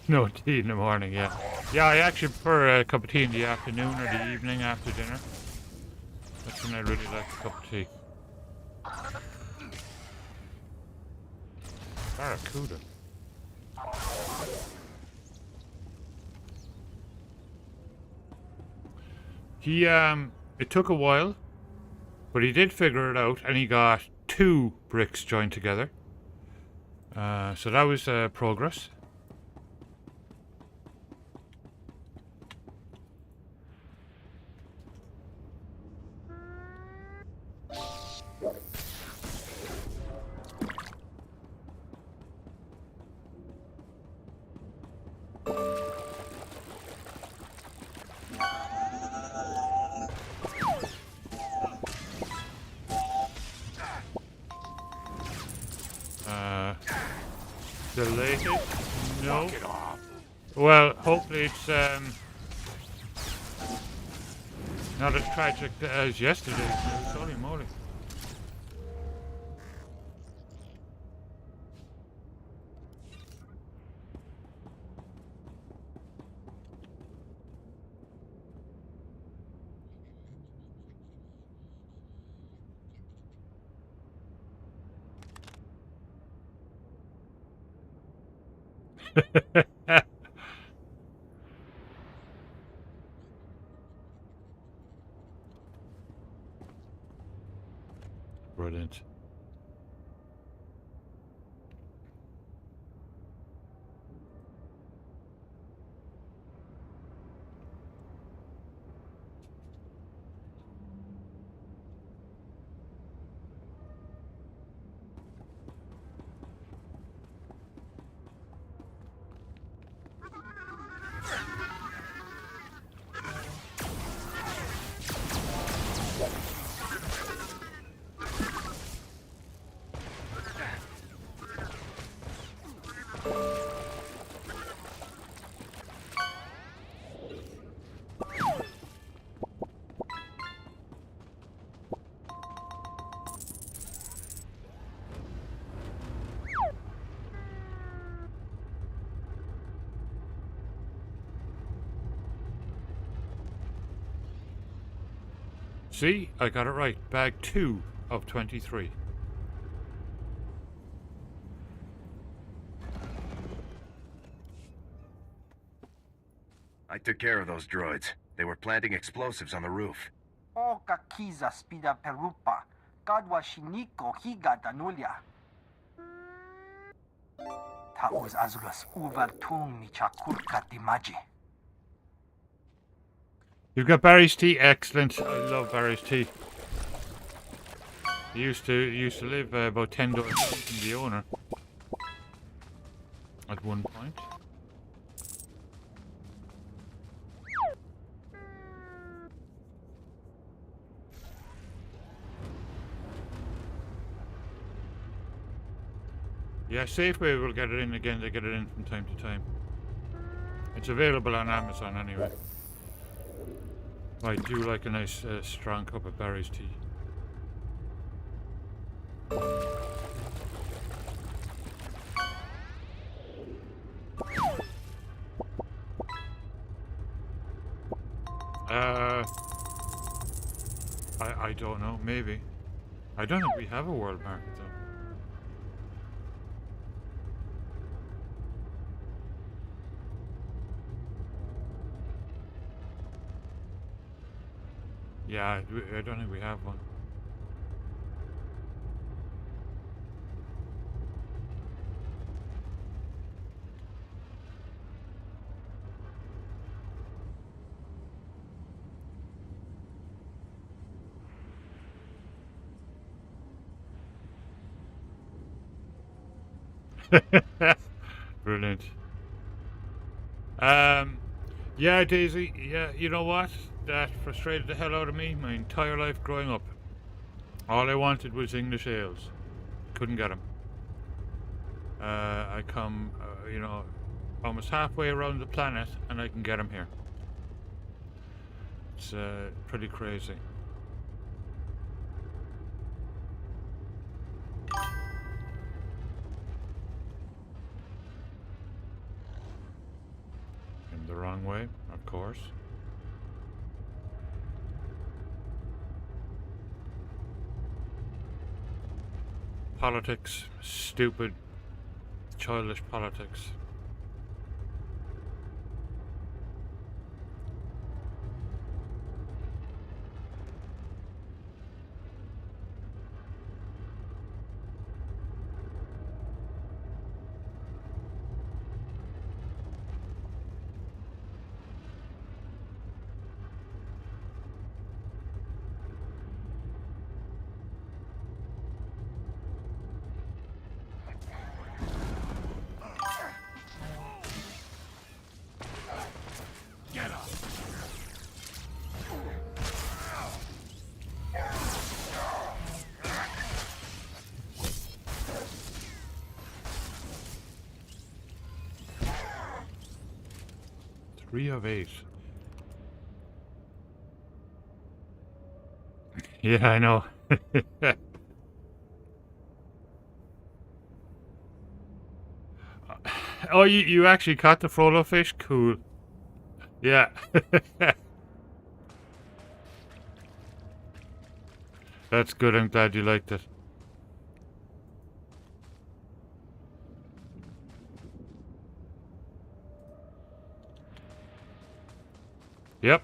No tea in the morning, yeah. Yeah, I actually prefer a cup of tea in the afternoon or the evening after dinner. That's when I really like a cup of tea. Barracuda. It took a while, but he did figure it out, and he got 2 bricks joined together. So that was progress. Deleted? No. Well, hopefully it's not as tragic as yesterday. Holy moly. Brilliant. See, I got it right. Bag 2 of 23. I took care of those droids. They were planting explosives on the roof. O kakiza spida perupa. Kadwa shiniko higa danulia. Tauz azulas uvaltung ni chakurka dimaji. You've got Barry's tea, excellent. I love Barry's tea. He used to live about 10 doors down from the owner at one point. Yeah, Safeway will get it in again. They get it in from time to time. It's available on Amazon anyway. I do like a nice strong cup of Barry's tea. I don't know, maybe. I don't think we have a world market though. Yeah, I don't think we have one. Brilliant. Yeah, Daisy, yeah, you know what? That frustrated the hell out of me my entire life growing up. All I wanted was English ales. Couldn't get them. I come, you know, almost halfway around the planet and I can get them here. It's pretty crazy. In the wrong way, of course. Politics, stupid, childish politics. 3 of 8. Yeah, I know. Oh, you actually caught the Frollo fish? Cool. Yeah. That's good. I'm glad you liked it. Yep.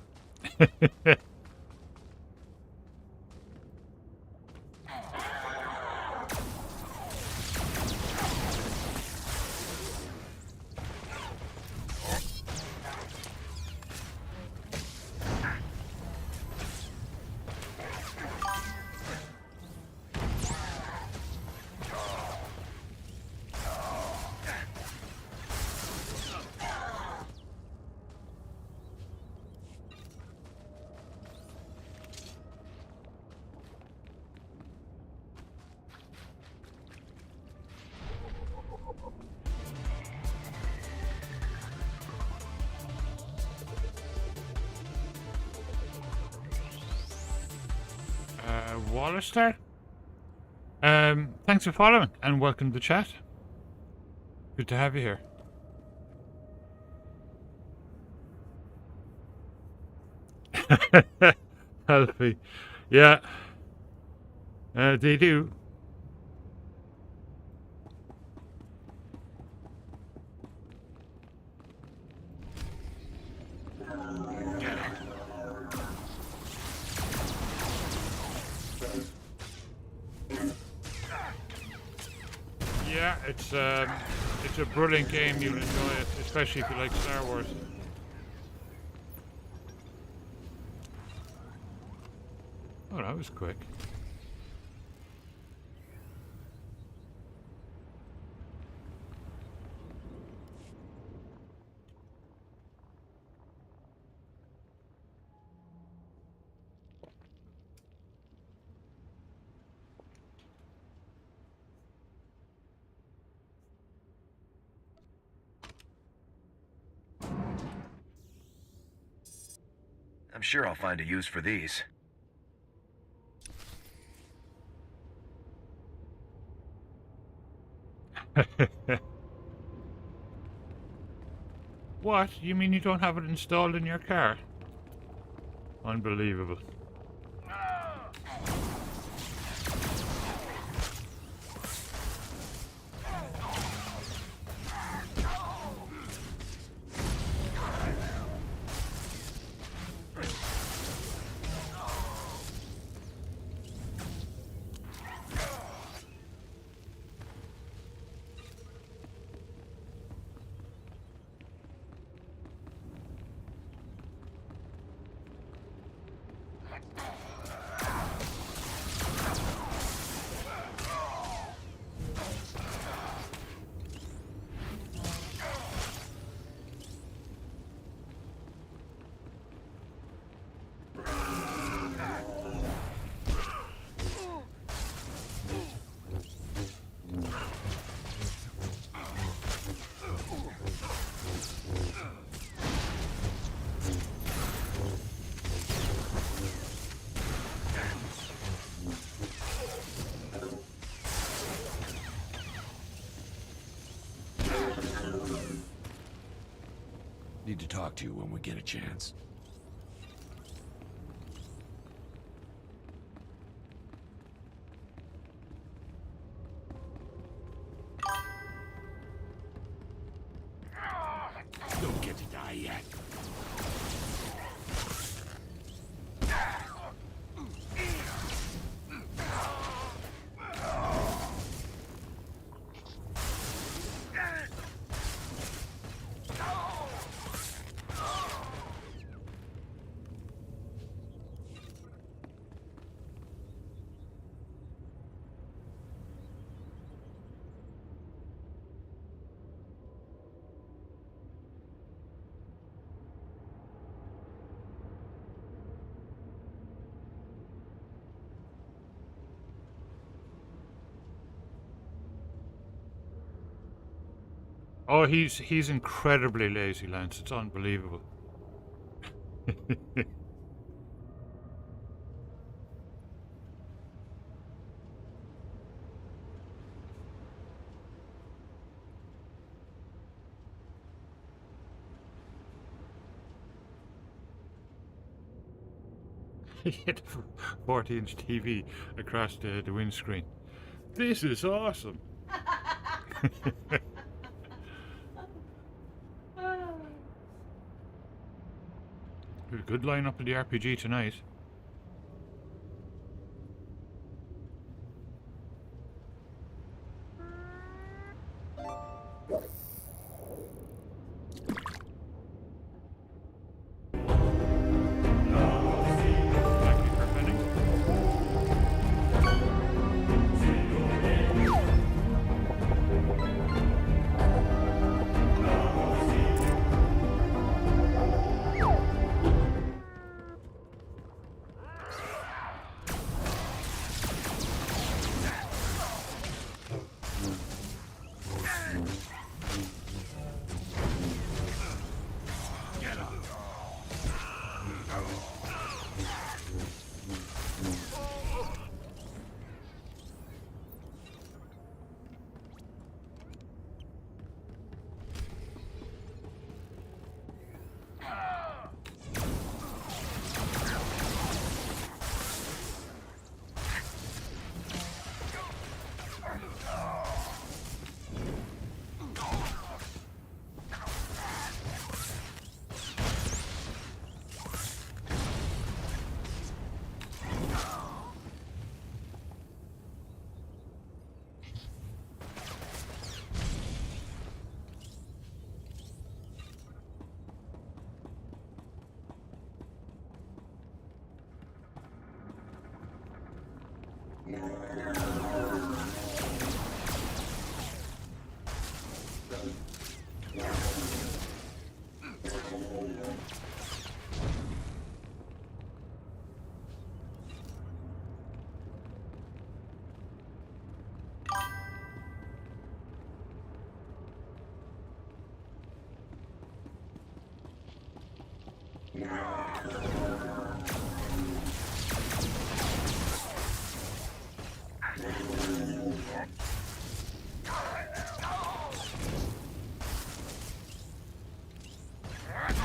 Wallister? Thanks for following and welcome to the chat. Good to have you here. Healthy. Yeah. They do. Yeah, it's a brilliant game. You'll enjoy it, especially if you like Star Wars. Oh, that was quick. I'm sure I'll find a use for these. What? You mean you don't have it installed in your car? Unbelievable. Need to talk to you when we get a chance. Don't get to die yet. Oh, he's incredibly lazy, Lance. It's unbelievable. He hit a 40-inch TV across the windscreen. This is awesome. Good lineup in the RPG tonight.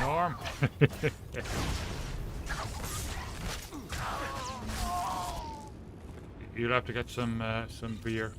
Norm. You'll have to get some beer.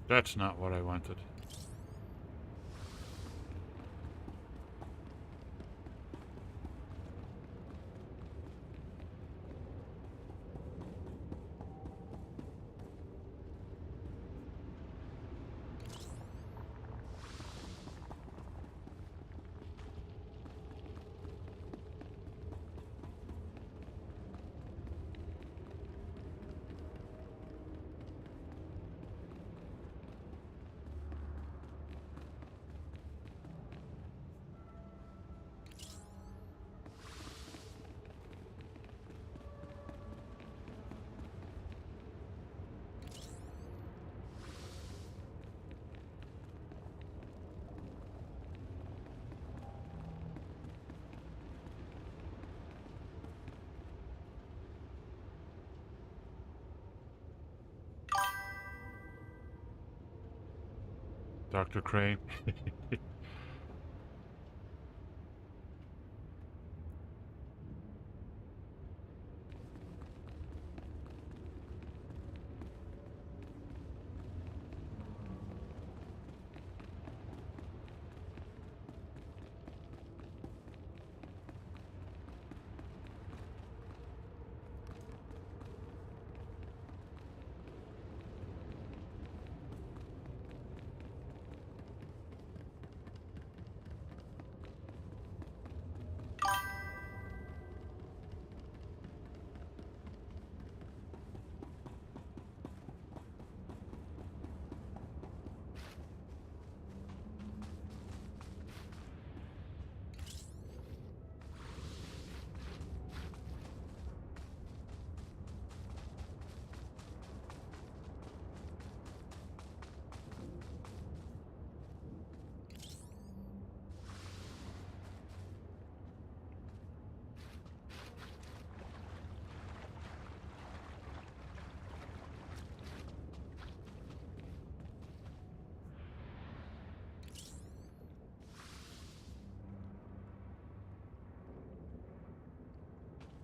That's not what I wanted. Dr. Crane.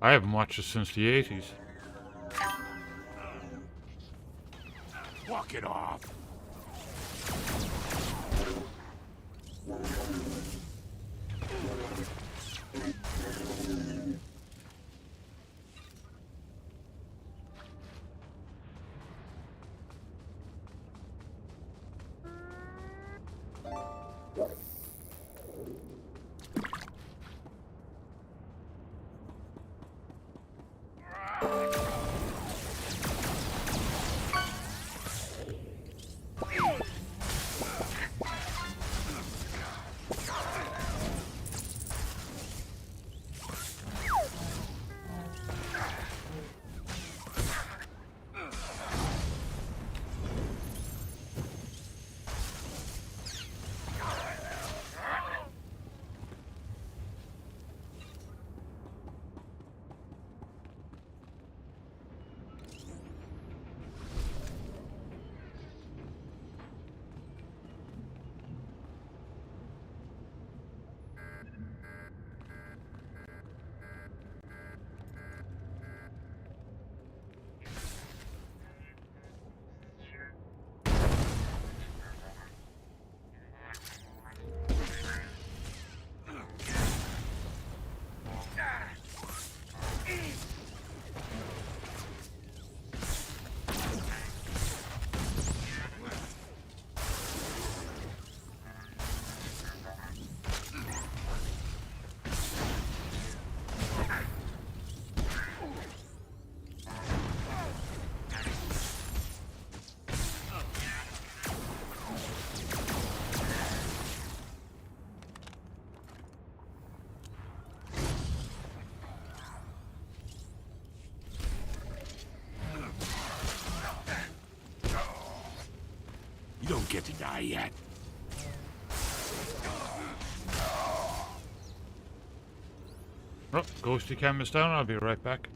I haven't watched it since the 80s. Walk it off. You don't get to die yet. Oh, ghosty cam is down. I'll be right back.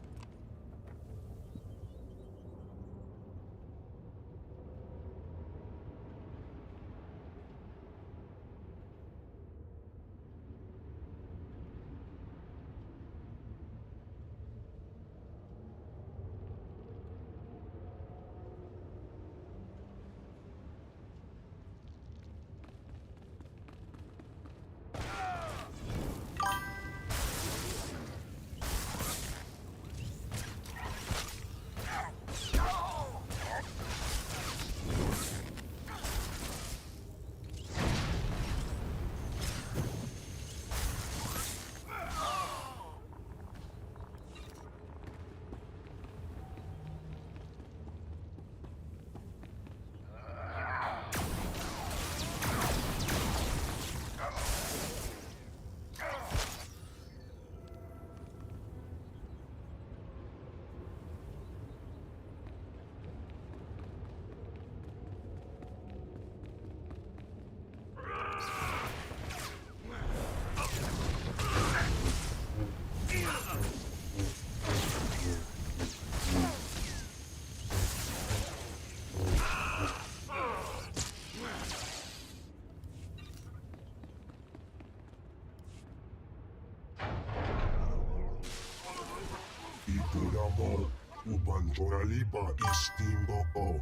Ituramo ubantoralipa istimbo.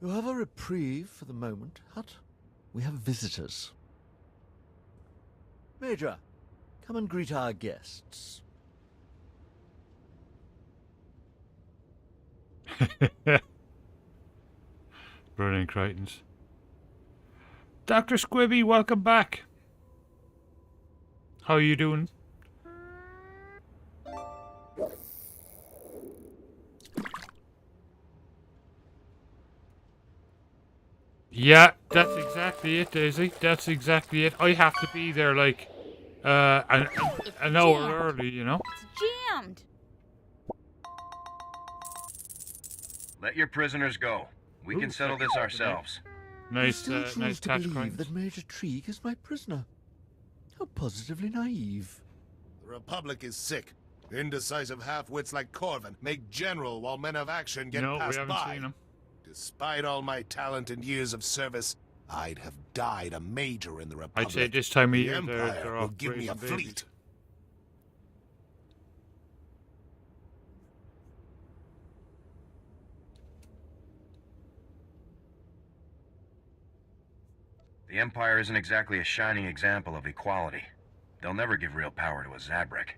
You have a reprieve for the moment, Hut. We have visitors. Major, come and greet our guests. Brilliant, Crichtons. Dr. Squibby, welcome back. How are you doing? Yeah, that's exactly it, Daisy. That's exactly it. I have to be there like an hour early, you know? It's jammed. Let your prisoners go. We can settle this ourselves. Nice, You still choose nice to catch, believe Crichtons. that Major Treeg is my prisoner. How positively naive. The Republic is sick. Indecisive half-wits like Corvin make general while men of action get No, we passed haven't by. seen him. Despite all my talent and years of service, I'd have died a major in the Republic. I'd say this time of the year Empire they're will off give me a raising babies. fleet. The Empire isn't exactly a shining example of equality. They'll never give real power to a Zabrak.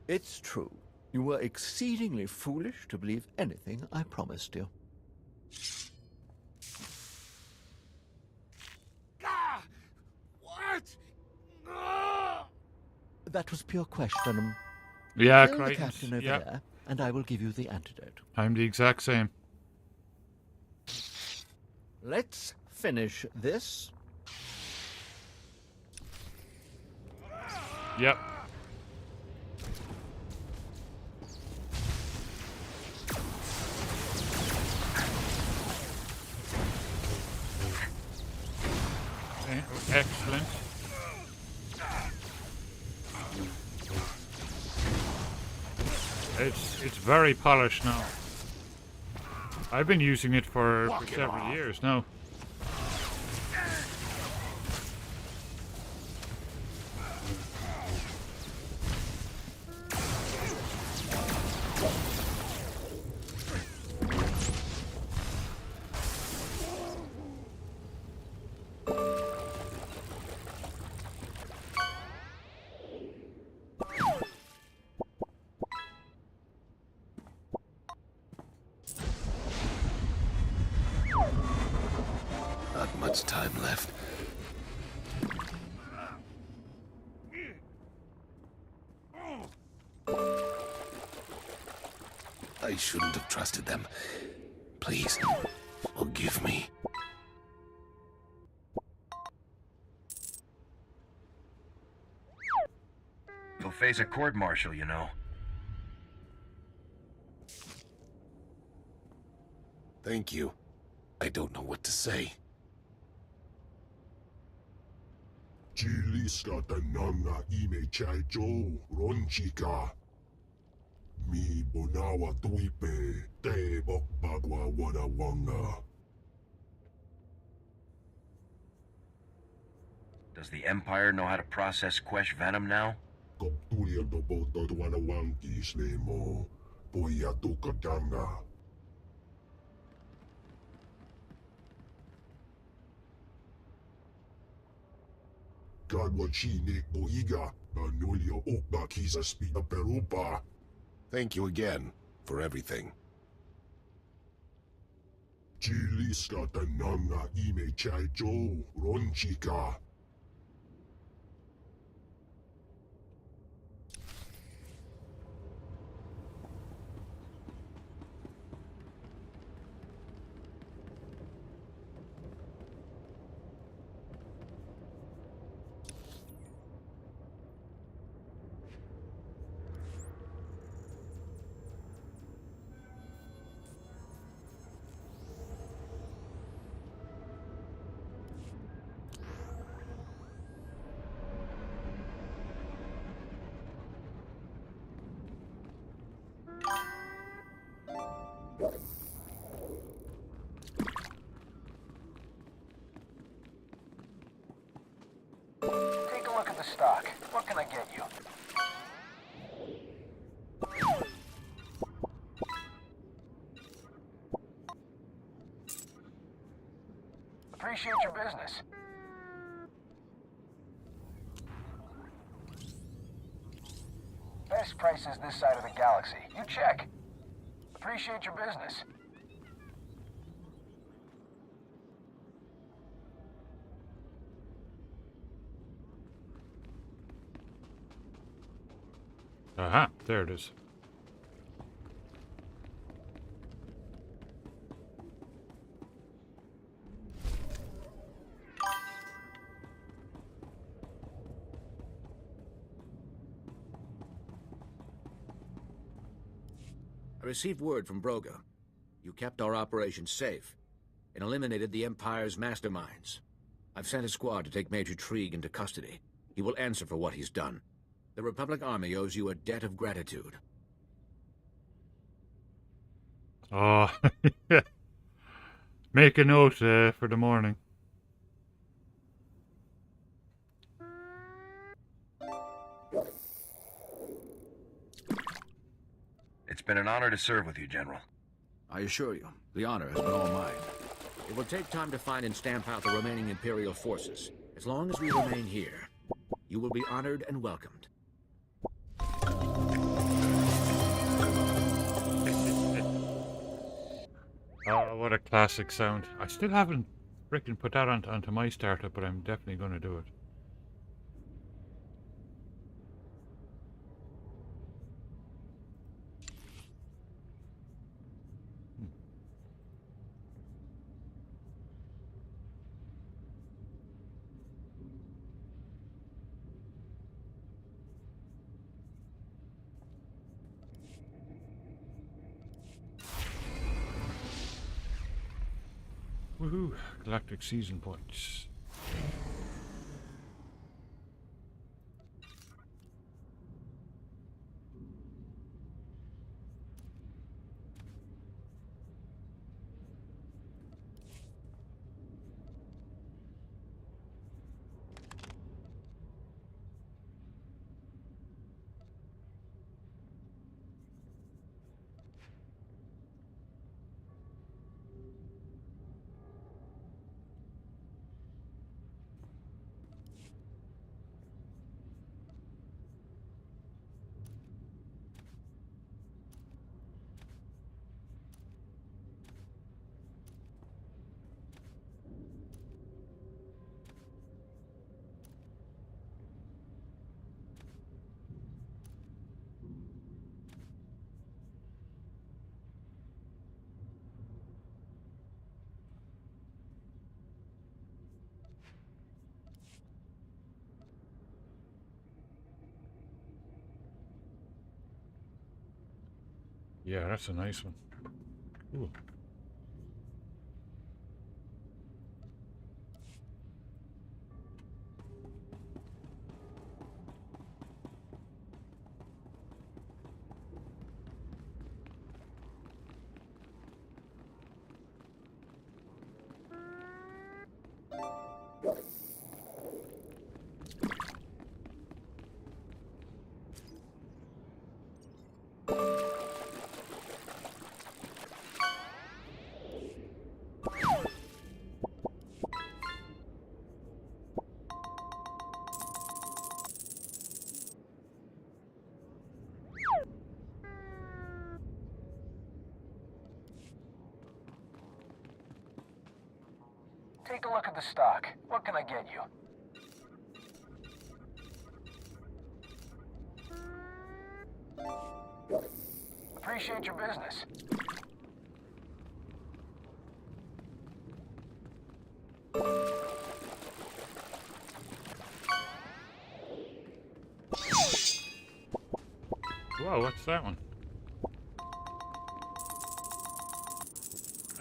It's true. You were exceedingly foolish to believe anything I promised you. What? That was pure question. Yeah, Tell the Crichton. captain over Yeah. there, and I will give you the antidote. I'm the exact same. Let's finish this. Yep. Excellent. It's very polished now. I've been using it for several years now. Not much time left. I shouldn't have trusted them. Please, forgive me. You'll face a court-martial, you know. Thank you. I don't know what to say. Chiliska tananga ime chaijo ronchika. Mi bonawa tuipe te bokbagwa wadawanga. Does the Empire know how to process Quesh venom now? Koptulia do boto wanawanki slemo. Poya tukatanga. Kadwachine boiga. Anulio okba kisa spina perupa. Thank you again for everything. Chiliska tananga ime chaijo ronchika. Take a look at the stock. What can I get you? Appreciate your business. Best prices this side of the galaxy. You check. Appreciate your business. Aha, there it is. I received word from Broga. You kept our operation safe and eliminated the Empire's masterminds. I've sent a squad to take Major Trieg into custody. He will answer for what he's done. The Republic Army owes you a debt of gratitude. Oh, make a note for the morning. It's been an honor to serve with you, General. I assure you, the honor has been all mine. It will take time to find and stamp out the remaining Imperial forces. As long as we remain here, you will be honored and welcomed. Oh, what a classic sound. I still haven't frickin' put that onto my startup, but I'm definitely going to do it. Woohoo! Galactic season points. Yeah, that's a nice one. Ooh. Take a look at the stock. What can I get you? Appreciate your business. Whoa, what's that one?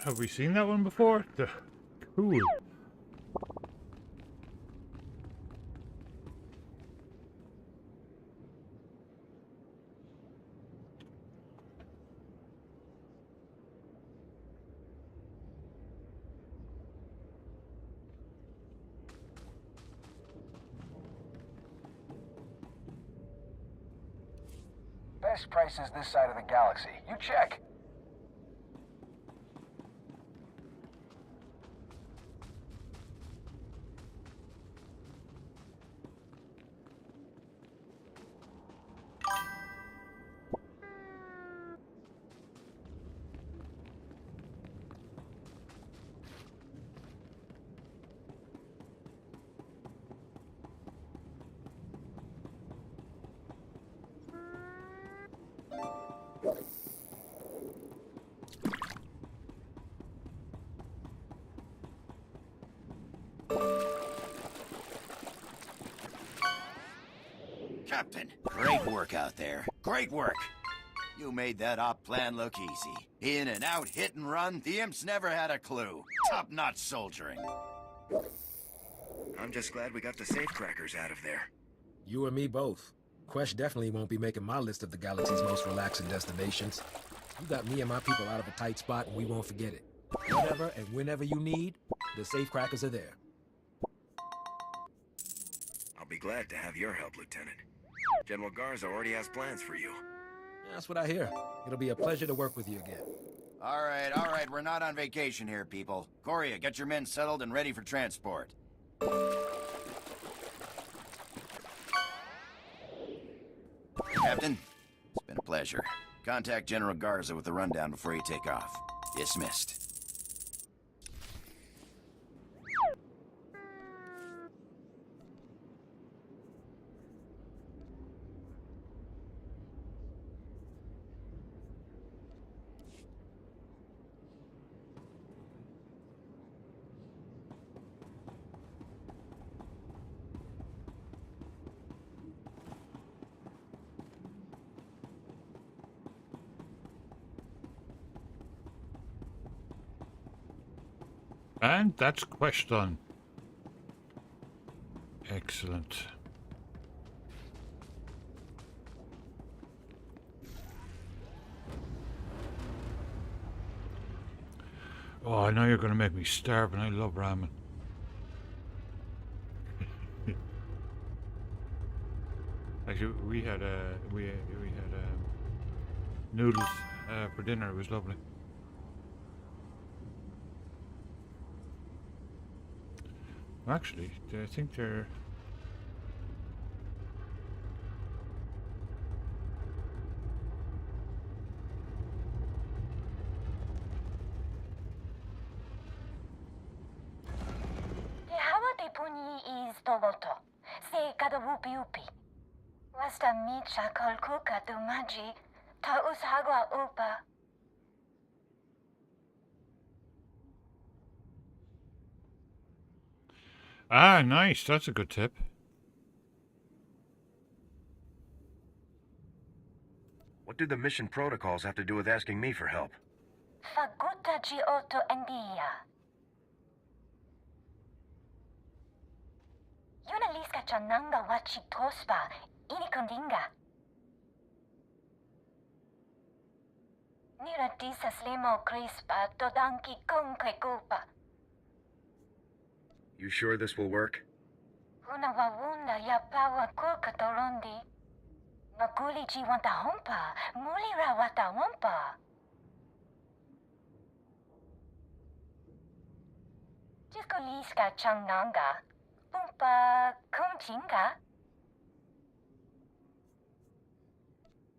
Have we seen that one before? Cool. Best prices this side of the galaxy. You check. Captain, great work out there. Great work. You made that op plan look easy. In and out, hit and run, the imps never had a clue. Top-notch soldiering. I'm just glad we got the safecrackers out of there. You and me both. Quest definitely won't be making my list of the galaxy's most relaxing destinations. You got me and my people out of a tight spot, and we won't forget it. Whatever and whenever you need, the safecrackers are there. I'll be glad to have your help, Lieutenant. General Garza already has plans for you. That's what I hear. It'll be a pleasure to work with you again. All right, we're not on vacation here, people. Korea, get your men settled and ready for transport. Captain, it's been a pleasure. Contact General Garza with the rundown before you take off. Dismissed. And that's quest done. Excellent. Oh, I know you're going to make me starve, and I love ramen. Actually, we had noodles for dinner. It was lovely. Actually, I think they're... is Toloto. Se kada wupi upi. Wasta micha kolkuka tu maji. Ta ushagwa upa. Ah, nice. That's a good tip. What do the mission protocols have to do with asking me for help? Faguta ji oto endia. Yuna liska chananga wachi tospa. Ini kundinga. Nira tisa slimo crispa todanki kunke kupa. You sure this will work? Una wawunda ya pawa kuka torondi. Maguli ji wanta hompa. Mulira wata wampa. Jisko liska chananga. Pumpa kumchinga.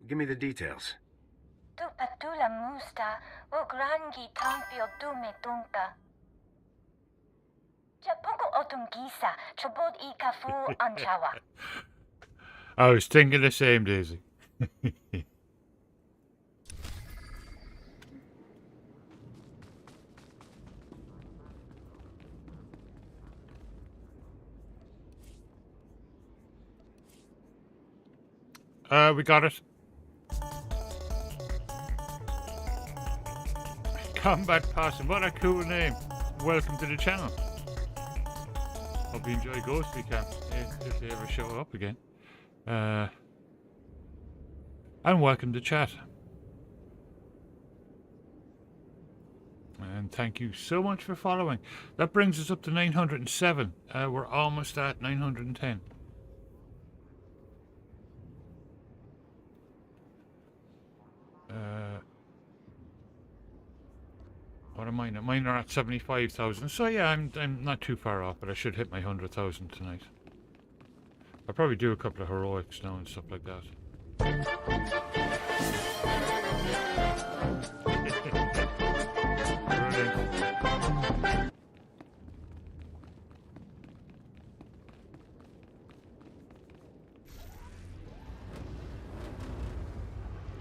Give me the details. Tu patula musta. O grangi tampio dume tunka. I was thinking the same, Daisy. We got it. Combat Possum, what a cool name. Welcome to the channel. Hope you enjoy Ghostly Camp if they ever show up again. And welcome to chat. And thank you so much for following. That brings us up to 907. We're almost at 910. What am I now? Mine are at 75,000. So yeah, I'm not too far off, but I should hit my 100,000 tonight. I'll probably do a couple of heroics now and stuff like that.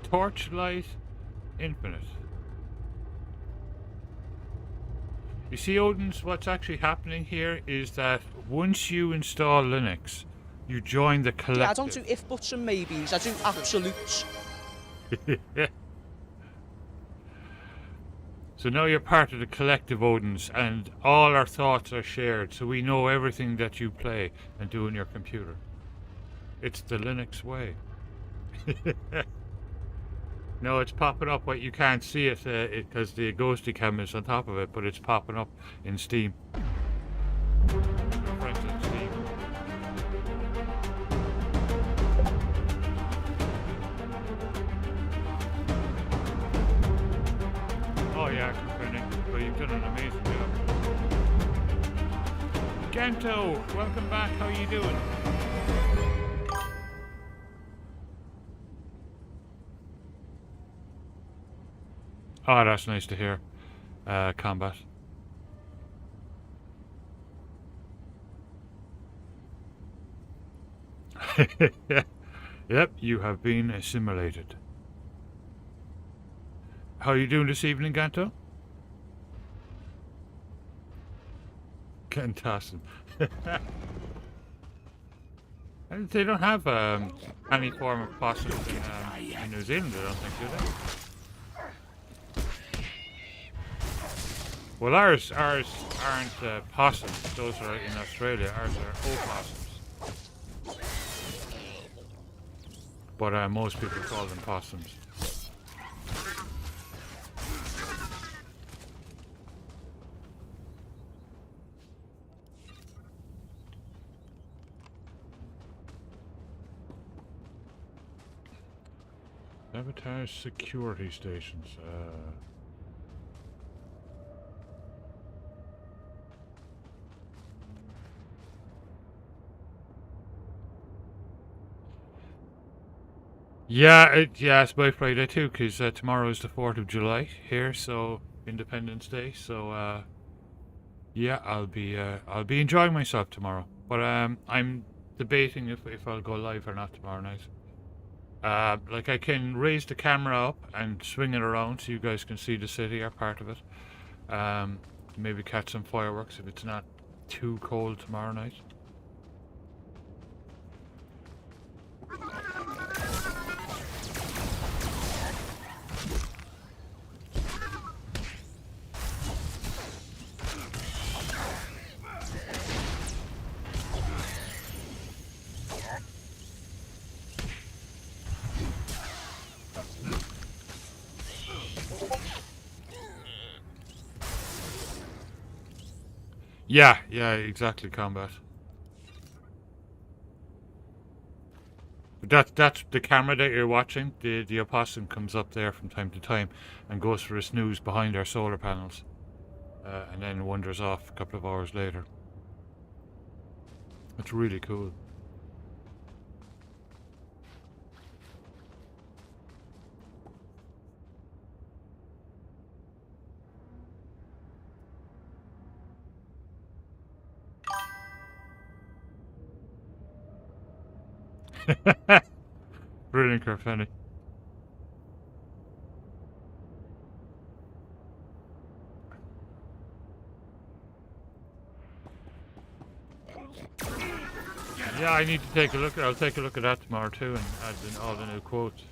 Torchlight Infinite. You see, Odin's, what's actually happening here is that once you install Linux, you join the collective. Yeah, I don't do if, buts and maybes, I do absolutes. So now you're part of the collective, Odin's, and all our thoughts are shared, so we know everything that you play and do on your computer. It's the Linux way. No, it's popping up. What you can't see it because the ghosty cam is on top of it, but it's popping up in Steam. Your friends on Steam. Yeah, Carpenny. Well, you've done an amazing job. Gento, welcome back. How you doing? Oh, that's nice to hear. Combat. Yep, you have been assimilated. How are you doing this evening, Ganto? Getting tossing. And they don't have any form of possum in New Zealand, I don't think, do they? Well, ours aren't possums. Those are in Australia. Ours are opossums. But most people call them possums. Sabotage security stations. Yeah, it's by Friday too, because tomorrow is the 4th of July here, so Independence Day. So yeah, I'll be enjoying myself tomorrow. But I'm debating if I'll go live or not tomorrow night. Like I can raise the camera up and swing it around so you guys can see the city or part of it. Maybe catch some fireworks if it's not too cold tomorrow night. Yeah, exactly, combat. That's the camera that you're watching. The opossum comes up there from time to time and goes for a snooze behind our solar panels, and then wanders off a couple of hours later. It's really cool. Brilliant, Carfenny. Yeah, I need to take a look. I'll take a look at that tomorrow too, and add in all the new quotes.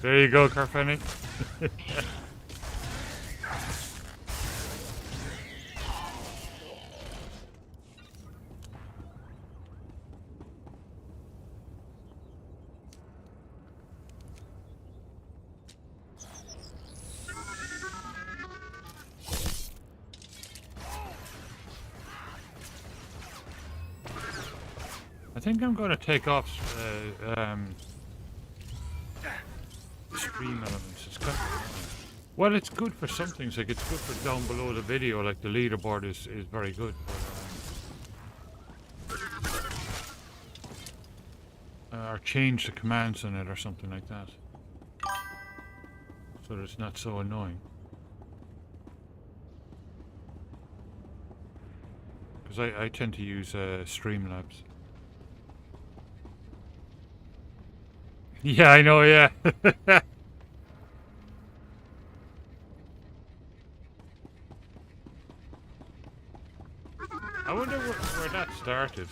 There you go, Carfenny. I think I'm going to take off stream elements. It's kind of, well, it's good for some things. Like it's good for down below the video. Like the leaderboard is very good. But, or change the commands in it or something like that, so that it's not so annoying. Because I tend to use Streamlabs. Yeah, I know, yeah. I wonder where that started.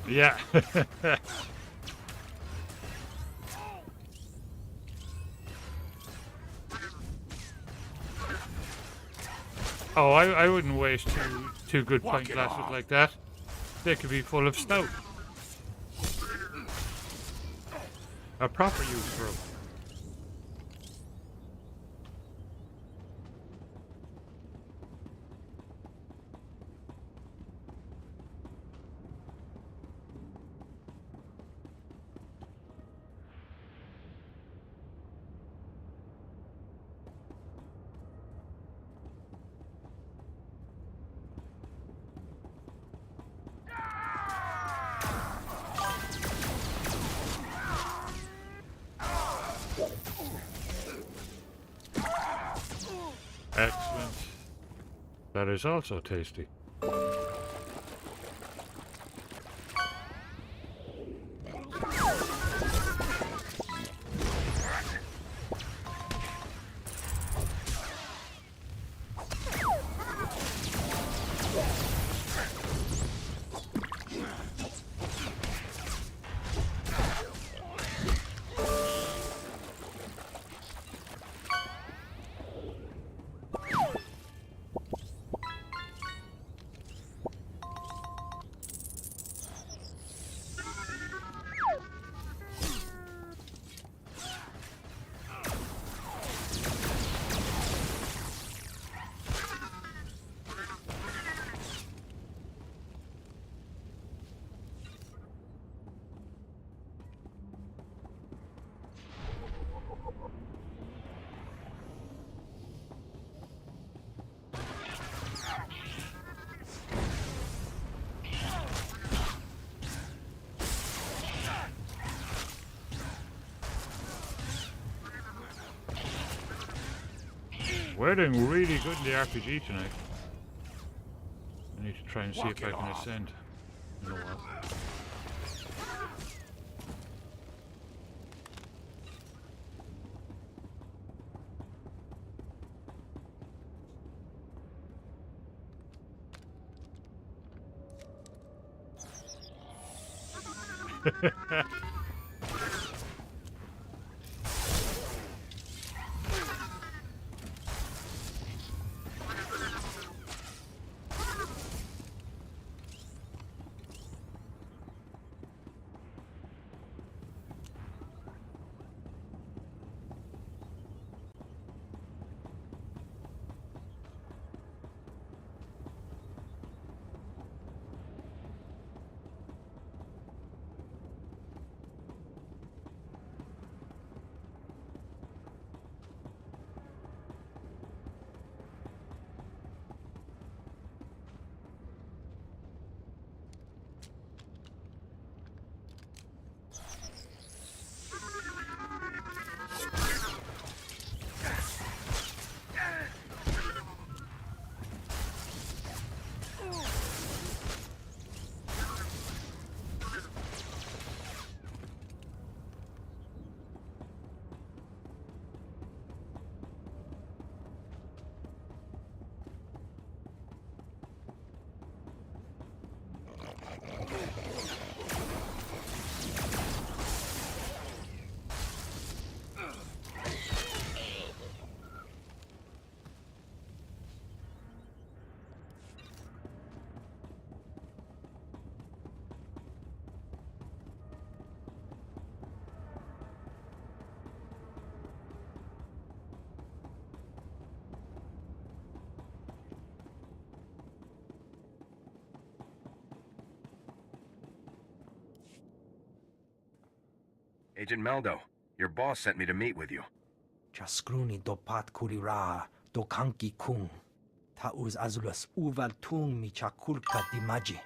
Yeah. Oh, I wouldn't waste two good pint glasses like that. They could be full of stout. A proper use for them. Excellent. That is also tasty. We're doing really good in the RPG tonight. I need to try and see if I can ascend. You know what? Agent Meldo, your boss sent me to meet with you. Chaskruni do pat kurira do kanki kung. Tauz azulas uval tung mi chakulka dimaji.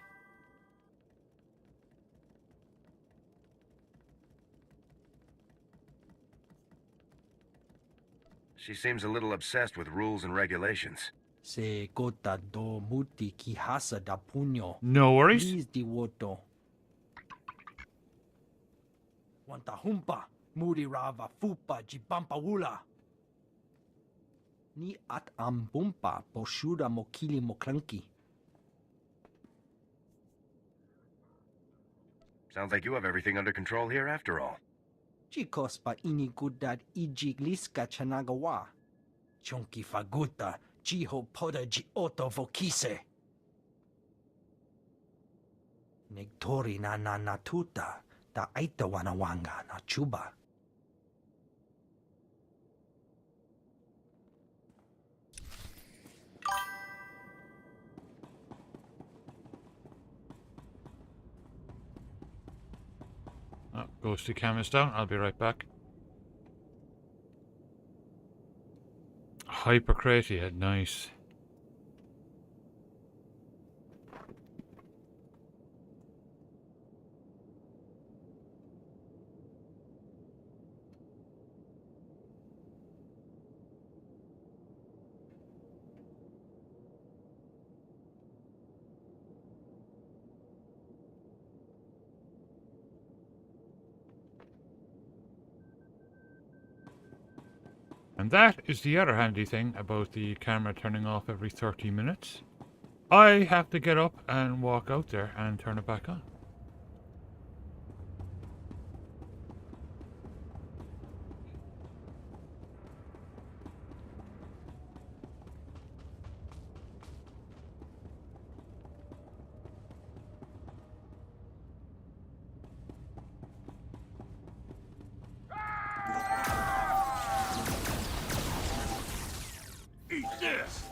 She seems a little obsessed with rules and regulations. Se gota do muti kihasa da puño. No worries. Please di woto. Wanta humpa, muri rava fupa jibampa wula. Ni at ambumpa poshuda mokili moklanki. Sounds like you have everything under control here after all. Chikos pa ini gudad ijigliska chanagawa. Chonki faguta, jiho poda ji oto vokise. Negtori na natuta, da aita wanawanga na chuba. Oh, ghosty camera's down. I'll be right back. Hypercratia, nice. And that is the other handy thing about the camera turning off every 30 minutes. I have to get up and walk out there and turn it back on. Eat this!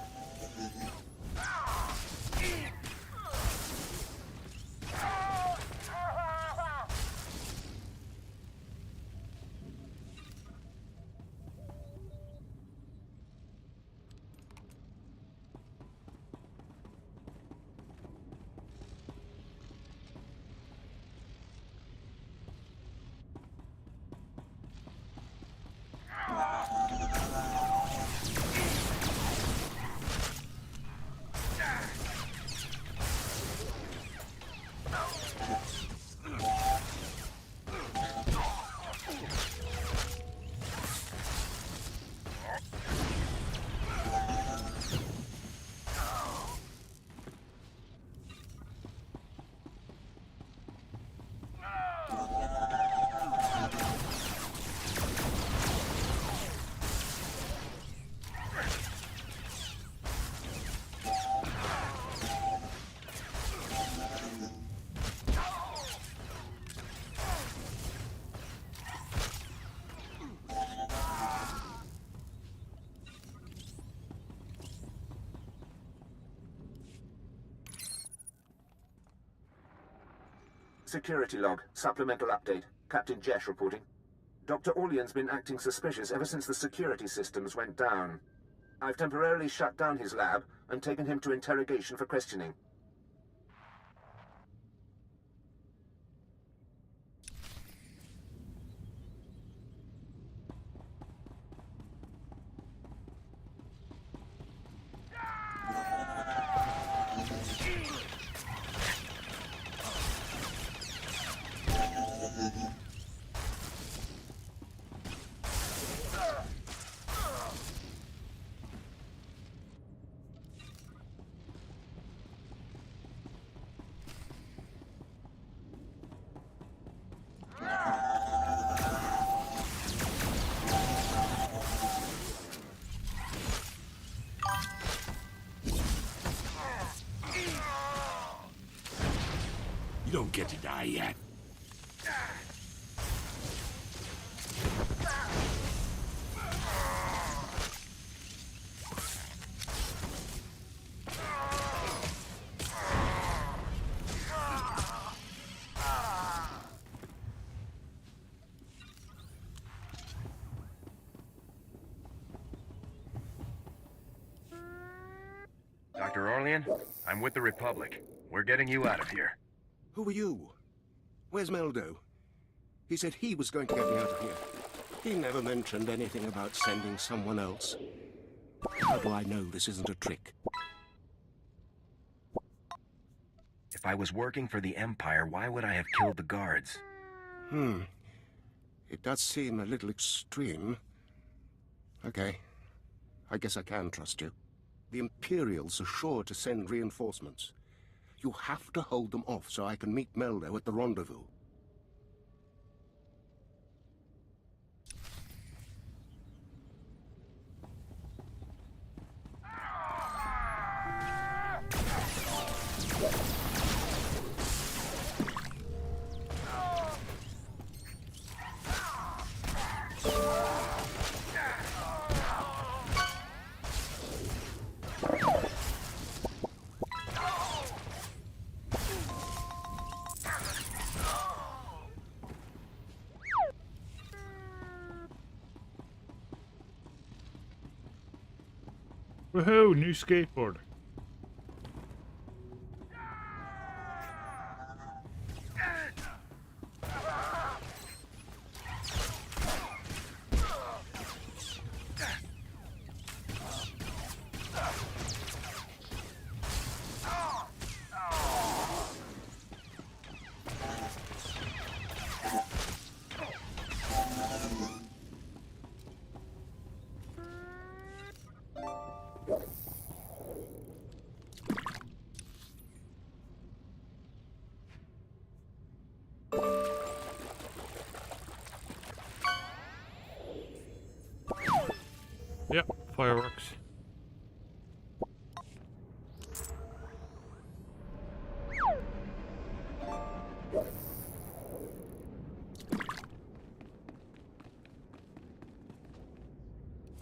Security log. Supplemental update. Captain Jesh reporting. Dr. Orlean's been acting suspicious ever since the security systems went down. I've temporarily shut down his lab and taken him to interrogation for questioning. You don't get to die yet. Rebellion. I'm with the Republic. We're getting you out of here. Who are you? Where's Meldo? He said he was going to get me out of here. He never mentioned anything about sending someone else. How do I know this isn't a trick? If I was working for the Empire, why would I have killed the guards? It does seem a little extreme. Okay. I guess I can trust you. The Imperials are sure to send reinforcements. You have to hold them off so I can meet Meldo at the rendezvous. Woohoo! New skateboard. Yep, fireworks.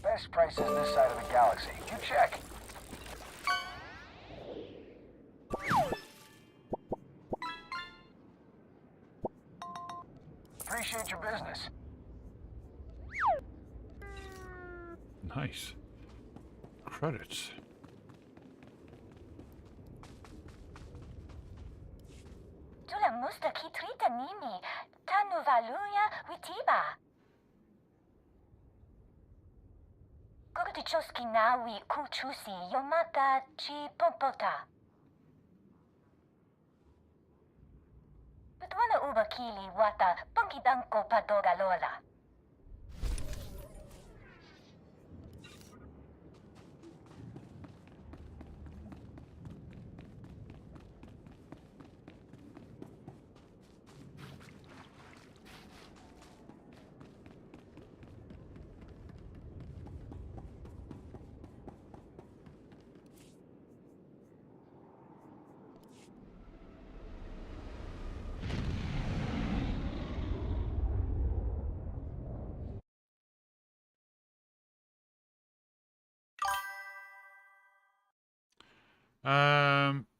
Best prices this side of the galaxy. You check. Appreciate your business. Nice. Credits. Tula musta kitrita nini. Tanu valuya witiba. Kogtichoski nawi kuchusi yomata chi pompota. Betwana uba kili wata pankidanko padoga lola.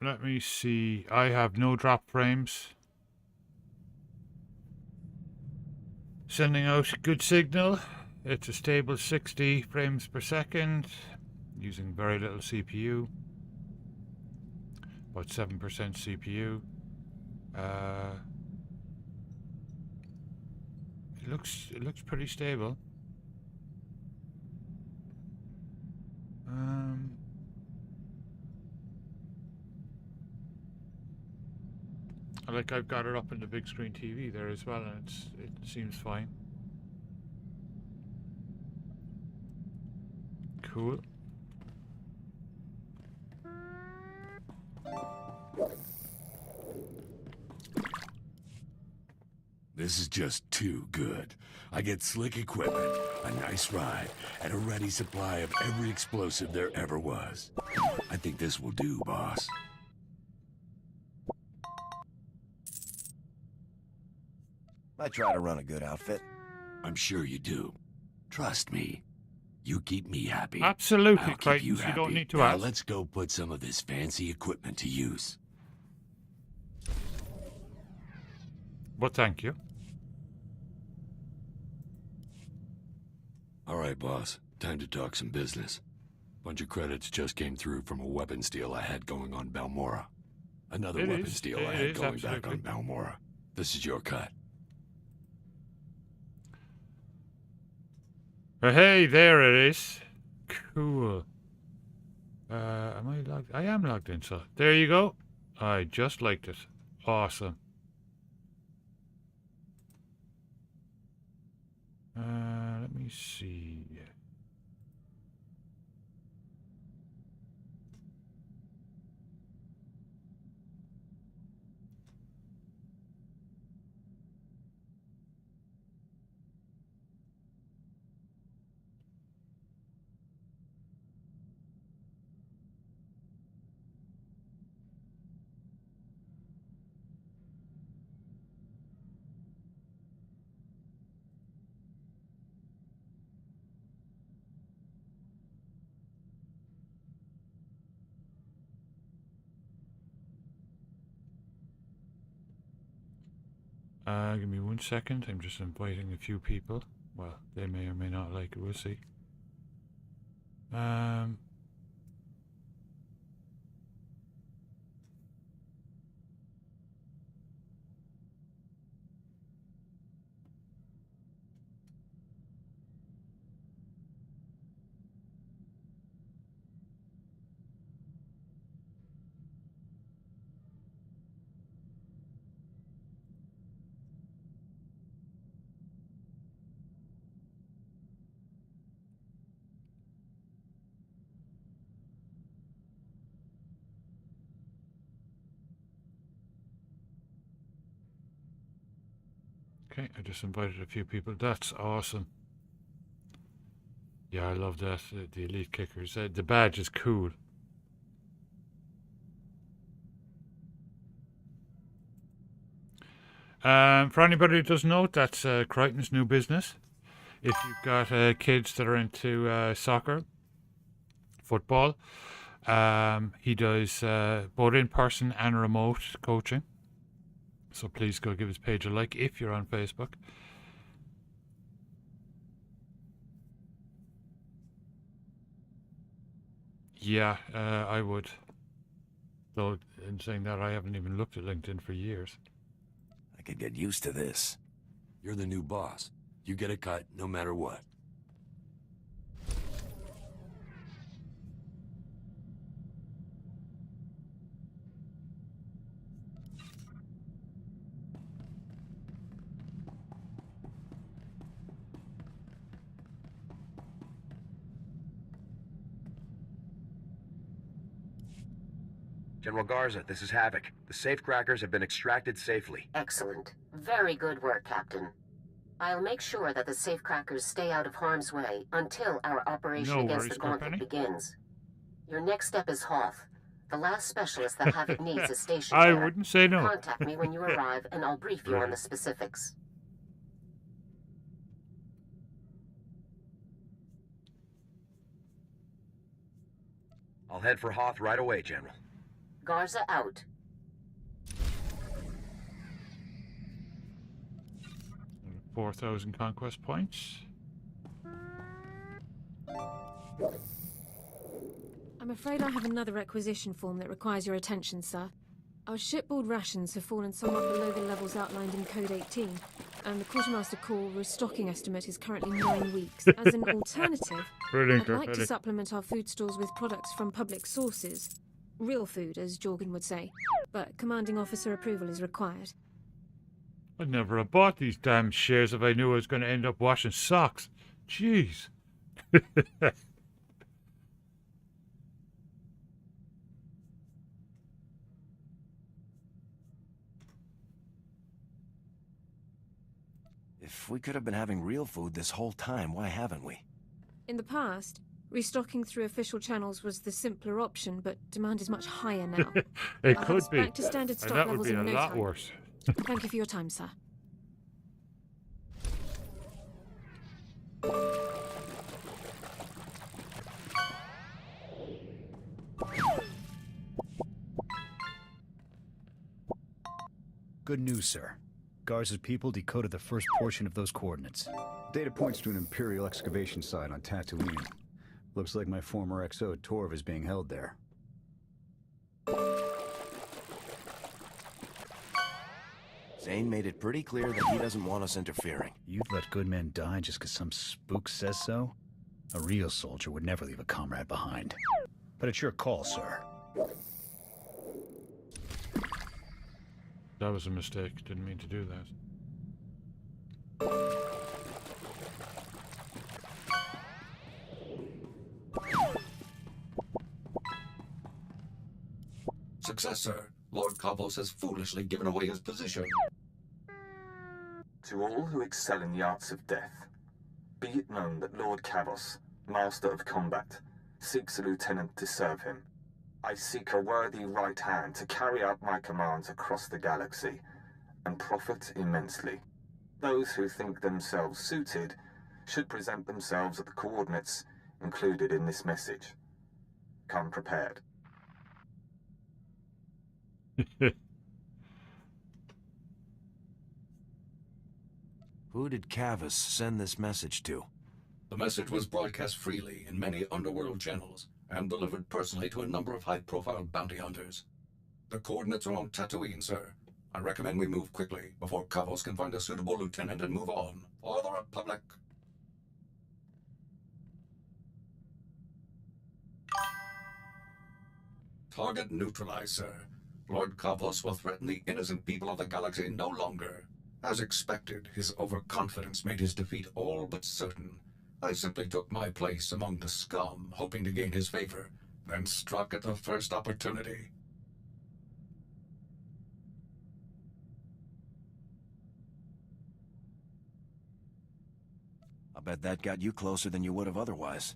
Let me see. I have no drop frames. Sending out good signal. It's a stable 60 frames per second, using very little CPU. About 7% CPU. It looks pretty stable. Like I've got it up in the big screen TV there as well, and it seems fine. Cool. This is just too good. I get slick equipment, a nice ride, and a ready supply of every explosive there ever was. I think this will do, boss. I try to run a good outfit. I'm sure you do. Trust me. You keep me happy. Absolutely, I'll keep you Crichton. You happy. don't need to now ask. Let's go put some of this fancy equipment to use. But thank you. All right, boss. Time to talk some business. Bunch of credits just came through from a weapons deal I had going on Balmora. Another It weapons is. deal It I had is, going back on absolutely. Balmora. This is your cut. Hey, there it is. Cool. Am I logged? I am logged in, so there you go. I just liked it. Awesome. Let me see. Give me 1 second. I'm just inviting a few people. Well, they may or may not like it. We'll see. Okay, I just invited a few people. That's awesome. Yeah, I love that. The elite kickers. The badge is cool. For anybody who doesn't know, that's Crichton's new business. If you've got kids that are into soccer, football, he does both in-person and remote coaching. So please go give his page a like if you're on Facebook. Yeah, I would. Though, in saying that, I haven't even looked at LinkedIn for years. I could get used to this. You're the new boss. You get a cut no matter what. General Garza, this is Havoc. The safecrackers have been extracted safely. Excellent. Very good work, Captain. I'll make sure that the safecrackers stay out of harm's way until our operation No against worries, the Gauntlet Scorpione. begins. Your next step is Hoth. The last specialist that Havoc needs is stationed I there. wouldn't say no. Contact me when you arrive, and I'll brief you on the specifics. I'll head for Hoth right away, General. Garza out. – 4,000 conquest points. I'm afraid I have another requisition form that requires your attention, sir. Our shipboard rations have fallen somewhat below the levels outlined in Code 18, and the Quartermaster Call restocking estimate is currently 9 weeks. As an alternative, Brilliant, I'd like to Graffiti. supplement our food stores with products from public sources. Real food, as Jorgen would say, but commanding officer approval is required. I'd never have bought these damn shares if I knew I was going to end up washing socks. Jeez. If we could have been having real food this whole time, why haven't we? In the past, restocking through official channels was the simpler option, but demand is much higher now. It I'll could have us be. back to standard And stock that would levels be a in no lot time. worse. Thank you for your time, sir. Good news, sir. Garza's people decoded the first portion of those coordinates. Data points to an Imperial excavation site on Tatooine. Looks like my former XO Torv is being held there. Zane made it pretty clear that he doesn't want us interfering. You'd let good men die just because some spook says so? A real soldier would never leave a comrade behind. But it's your call, sir. That was a mistake. Didn't mean to do that. Success, sir. Lord Kavos has foolishly given away his position. To all who excel in the arts of death, be it known that Lord Kavos, Master of Combat, seeks a lieutenant to serve him. I seek a worthy right hand to carry out my commands across the galaxy, and profit immensely. Those who think themselves suited should present themselves at the coordinates included in this message. Come prepared. Who did Kavos send this message to? The message was broadcast freely in many underworld channels and delivered personally to a number of high-profile bounty hunters. The coordinates are on Tatooine, sir. I recommend we move quickly before Kavos can find a suitable lieutenant and move on. For the Republic! Target neutralized, sir. Lord Kavos will threaten the innocent people of the galaxy no longer. As expected, his overconfidence made his defeat all but certain. I simply took my place among the scum, hoping to gain his favor, then struck at the first opportunity. I bet that got you closer than you would have otherwise.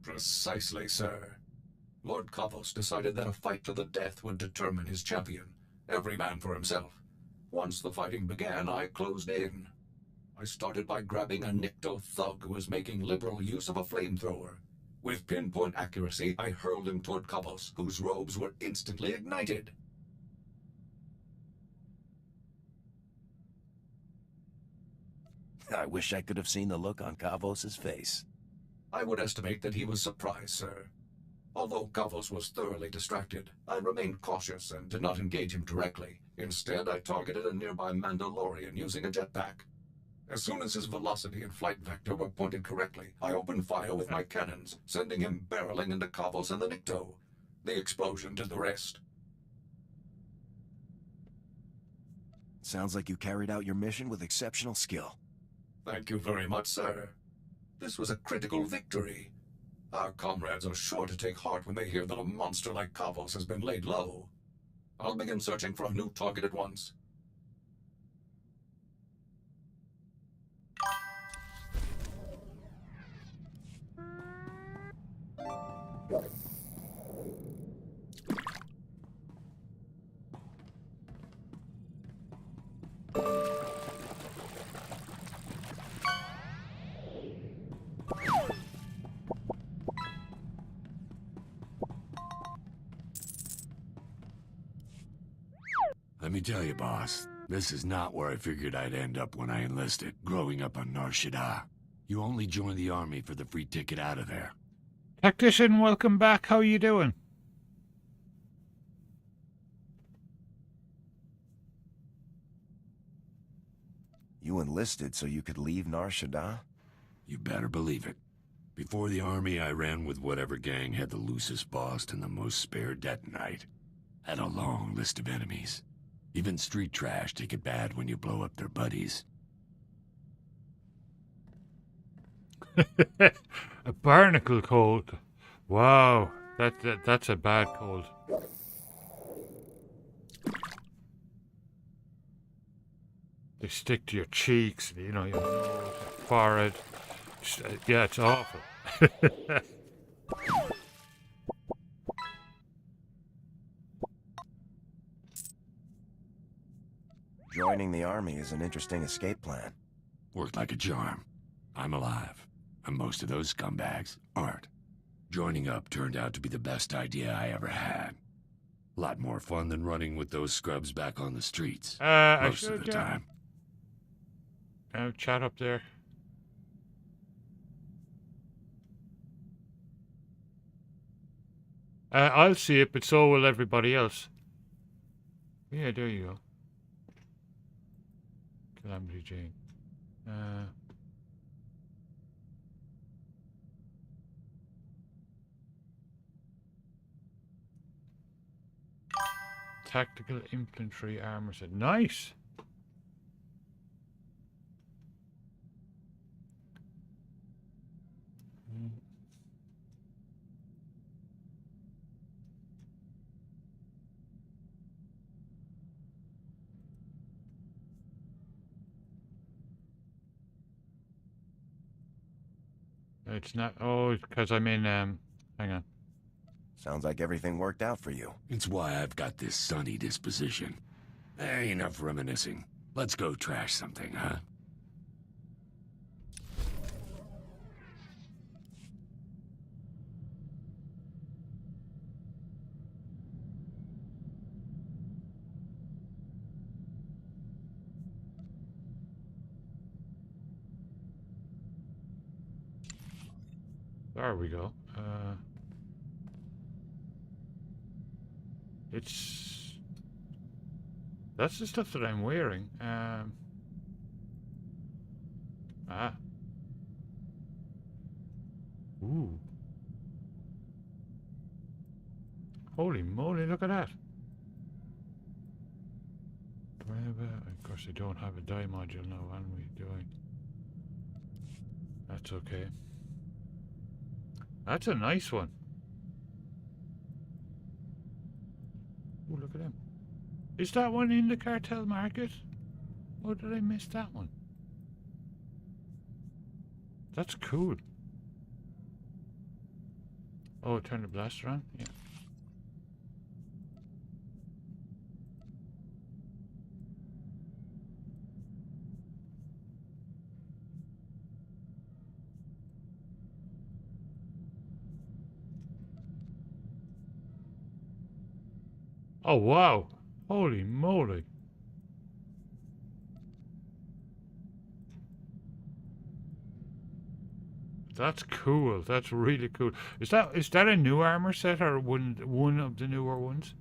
Precisely, sir. Lord Kavos decided that a fight to the death would determine his champion, every man for himself. Once the fighting began, I closed in. I started by grabbing a Nikto thug who was making liberal use of a flamethrower. With pinpoint accuracy, I hurled him toward Kavos, whose robes were instantly ignited. I wish I could have seen the look on Kavos' face. I would estimate that he was surprised, sir. Although Kavos was thoroughly distracted, I remained cautious and did not engage him directly. Instead, I targeted a nearby Mandalorian using a jetpack. As soon as his velocity and flight vector were pointed correctly, I opened fire with my cannons, sending him barreling into Kavos and the Nikto. The explosion did the rest. Sounds like you carried out your mission with exceptional skill. Thank you very much, sir. This was a critical victory. Our comrades are sure to take heart when they hear that a monster like Kavos has been laid low. I'll begin searching for a new target at once. Let me tell you, boss, this is not where I figured I'd end up when I enlisted, growing up on Nar Shaddaa. You only joined the army for the free ticket out of there. Tactician, welcome back. How you doing? You enlisted so you could leave Nar Shaddaa? You better believe it. Before the army, I ran with whatever gang had the loosest boss and the most spare detonite. Had a long list of enemies. Even street trash take it bad when you blow up their buddies. A barnacle cold. Wow, that's a bad cold. They stick to your cheeks, you know, your nose, your forehead. Yeah, it's awful. Joining the army is an interesting escape plan. Worked like a charm. I'm alive, and most of those scumbags aren't. Joining up turned out to be the best idea I ever had. A lot more fun than running with those scrubs back on the streets. Most of the time. Chat up there. I'll see it, but so will everybody else. Yeah, there you go. Calamity Jane. Tactical infantry armor set. Nice. It's not. Oh, because I'm in. Hang on. Sounds like everything worked out for you. It's why I've got this sunny disposition. Enough reminiscing. Let's go trash something, huh? There we go. That's the stuff that I'm wearing. Ooh. Holy moly, look at that. Of course, I don't have a die module now, and we doing. That's okay. That's a nice one. Oh, look at him. Is that one in the cartel market? Or did I miss that one? That's cool. Oh, turn the blaster on? Yeah. Oh, wow. Holy moly. That's cool. That's really cool. Is that a new armor set or one of the newer ones?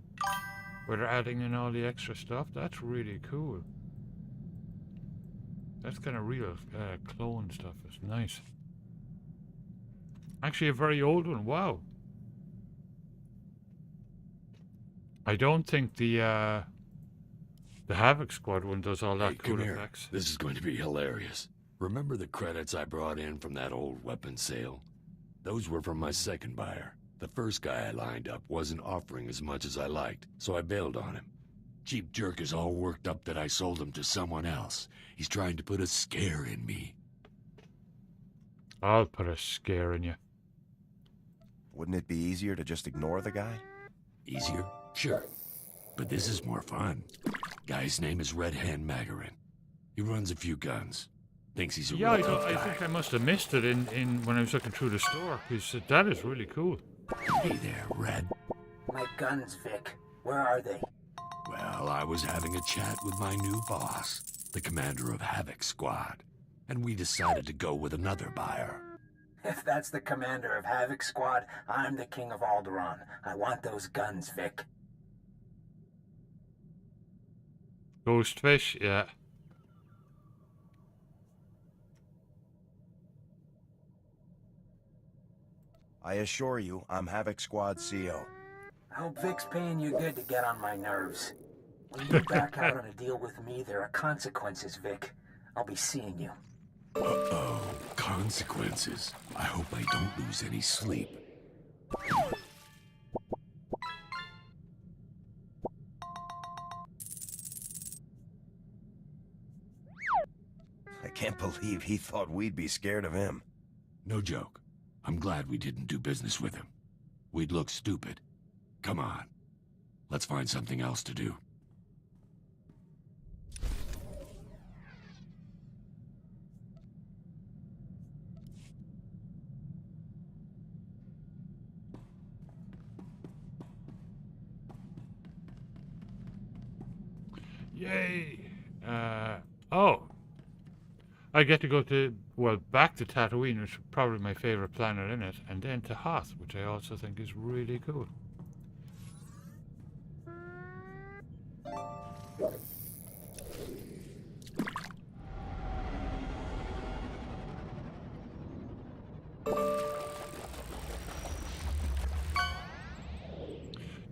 Where they're adding in all the extra stuff? That's really cool. That's kind of real clone stuff. It's nice. Actually a very old one. Wow. I don't think the Havoc Squad one does all that cool effects. This is going to be hilarious. Remember the credits I brought in from that old weapon sale? Those were from my second buyer. The first guy I lined up wasn't offering as much as I liked, so I bailed on him. Cheap jerk is all worked up that I sold him to someone else. He's trying to put a scare in me. I'll put a scare in you. Wouldn't it be easier to just ignore the guy? Easier? Sure. But this is more fun. Guy's name is Red Hand Magarin. He runs a few guns. Thinks he's a yeah, real tough I guy. think I must have missed it in when I was looking through the store, because that is really cool. Hey there, Red. My guns, Vic. Where are they? Well, I was having a chat with my new boss, the commander of Havoc Squad, and we decided to go with another buyer. If that's the commander of Havoc Squad, I'm the king of Alderaan. I want those guns, Vic. Ghostfish, yeah. I assure you, I'm Havoc Squad CO. I hope Vic's paying you good to get on my nerves. When you back out on a deal with me, there are consequences, Vic. I'll be seeing you. Uh-oh, consequences. I hope I don't lose any sleep. I can't believe he thought we'd be scared of him. No joke. I'm glad we didn't do business with him. We'd look stupid. Come on. Let's find something else to do. Yay! Oh. I get to go to, well, back to Tatooine, which is probably my favorite planet in it, and then to Hoth, which I also think is really cool.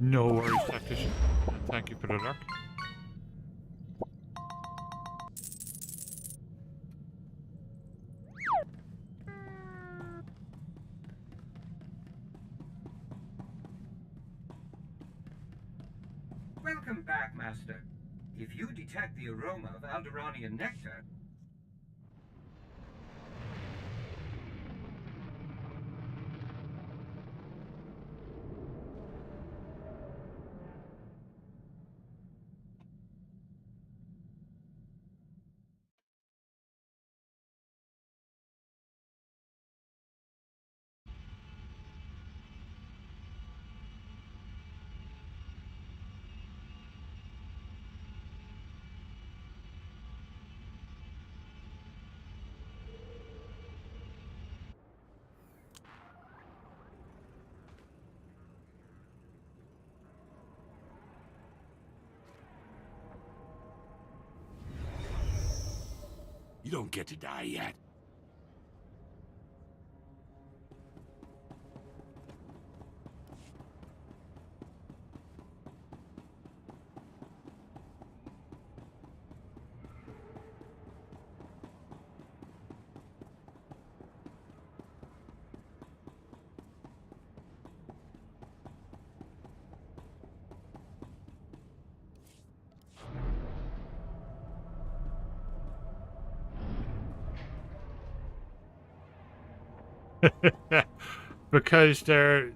No worries, tactician. And thank you for the lurk. Welcome back, Master. If you detect the aroma of Alderanian nectar... You don't get to die yet. Because they're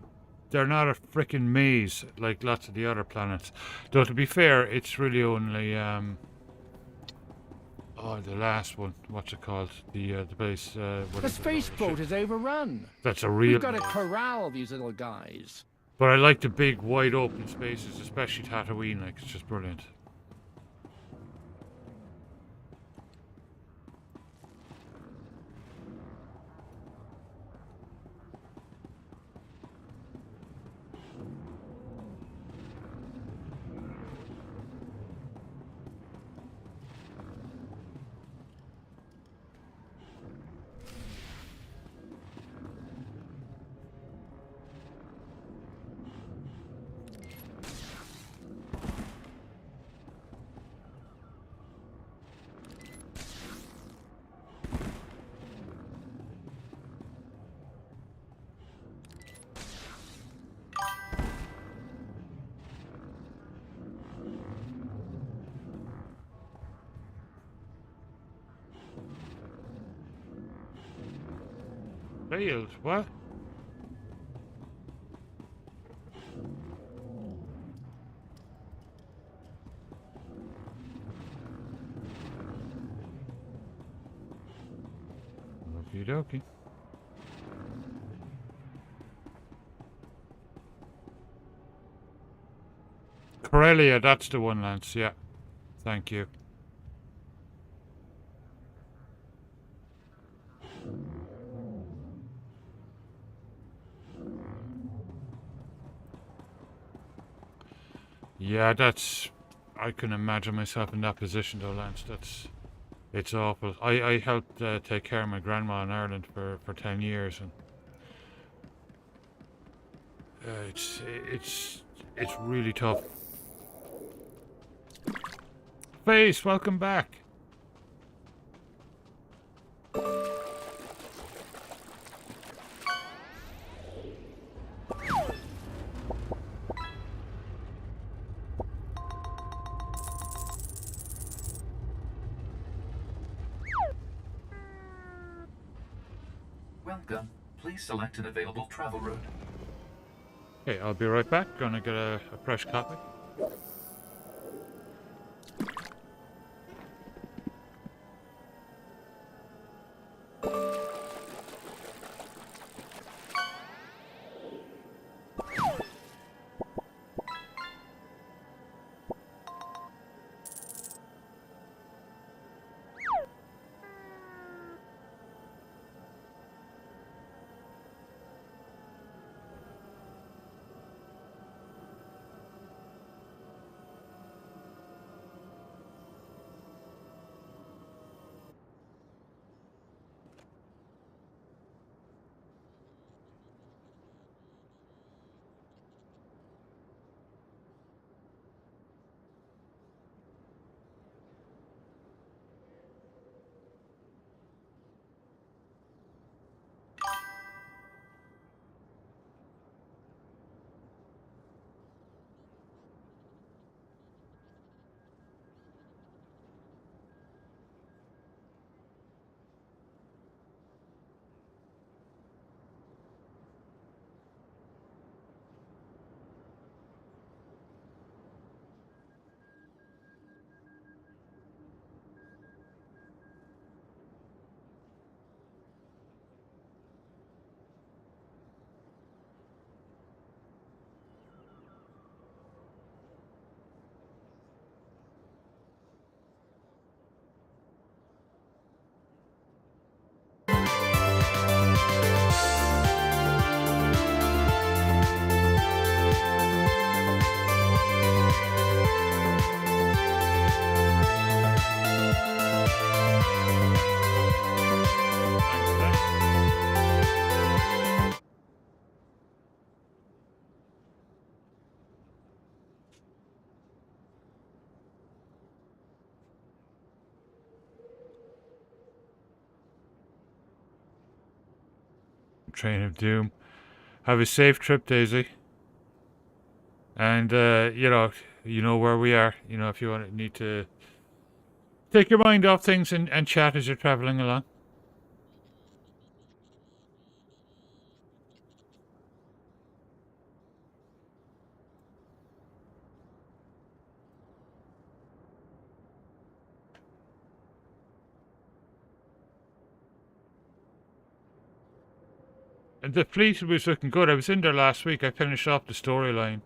not a freaking maze like lots of the other planets. Though to be fair, it's really only oh, the last one. What's it called? The place. The spaceport is overrun. That's a real. We've got to corral these little guys. But I like the big, wide open spaces, especially Tatooine. Like, it's just brilliant. Failed? What? Okie dokie. Corellia, that's the one, Lance. Yeah. Thank you. Yeah, that's... I can imagine myself in that position though, Lance. It's awful. I helped take care of my grandma in Ireland for 10 years, and it's really tough. Face, welcome back. Welcome. Please select an available travel route. Okay, I'll be right back. Gonna get a fresh copy. Train of Doom. Have a safe trip, Daisy. And, you know where we are. You know, if you need to take your mind off things and chat as you're traveling along. And the fleet was looking good. I was in there last week. I finished off the storyline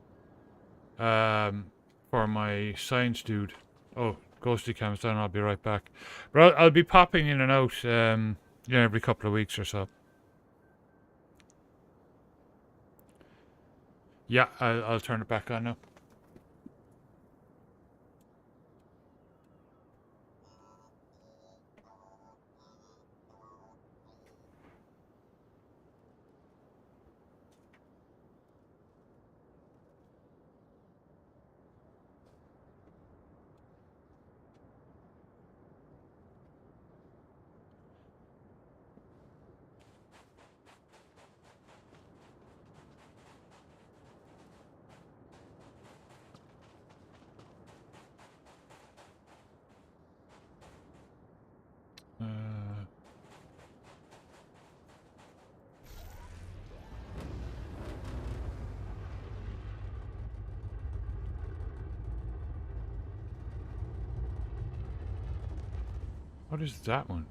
for my science dude. Oh, Ghosty comes down. I'll be right back. But I'll be popping in and out every couple of weeks or so. Yeah, I'll turn it back on now. What is that one?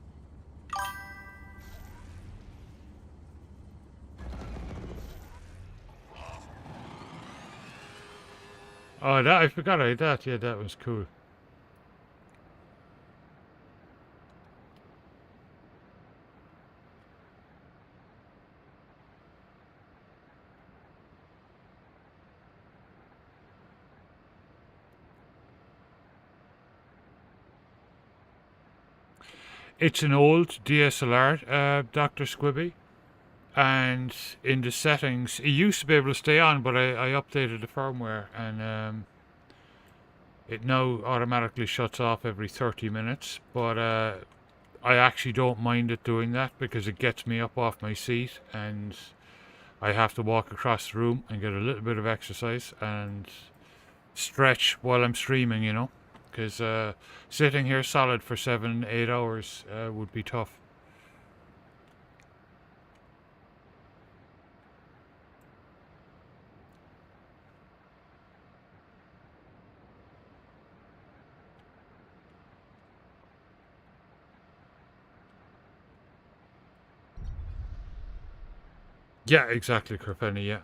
Oh, that I forgot I had that. Yeah, that was cool. It's an old DSLR, Dr. Squibby, and in the settings, it used to be able to stay on, but I updated the firmware, and it now automatically shuts off every 30 minutes, but I actually don't mind it doing that because it gets me up off my seat, and I have to walk across the room and get a little bit of exercise and stretch while I'm streaming, you know. Because sitting here solid for 7-8 hours would be tough. Yeah, exactly, Kerpenny, yeah.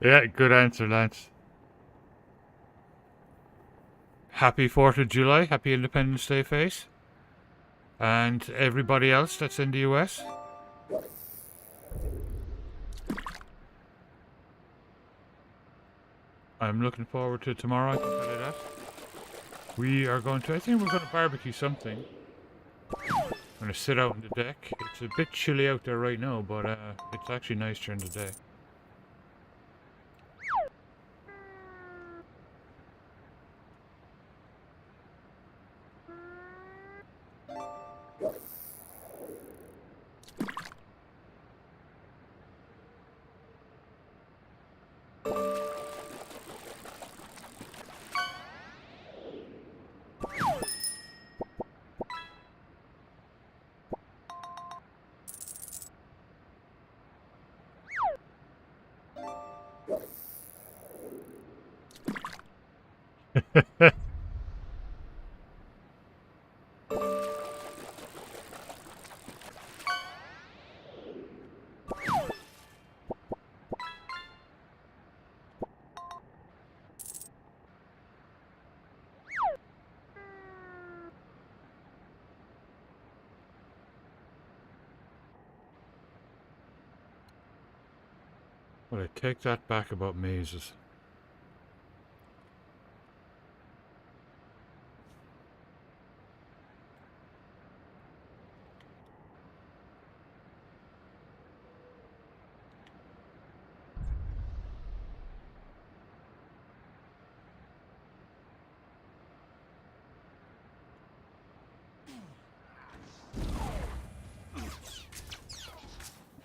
Yeah, good answer, Lance. Happy 4th of July, happy Independence Day, Face. And everybody else that's in the US. I'm looking forward to tomorrow, I can tell you that. We are going to, I think we're going to barbecue something. I'm going to sit out on the deck. It's a bit chilly out there right now, but it's actually nice during the day. Well, I take that back about mazes.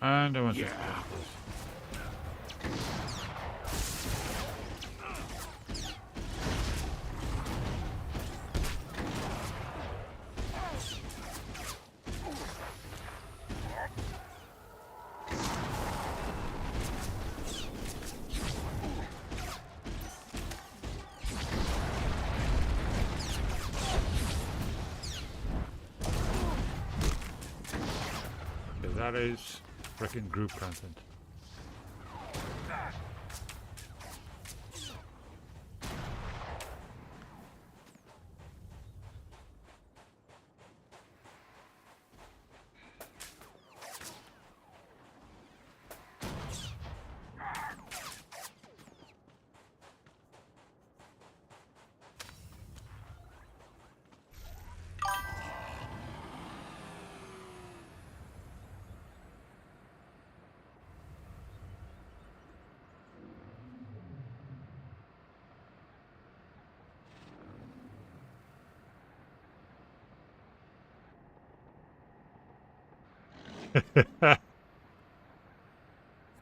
And I want to. That is frickin' group content.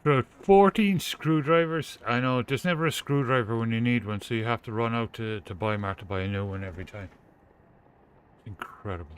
About 14 screwdrivers. I know, there's never a screwdriver when you need one, so you have to run out to Buymart to buy a new one every time. Incredible.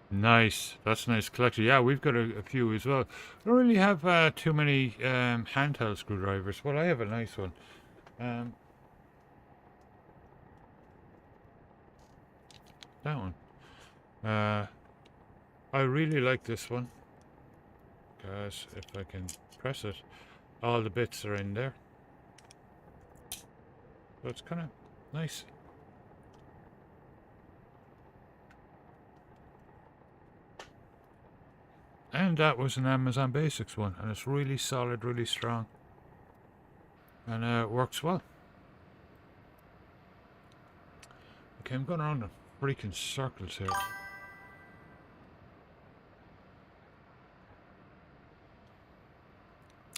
Nice. That's a nice collection. Yeah, we've got a few as well. I don't really have too many handheld screwdrivers. Well, I have a nice one. That one. I really like this one. Because if I can press it, all the bits are in there. So it's kind of nice. And that was an Amazon Basics one, and it's really solid, really strong, and it works well. Okay, I'm going around in freaking circles here.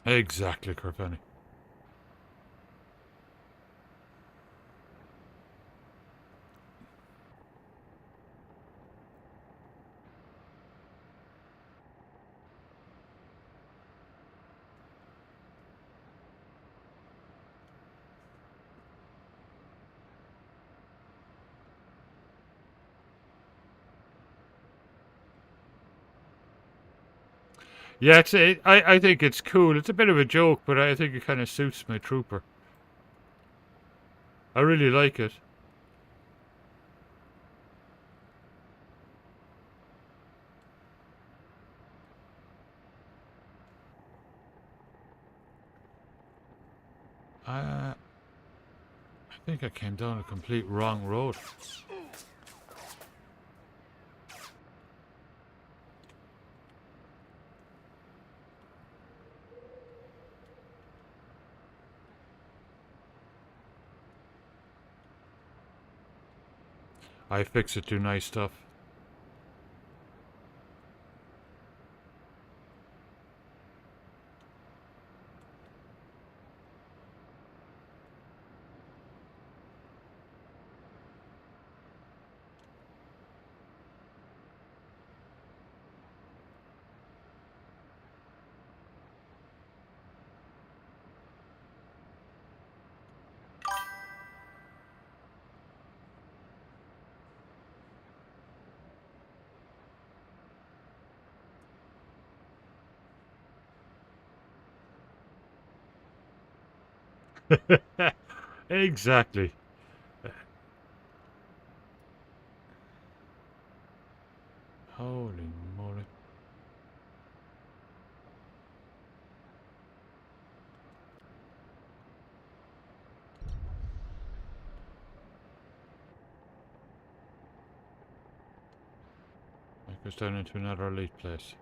Exactly, Kerpenny. Yeah, I think it's cool. It's a bit of a joke, but I think it kind of suits my trooper. I really like it. I think I came down a complete wrong road. I fix it to nice stuff. Exactly. Holy moly. That goes down into another elite place.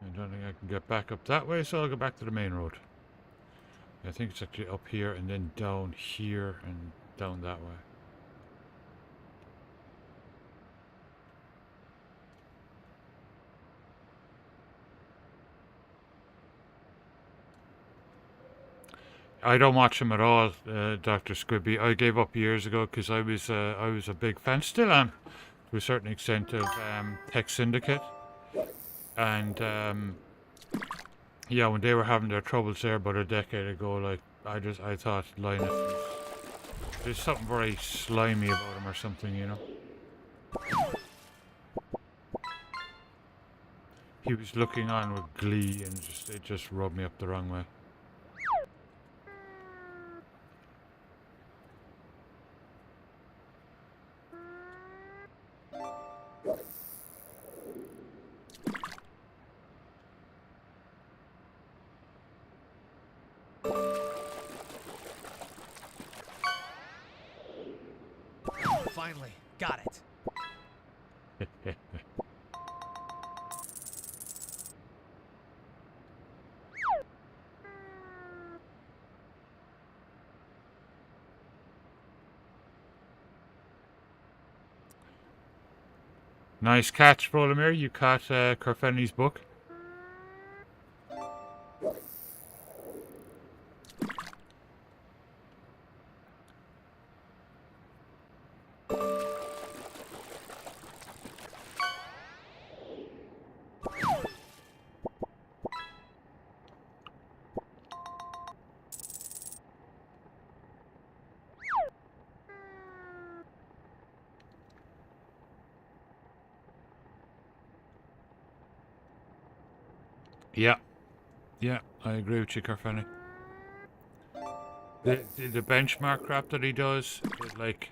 I don't think I can get back up that way, so I'll go back to the main road. I think it's actually up here and then down here and down that way. I don't watch him at all, Dr. Squibby. I gave up years ago because I was a big fan, still am, to a certain extent, of Tech Syndicate. And yeah, when they were having their troubles there about a decade ago, like I thought Linus was, there's something very slimy about him or something, you know. He was looking on with glee and it just rubbed me up the wrong way. Finally, got it. Nice catch, Brolamir. You caught Carfeni's book. Yeah. Yeah, I agree with you, Carfeni. The benchmark crap that he does is like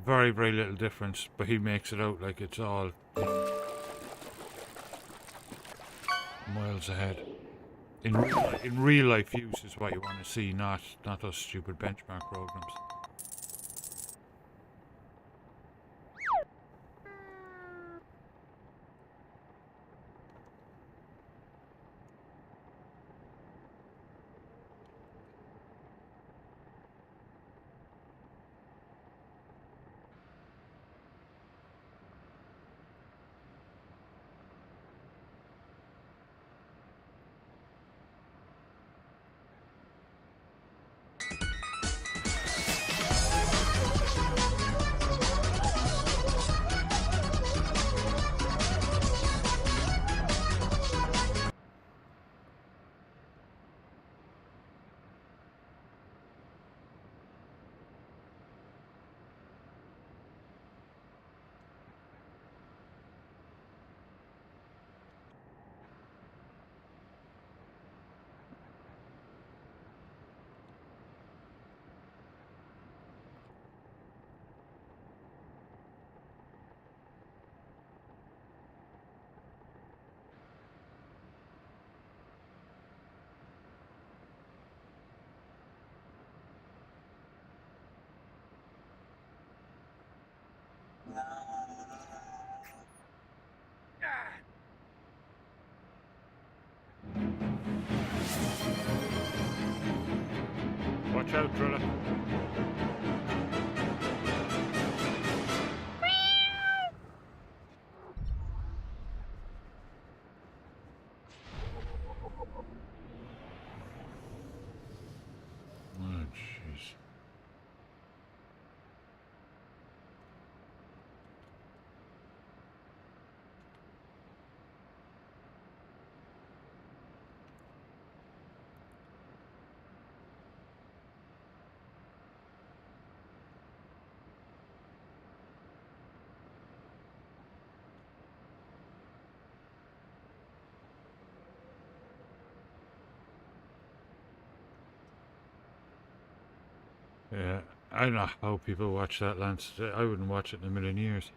very, very little difference, but he makes it out like it's all, you know, miles ahead. In real life use is what you want to see, not those stupid benchmark programs. Watch out, Drilla. Oh, Yeah, I don't know how people watch that, Lance. I wouldn't watch it in a million years.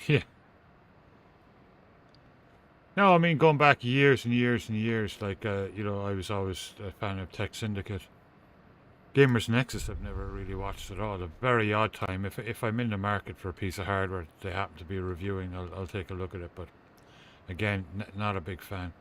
Yeah. No, I mean, going back years and years and years, like, you know, I was always a fan of Tech Syndicate. Gamers Nexus I've never really watched at all. A very odd time. If I'm in the market for a piece of hardware they happen to be reviewing, I'll take a look at it. But again, not a big fan.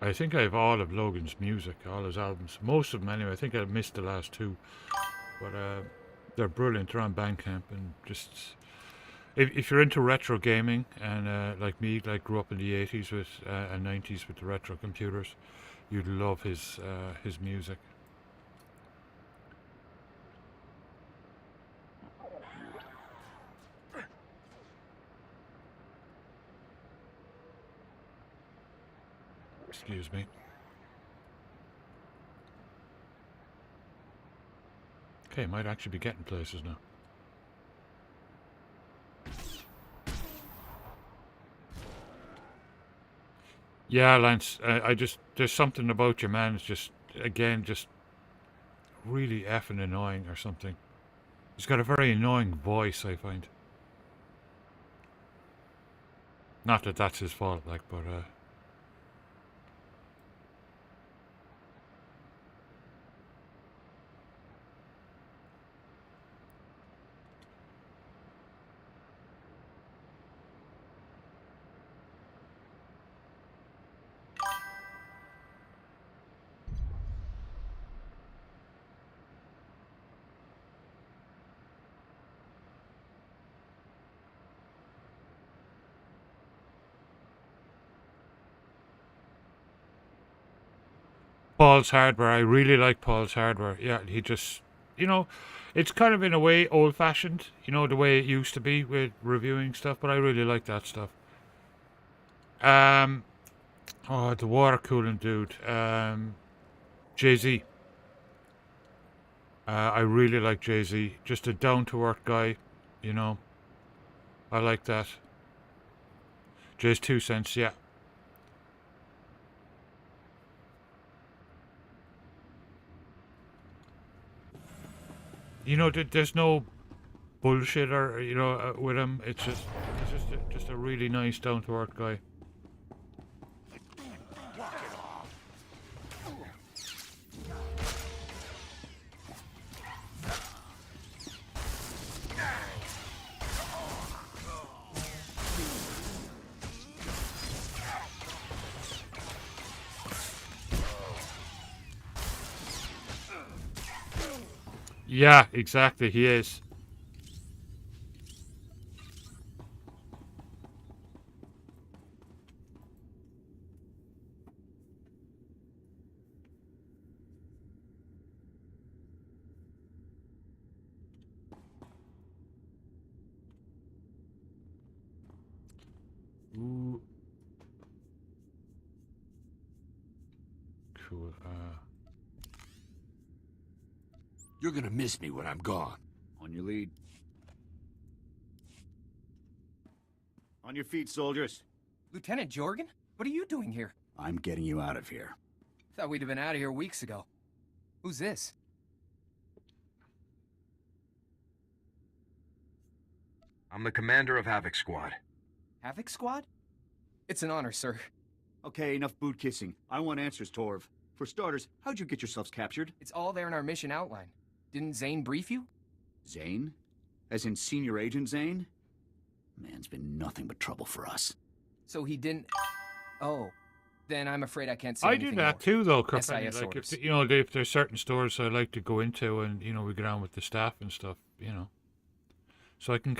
I think I have all of Logan's music, all his albums, most of them anyway. I think I missed the last two, but they're brilliant. They're on Bandcamp, and just if you're into retro gaming and like me, like grew up in the 80s with and 90s with the retro computers, you'd love his music. Excuse me. Okay, might actually be getting places now. Yeah, Lance, I just, there's something about you, man. It's just, again, just really effing annoying or something. He's got a very annoying voice, I find. Not that that's his fault, like, but, Paul's Hardware. I really like Paul's Hardware. Yeah, he just, you know, it's kind of in a way old-fashioned, you know, the way it used to be with reviewing stuff, but I really like that stuff. Oh, the water cooling dude. Jay-Z. I really like Jay-Z. Just a down-to-earth guy, you know. I like that. Jay's 2 cents, yeah. You know, there's no bullshit or, you know, with him. It's just a really nice down-to-earth guy. Yeah, exactly, he is. Ooh. Cool, You're gonna miss me when I'm gone. On your lead. On your feet, soldiers. Lieutenant Jorgen? What are you doing here? I'm getting you out of here. Thought we'd have been out of here weeks ago. Who's this? I'm the commander of Havoc Squad. Havoc Squad? It's an honor, sir. Okay, enough boot kissing. I want answers, Torv. For starters, how'd you get yourselves captured? It's all there in our mission outline. Didn't Zane brief you? Zane? As in Senior Agent Zane? Man's been nothing but trouble for us. So he didn't... Oh. Then I'm afraid I can't say I anything do that more. too, though, SIS like orders. if, you know, if there's certain stores I like to go into and, you know, we get on with the staff and stuff, you know. So I can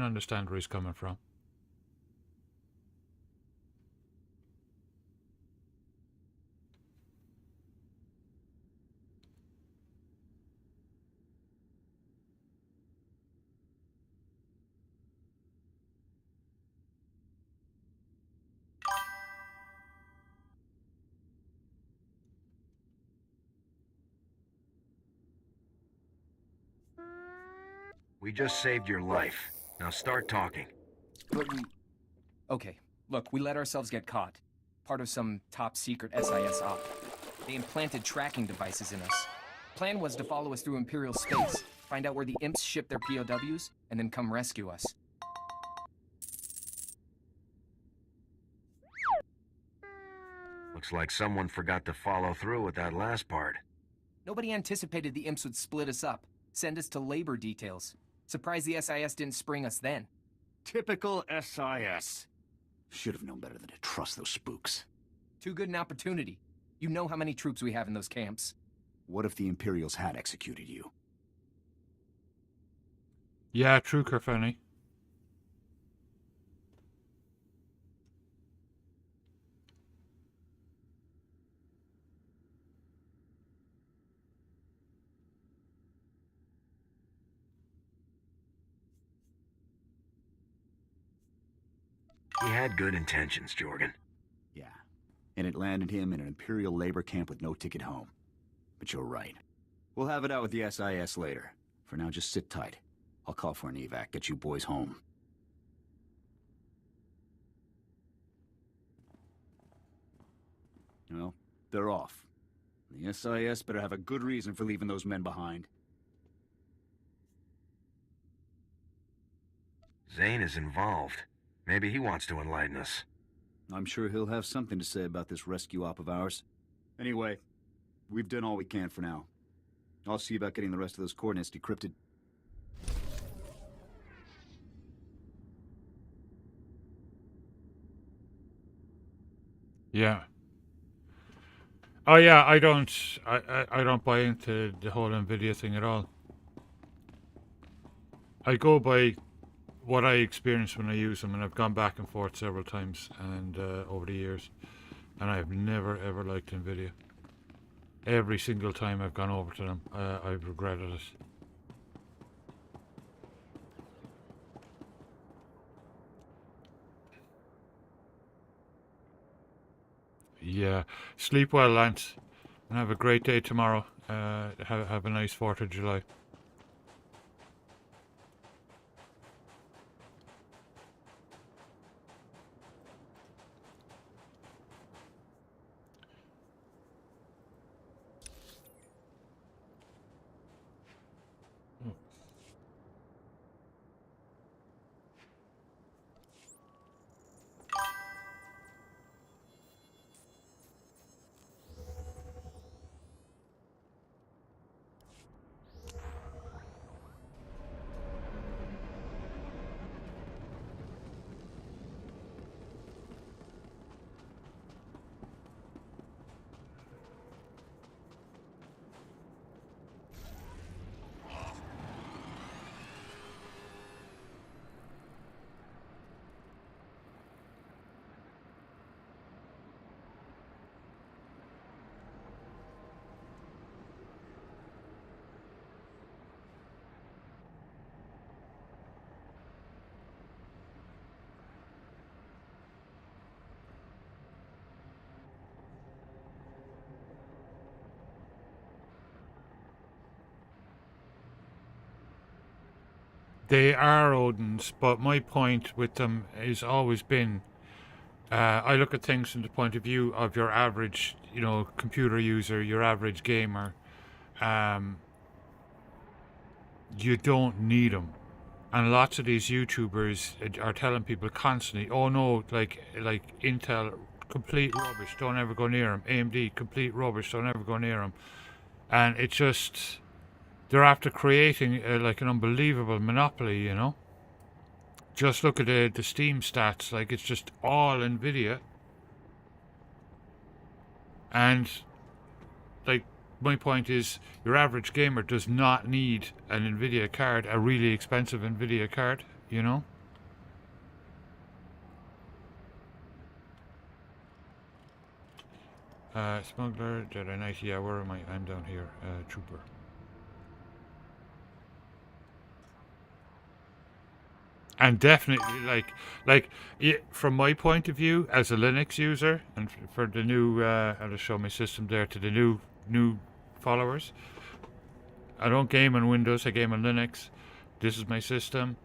understand where he's coming from. We just saved your life. Now start talking. But we... Okay, look, we let ourselves get caught. Part of some top-secret SIS op. They implanted tracking devices in us. Plan was to follow us through Imperial space, find out where the imps ship their POWs, and then come rescue us. Looks like someone forgot to follow through with that last part. Nobody anticipated the imps would split us up, send us to labor details. Surprised the SIS didn't spring us then. Typical SIS. Should have known better than to trust those spooks. Too good an opportunity. You know how many troops we have in those camps. What if the Imperials had executed you? Yeah, true, Kerfani. He had good intentions, Jorgen. Yeah, and it landed him in an Imperial labor camp with no ticket home. But you're right. We'll have it out with the SIS later. For now, just sit tight. I'll call for an evac, get you boys home. Well, they're off. The SIS better have a good reason for leaving those men behind. Zane is involved. Maybe he wants to enlighten us. I'm sure he'll have something to say about this rescue op of ours. Anyway, we've done all we can for now. I'll see about getting the rest of those coordinates decrypted. Yeah. Oh yeah, I don't buy into the whole Nvidia thing at all. I go by what I experience when I use them, and I've gone back and forth several times and over the years, and I've never ever liked Nvidia. Every single time I've gone over to them, I've regretted it. Yeah, sleep well, Lance, and have a great day tomorrow. Have a nice 4th of July. They are Odins, but my point with them has always been, I look at things from the point of view of your average, computer user, your average gamer. You don't need them. And lots of these YouTubers are telling people constantly, oh no, like Intel, complete rubbish, don't ever go near them. AMD, complete rubbish, don't ever go near them. And it's just... they're after creating like an unbelievable monopoly, Just look at the Steam stats, like it's just all Nvidia. And like my point is, your average gamer does not need an Nvidia card, a really expensive Nvidia card, Smuggler, Jedi Knight, yeah, where am I? I'm down here, Trooper. And definitely, from my point of view as a Linux user, and for the new, I'll just show my system there to the new followers. I don't game on Windows, I game on Linux. This is my system.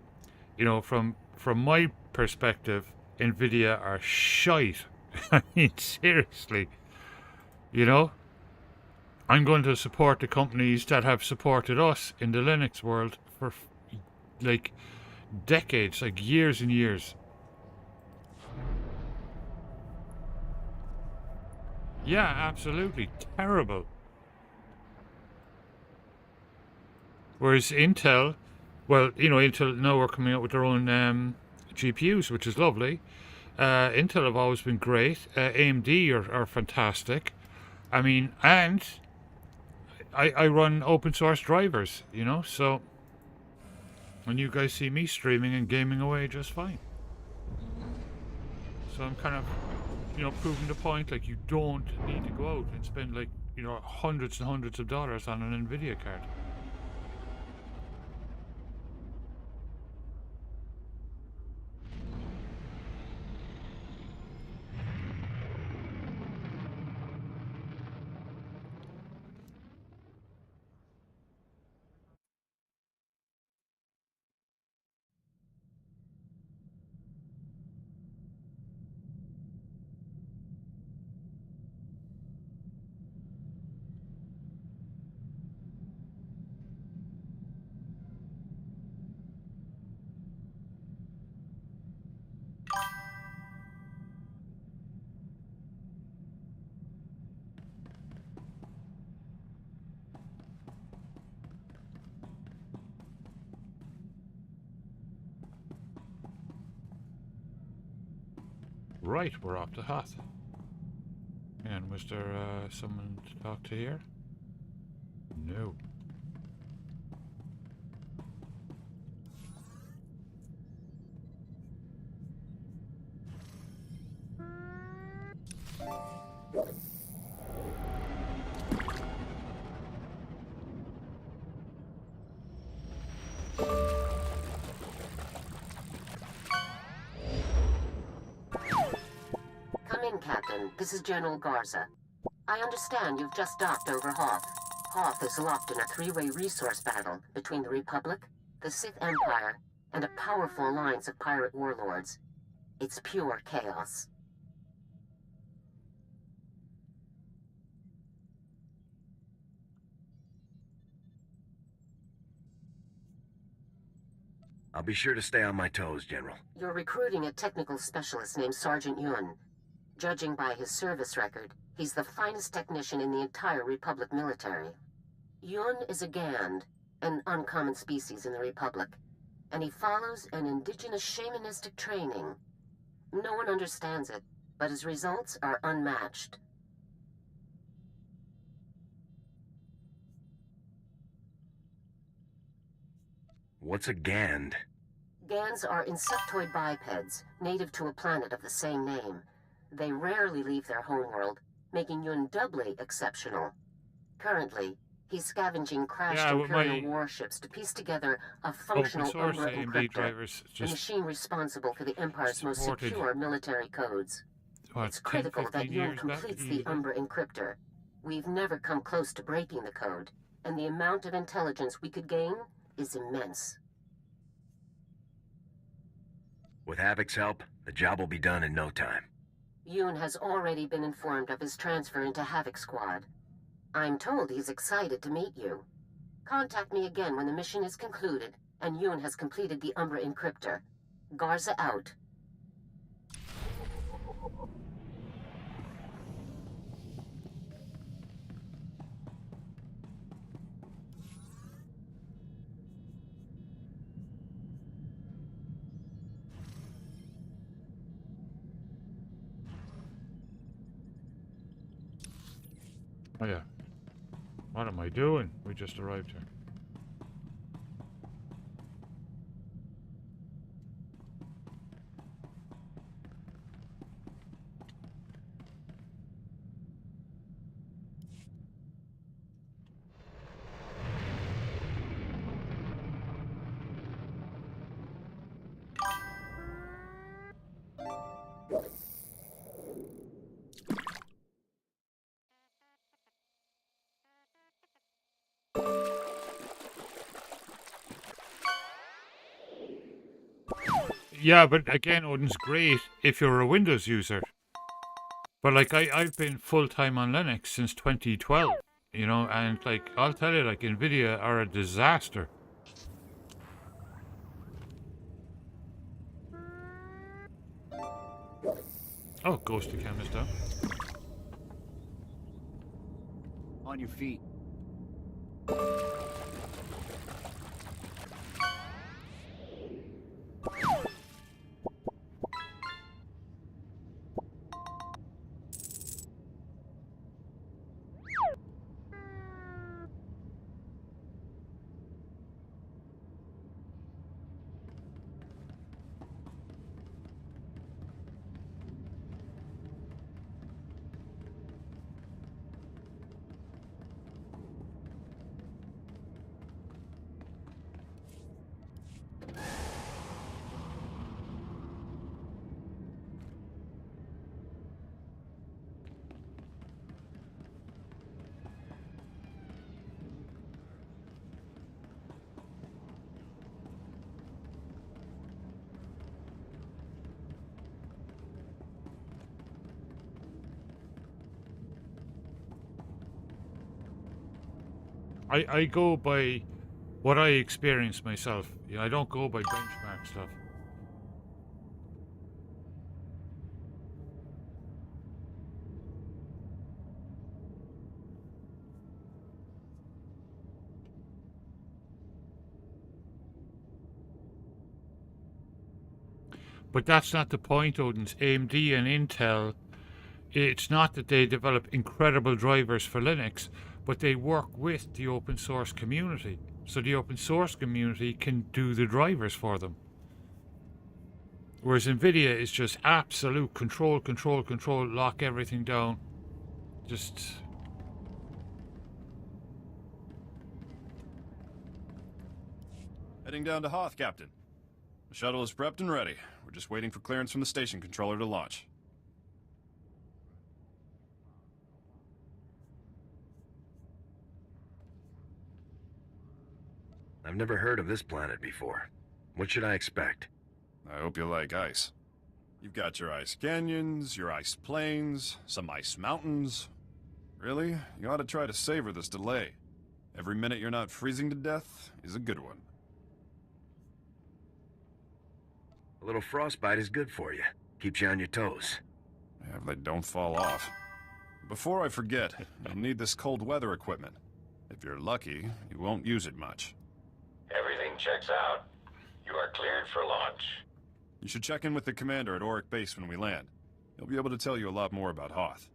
You know, from my perspective, Nvidia are shite. I mean, seriously. You know, I'm going to support the companies that have supported us in the Linux world for like decades, like years and years. Yeah, absolutely terrible. Whereas Intel, well, you know, Intel now are coming out with their own GPUs, which is lovely. Intel have always been great. AMD are fantastic. I mean, and I run open source drivers, you know, so and you guys see me streaming and gaming away just fine. So I'm kind of, you know, proving the point, like, you don't need to go out and spend, like, you know, hundreds and hundreds of dollars on an Nvidia card. Right, we're off to Hoth. And was there someone to talk to here? No. Come in, Captain. This is General Garza. I understand you've just docked over Hoth. Hoth is locked in a three-way resource battle between the Republic, the Sith Empire, and a powerful alliance of pirate warlords. It's pure chaos. I'll be sure to stay on my toes, General. You're recruiting a technical specialist named Sergeant Yun. Judging by his service record, he's the finest technician in the entire Republic military. Yun is a Gand, an uncommon species in the Republic, and he follows an indigenous shamanistic training. No one understands it, but his results are unmatched. What's a Gand? Gans are insectoid bipeds, native to a planet of the same name. They rarely leave their homeworld, making Yun doubly exceptional. Currently, he's scavenging crashed Imperial warships to piece together a functional Umbra encryptor, the machine responsible for the Empire's most secure military codes. It's critical that Yun completes the Umbra encryptor. We've never come close to breaking the code, and the amount of intelligence we could gain is immense. With Havoc's help, the job will be done in no time. Yun has already been informed of his transfer into Havoc Squad. I'm told he's excited to meet you. Contact me again when the mission is concluded and Yun has completed the Umbra encryptor. Garza out. Oh yeah. What am I doing? We just arrived here. Yeah, but again, Odin's great if you're a Windows user. But like I've been full time on Linux since 2012, you know, and like I'll tell you, like Nvidia are a disaster. Oh, ghosty camera's down. On your feet. I go by what I experience myself. Yeah, I don't go by benchmark stuff. But that's not the point, Odin's. AMD and Intel, it's not that they develop incredible drivers for Linux, but they work with the open source community. So the open source community can do the drivers for them. Whereas Nvidia is just absolute control, control, control, lock everything down. Just... Heading down to Hoth, Captain. The shuttle is prepped and ready. We're just waiting for clearance from the station controller to launch. I've never heard of this planet before. What should I expect? I hope you like ice. You've got your ice canyons, your ice plains, some ice mountains. Really, you ought to try to savor this delay. Every minute you're not freezing to death is a good one. A little frostbite is good for you. Keeps you on your toes. Yeah, if they don't fall off. Before I forget, you'll need this cold weather equipment. If you're lucky, you won't use it much. Everything checks out. You are cleared for launch. You should check in with the commander at Auric Base when we land. He'll be able to tell you a lot more about Hoth.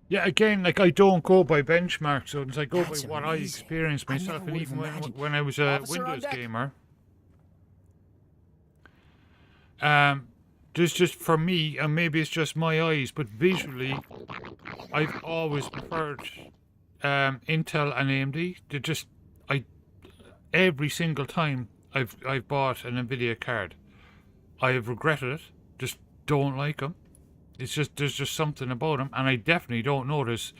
Yeah, again, like I don't go by benchmarks, so I go That's by what I amazing. experienced I myself, never and would've even imagined. when I was a Officer on Windows deck. gamer. Just for me, and maybe it's just my eyes, but visually, I've always preferred Intel and AMD. They're just, every single time I've bought an Nvidia card, I have regretted it. Just don't like them. It's just there's just something about them, and I definitely don't notice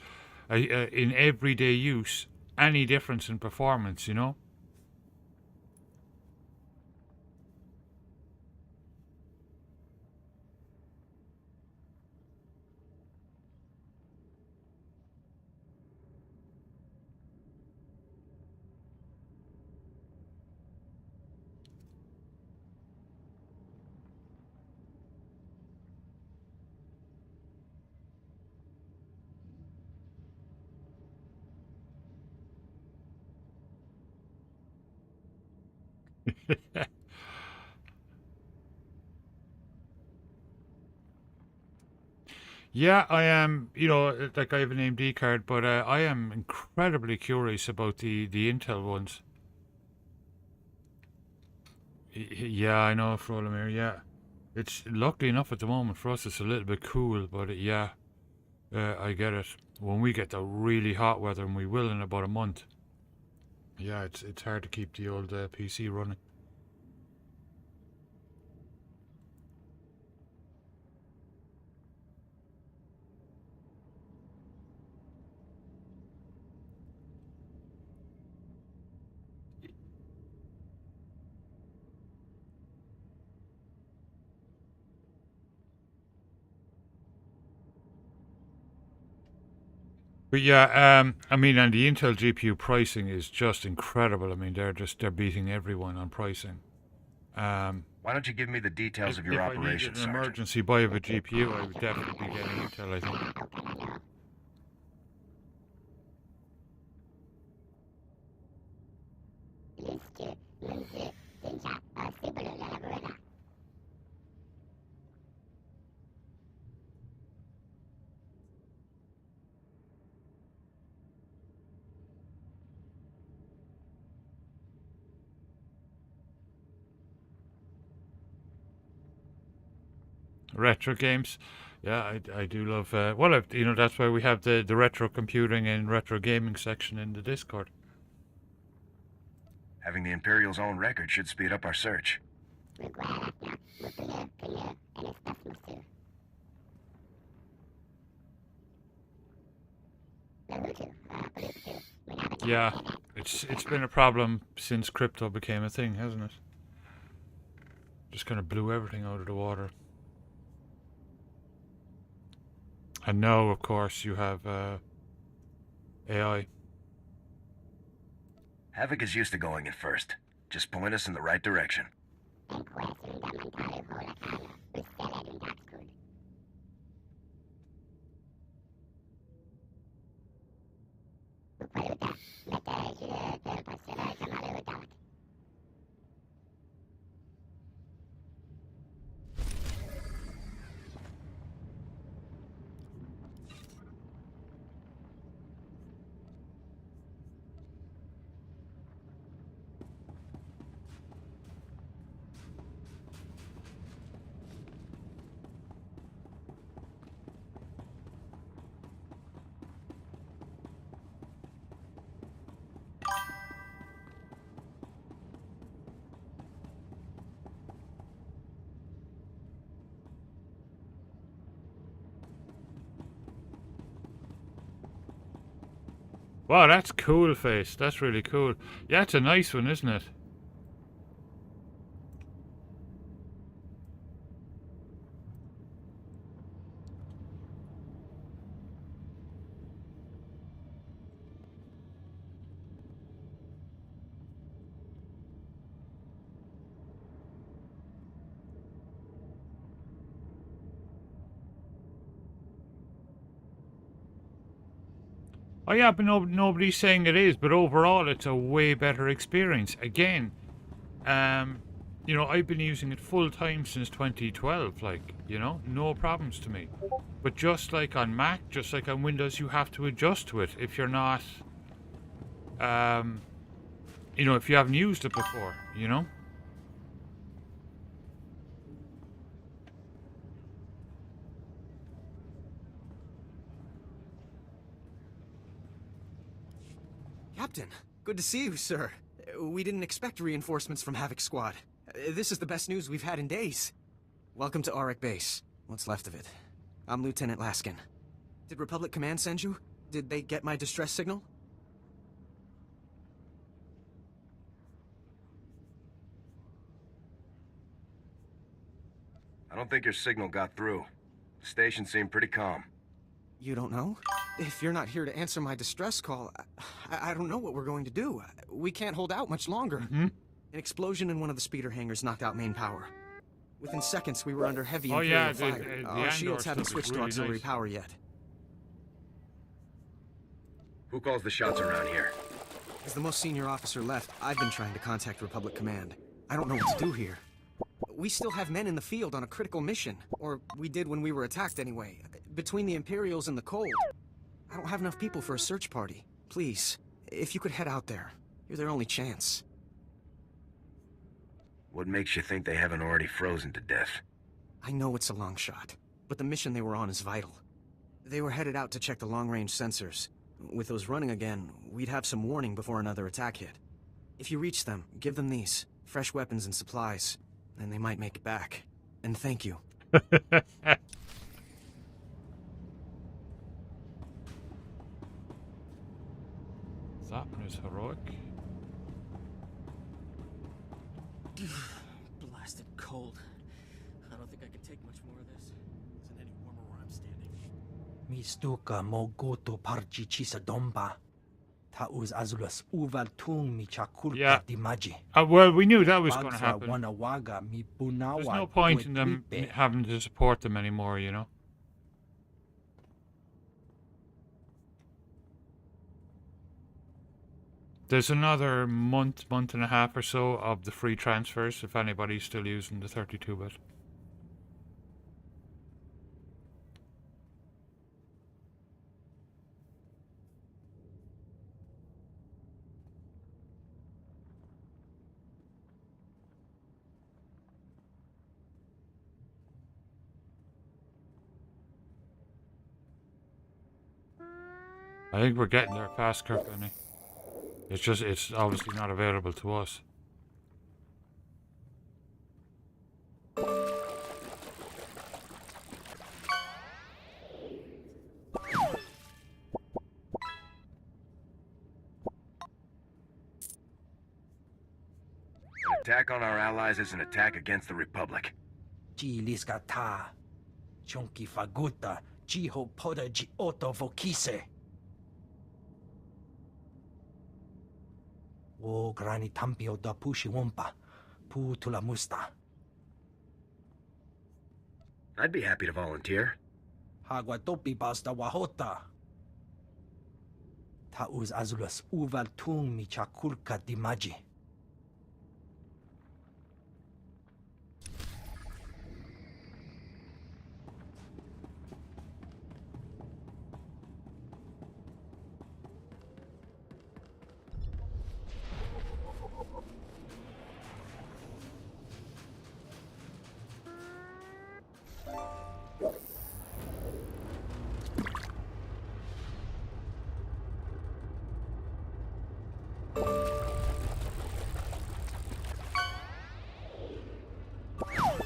in everyday use any difference in performance. You know. Yeah, I am. You know, like I have an AMD card, but I am incredibly curious about the Intel ones. Yeah, I know, Frolomir. Yeah, it's luckily enough at the moment for us. It's a little bit cool, but yeah, I get it. When we get the really hot weather, and we will in about a month. Yeah, it's hard to keep the old PC running. But yeah, I mean, and the Intel GPU pricing is just incredible. I mean, they're beating everyone on pricing. Why don't you give me the details of your If I operation, needed an Sergeant? emergency buy of a GPU, I would definitely be getting Intel, I think. Retro games, yeah, I do love. Well, you know, that's why we have the retro computing and retro gaming section in the Discord. Having the Imperial's own record should speed up our search. Yeah, it's been a problem since crypto became a thing, hasn't it? Just kind of blew everything out of the water. And now, of course, you have AI. Havoc is used to going at first. Just point us in the right direction. Wow, that's cool, Face. That's really cool. Yeah, it's a nice one, isn't it? Oh yeah, but nobody's saying it is, but overall it's a way better experience. Again, you know, I've been using it full time since 2012, like, you know, no problems to me. But just like on Mac, just like on Windows, you have to adjust to it if you're not, you know, if you haven't used it before, you know? Captain, good to see you, sir. We didn't expect reinforcements from Havoc Squad. This is the best news we've had in days. Welcome to Auric Base. What's left of it. I'm Lieutenant Laskin. Did Republic Command send you? Did they get my distress signal? I don't think your signal got through. The station seemed pretty calm. You don't know? If you're not here to answer my distress call, I don't know what we're going to do. We can't hold out much longer. Mm-hmm. An explosion in one of the speeder hangars knocked out main power. Within seconds, we were under heavy Oh, Imperial yeah, fire. the Our Andor shields haven't stuff is switched to really auxiliary nice. power yet. Who calls the shots around here? As the most senior officer left, I've been trying to contact Republic Command. I don't know what to do here. We still have men in the field on a critical mission. Or we did when we were attacked anyway. between the Imperials and the cold. I don't have enough people for a search party. Please, if you could head out there. You're their only chance. What makes you think they haven't already frozen to death? I know it's a long shot, but the mission they were on is vital. They were headed out to check the long-range sensors. With those running again, we'd have some warning before another attack hit. If you reach them, give them these. Fresh weapons and supplies. Then they might make it back. And thank you. That one is heroic. Blasted cold. I don't think I can take much more of this. Isn't any warmer where I'm standing. Mistuka mo goto parchi chisa domba. Tauz azulus uval tung mi chakulka dimaji. Well, we knew that was going to happen. Wanawaga mi There's bunawa no point in them having to support them anymore, you know? There's another month and a half or so of the free transfers if anybody's still using the 32-bit. I think we're getting there fast, Kirkpenny. It's obviously not available to us. An attack on our allies is an attack against the Republic. Liskata. Chonki faguta. Jiho poda ji oto vokise. O grani tampio da pushi wompa. Pu tula musta. I'd be happy to volunteer. Hagwa topi basta wahota. Tauz azulus uval tung mi chakulka dimaji.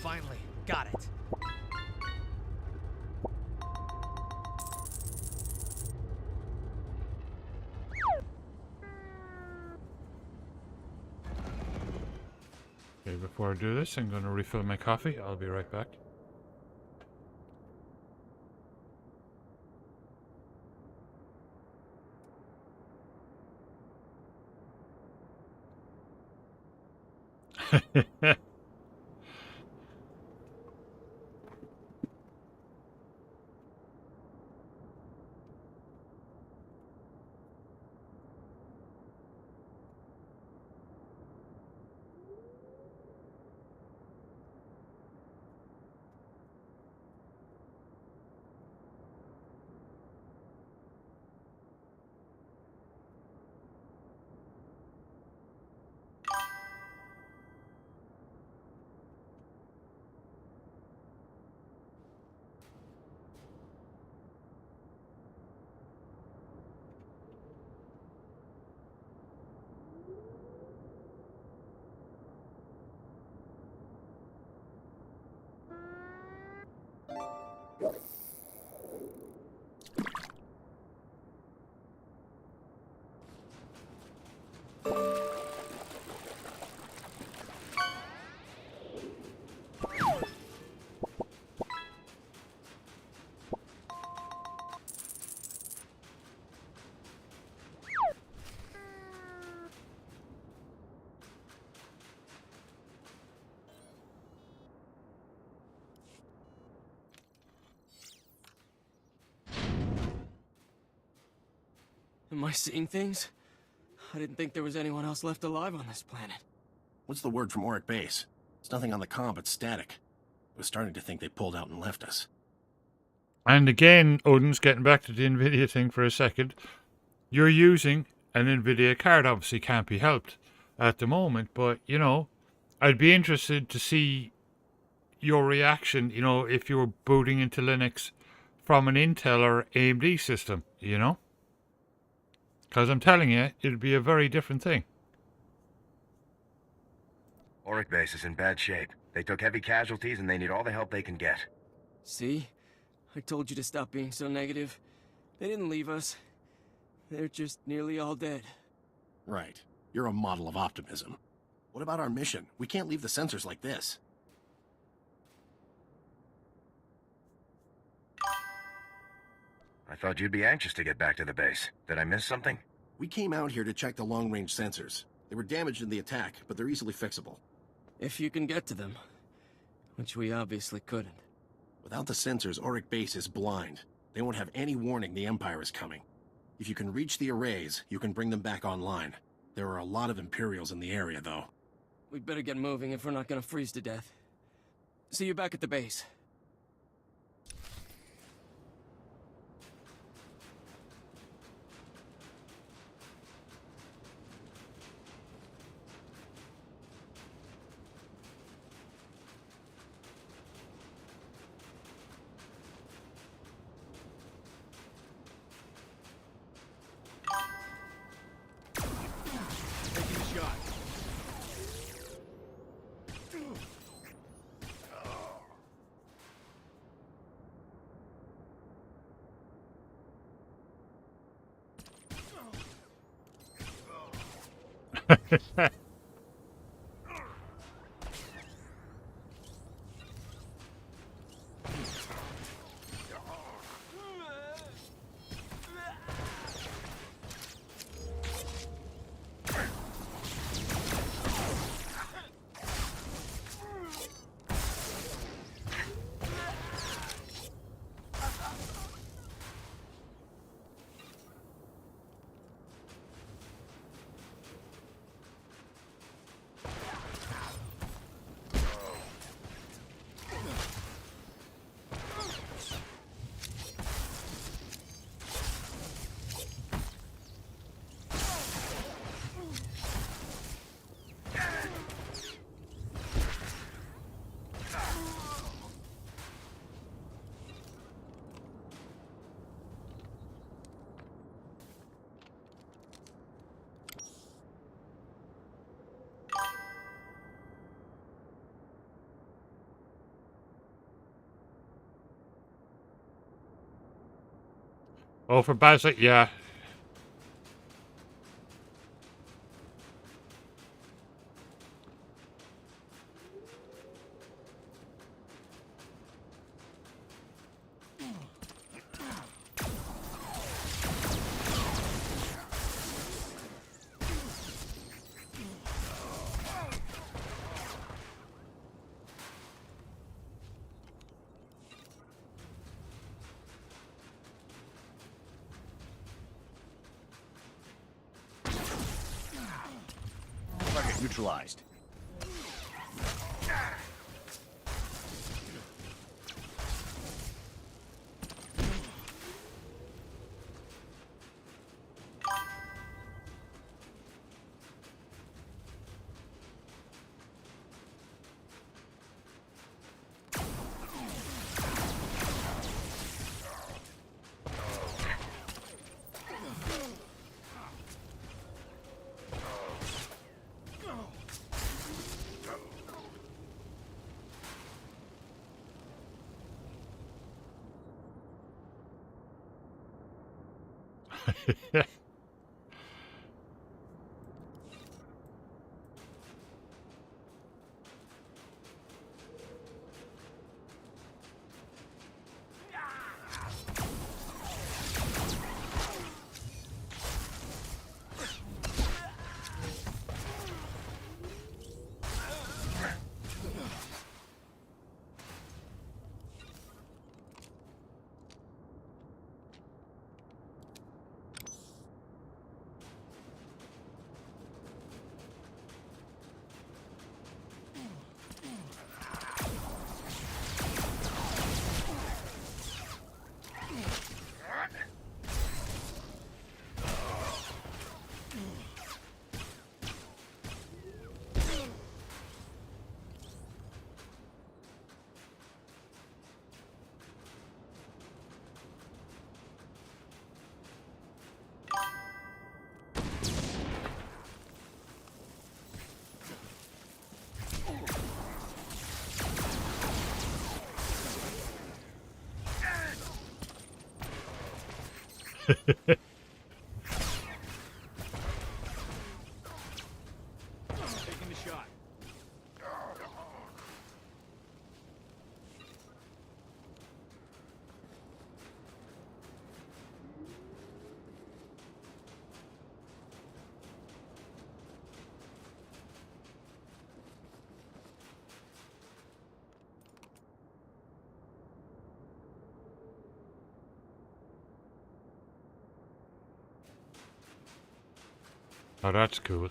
Finally, got it. Okay, before I do this, I'm going to refill my coffee. I'll be right back. Am I seeing things? I didn't think there was anyone else left alive on this planet. What's the word from Auric Base? There's nothing on the comm but static. I was starting to think they pulled out and left us. And again, Odin's getting back to the NVIDIA thing for a second. You're using an NVIDIA card, obviously can't be helped at the moment, but, you know, I'd be interested to see your reaction, you know, if you were booting into Linux from an Intel or AMD system, you know? Because I'm telling you, it'd be a very different thing. Auric base is in bad shape. They took heavy casualties and they need all the help they can get. See? I told you to stop being so negative. They didn't leave us. They're just nearly all dead. Right. You're a model of optimism. What about our mission? We can't leave the sensors like this. I thought you'd be anxious to get back to the base. Did I miss something? We came out here to check the long-range sensors. They were damaged in the attack, but they're easily fixable. If you can get to them. Which we obviously couldn't. Without the sensors, Auric base is blind. They won't have any warning the Empire is coming. If you can reach the arrays, you can bring them back online. There are a lot of Imperials in the area, though. We'd better get moving if we're not gonna freeze to death. See you back at the base. Taking a shot. Oh, for Baza, yeah. Target neutralized. Taking the shot. Oh, that's cool.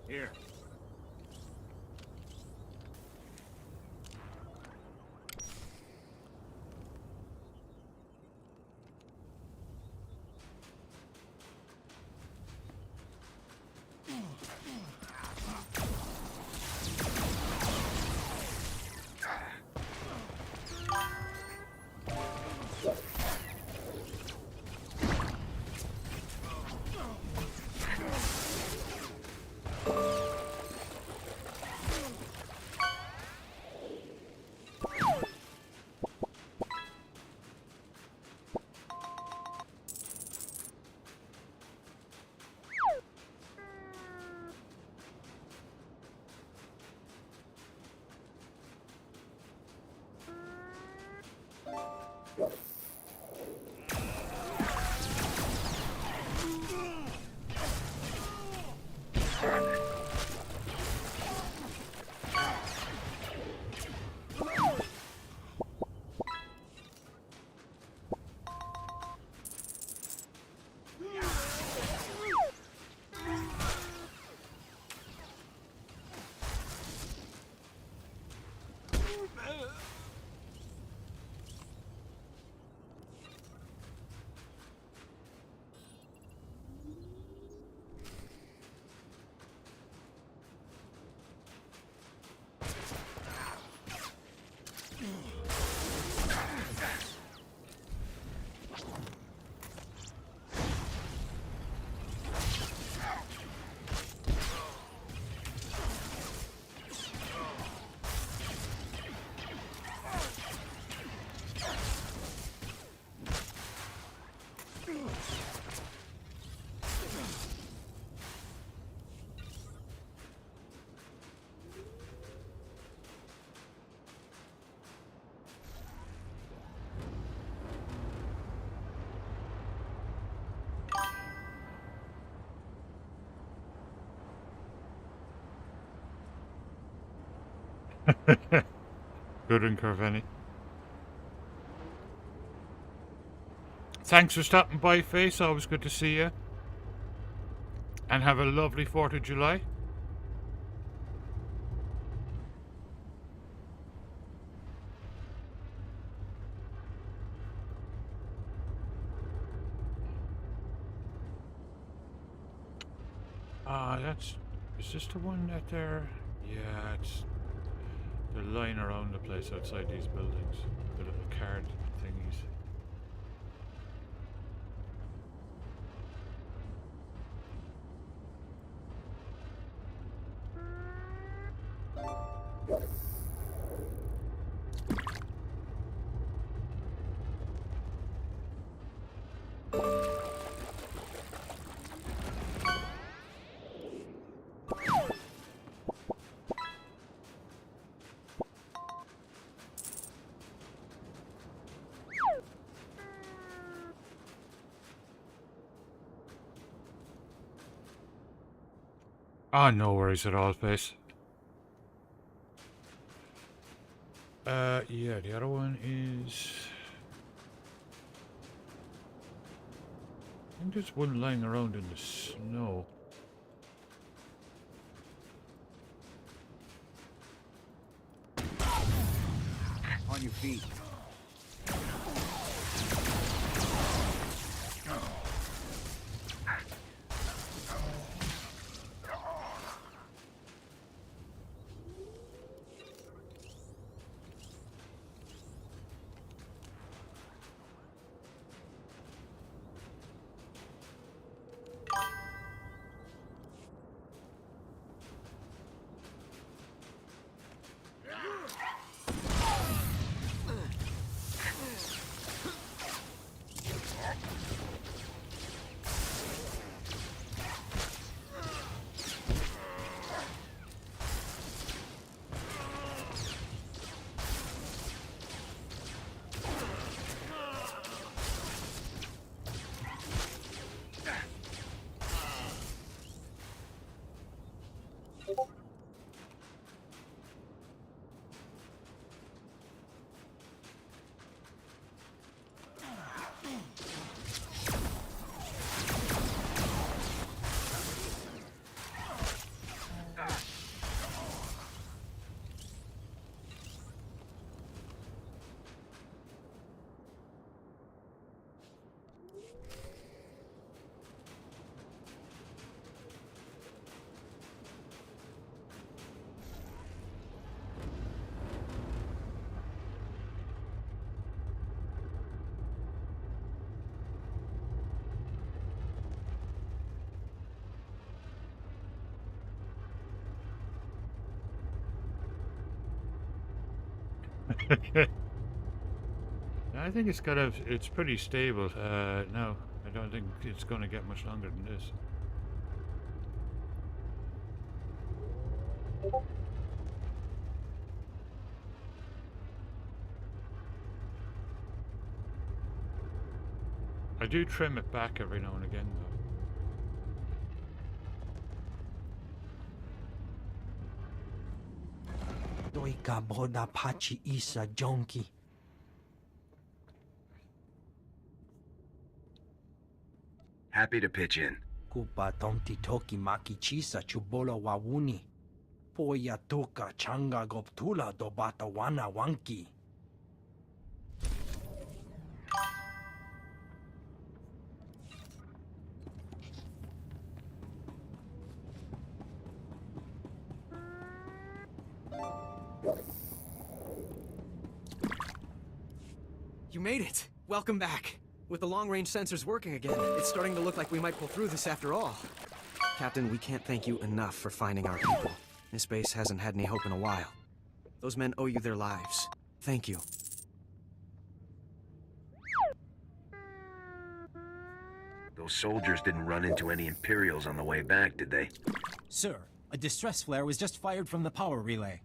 Here. Good and Carveni. Thanks for stopping by, Face. Always good to see you. And have a lovely 4th of July. That's... Is this the one that they're... Yeah, it's... They're lying around the place outside these buildings. The little card thingies. Ah, no worries at all, Face. Yeah, the other one is... I think there's one lying around in the snow. On your feet. I think it's pretty stable. No, I don't think it's going to get much longer than this. I do trim it back every now and again, though. Doika boda pachi isa jonki. Happy to pitch in. Kupa tonti toki maki chisa chubolo wawuni. Poya toka changa goptula dobata wana wanki. You made it! Welcome back. With the long-range sensors working again, it's starting to look like we might pull through this after all. Captain, we can't thank you enough for finding our people. This base hasn't had any hope in a while. Those men owe you their lives. Thank you. Those soldiers didn't run into any Imperials on the way back, did they? Sir, a distress flare was just fired from the power relay.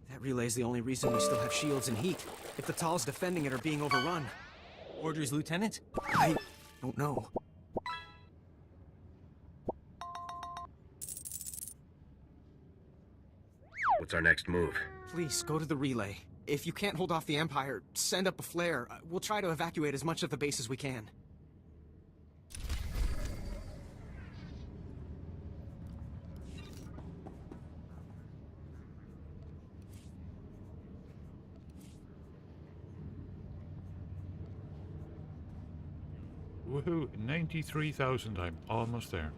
That relay's the only reason we still have shields and heat. If the Tals defending it are being overrun. Orders, Lieutenant? I don't know. What's our next move? Please, go to the relay. If you can't hold off the Empire, send up a flare. We'll try to evacuate as much of the base as we can. Woohoo! 93,000. I'm almost there.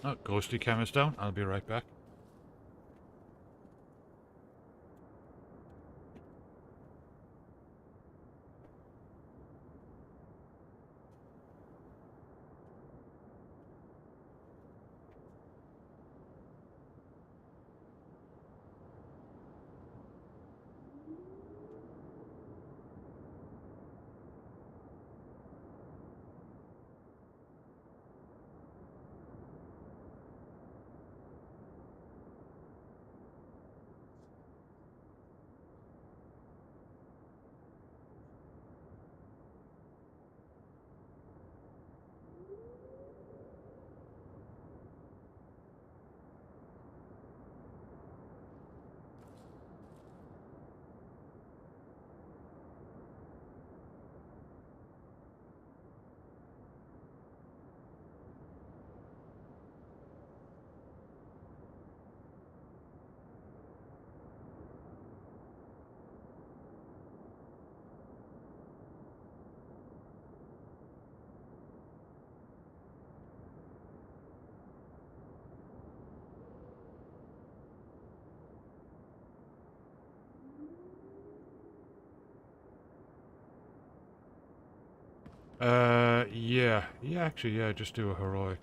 Oh, ghostly cam is down. I'll be right back. Yeah. Yeah, actually, yeah, just do a heroic.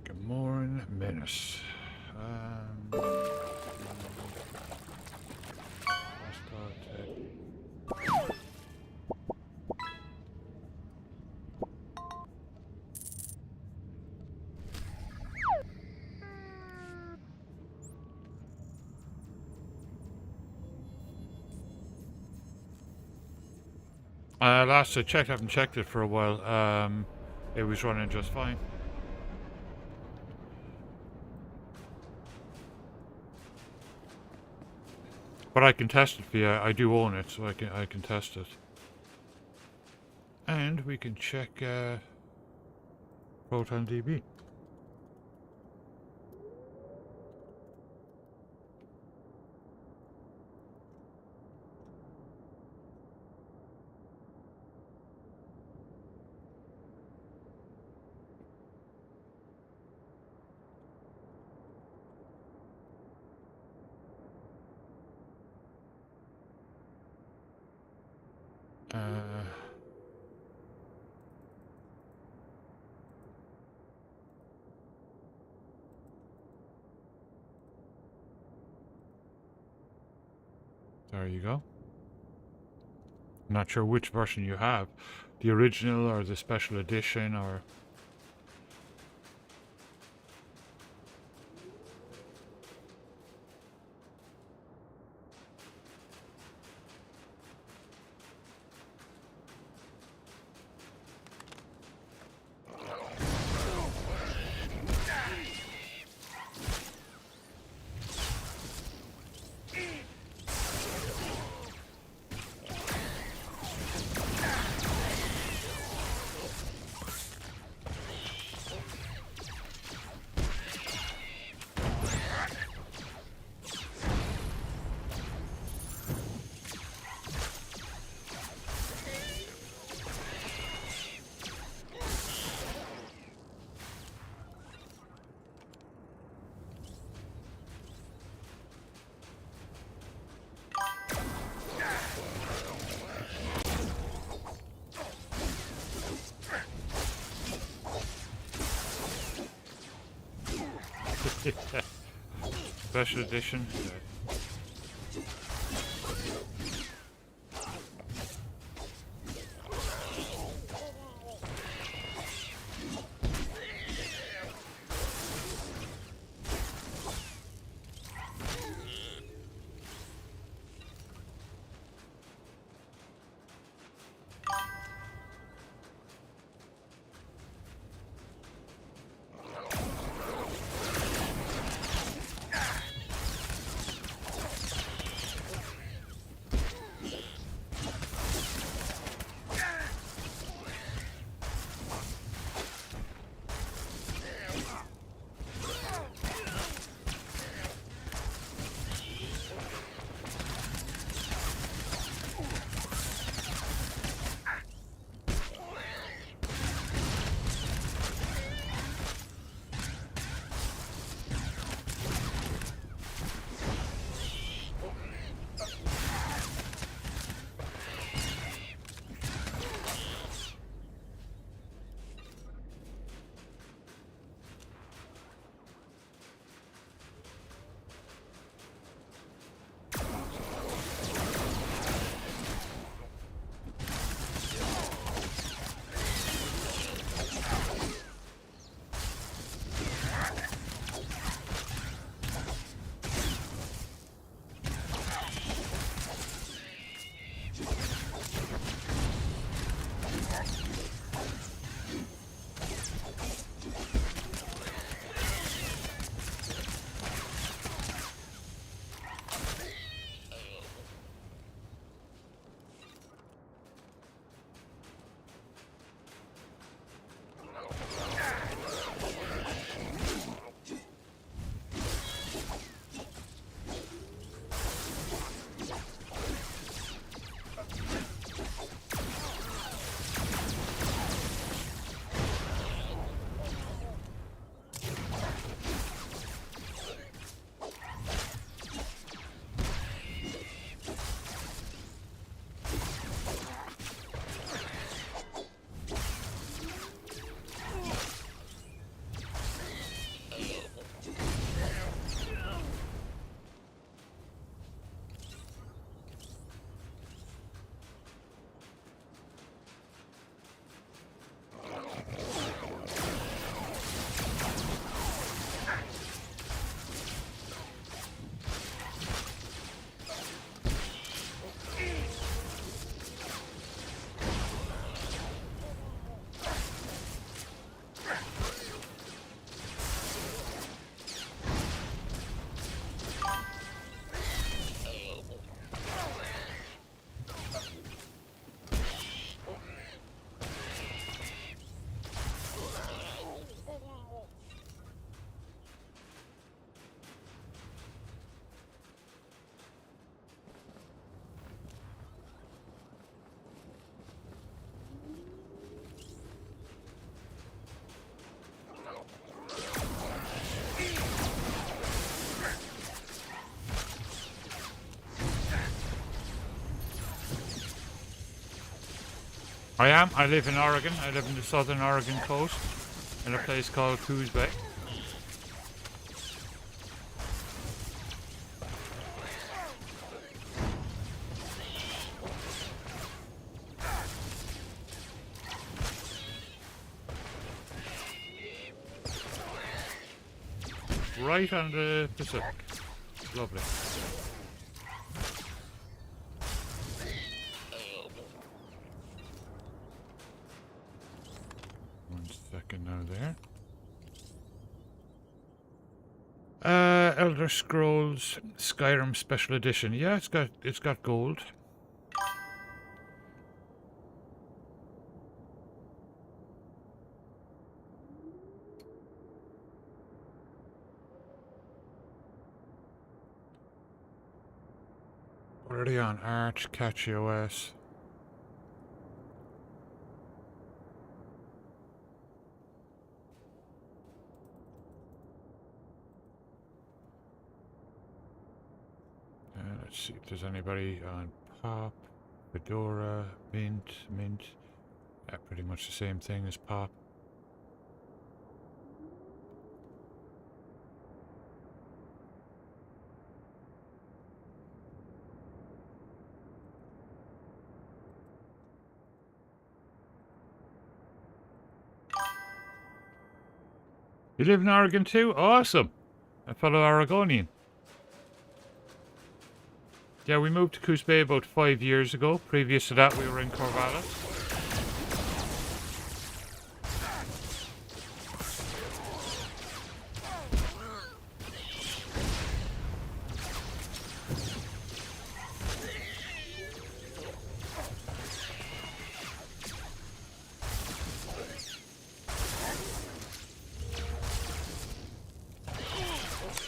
Gamorrean Menace. Last I checked, I haven't checked it for a while. It was running just fine. But I can test it for you. I do own it, so I can test it. And we can check Proton DB. There you go. Not sure which version you have. The original or the special edition or... Special edition. I am. I live in Oregon. I live in the southern Oregon coast in a place called Coos Bay. Right on the Pacific. Lovely. One second now there. Elder Scrolls Skyrim Special Edition. Yeah, it's got gold. What are they on? Arch, Catchy OS. Let's see if there's anybody on Pop, Fedora, Mint. Yeah, pretty much the same thing as Pop. You live in Oregon too? Awesome! A fellow Oregonian. Yeah, we moved to Coos Bay about 5 years ago. Previous to that, we were in Corvallis.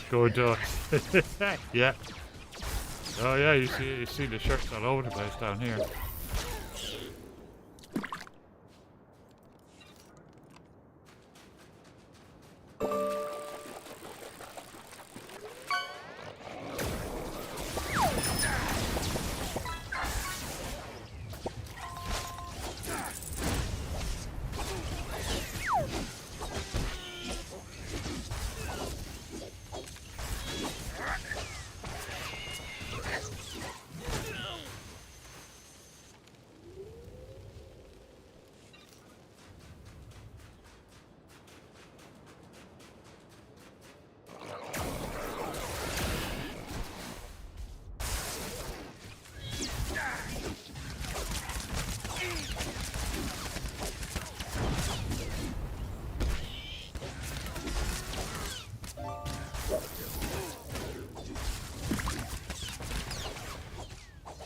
Go Ducks. Yeah. Oh yeah, you see the shirts all over the place down here.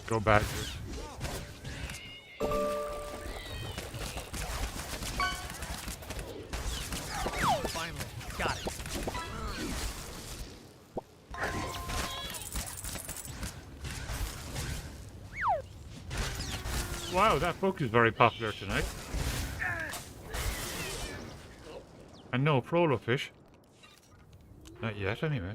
Go back. Finally, got it. Wow, that book is very popular tonight. And no Prolo fish. Not yet, anyway.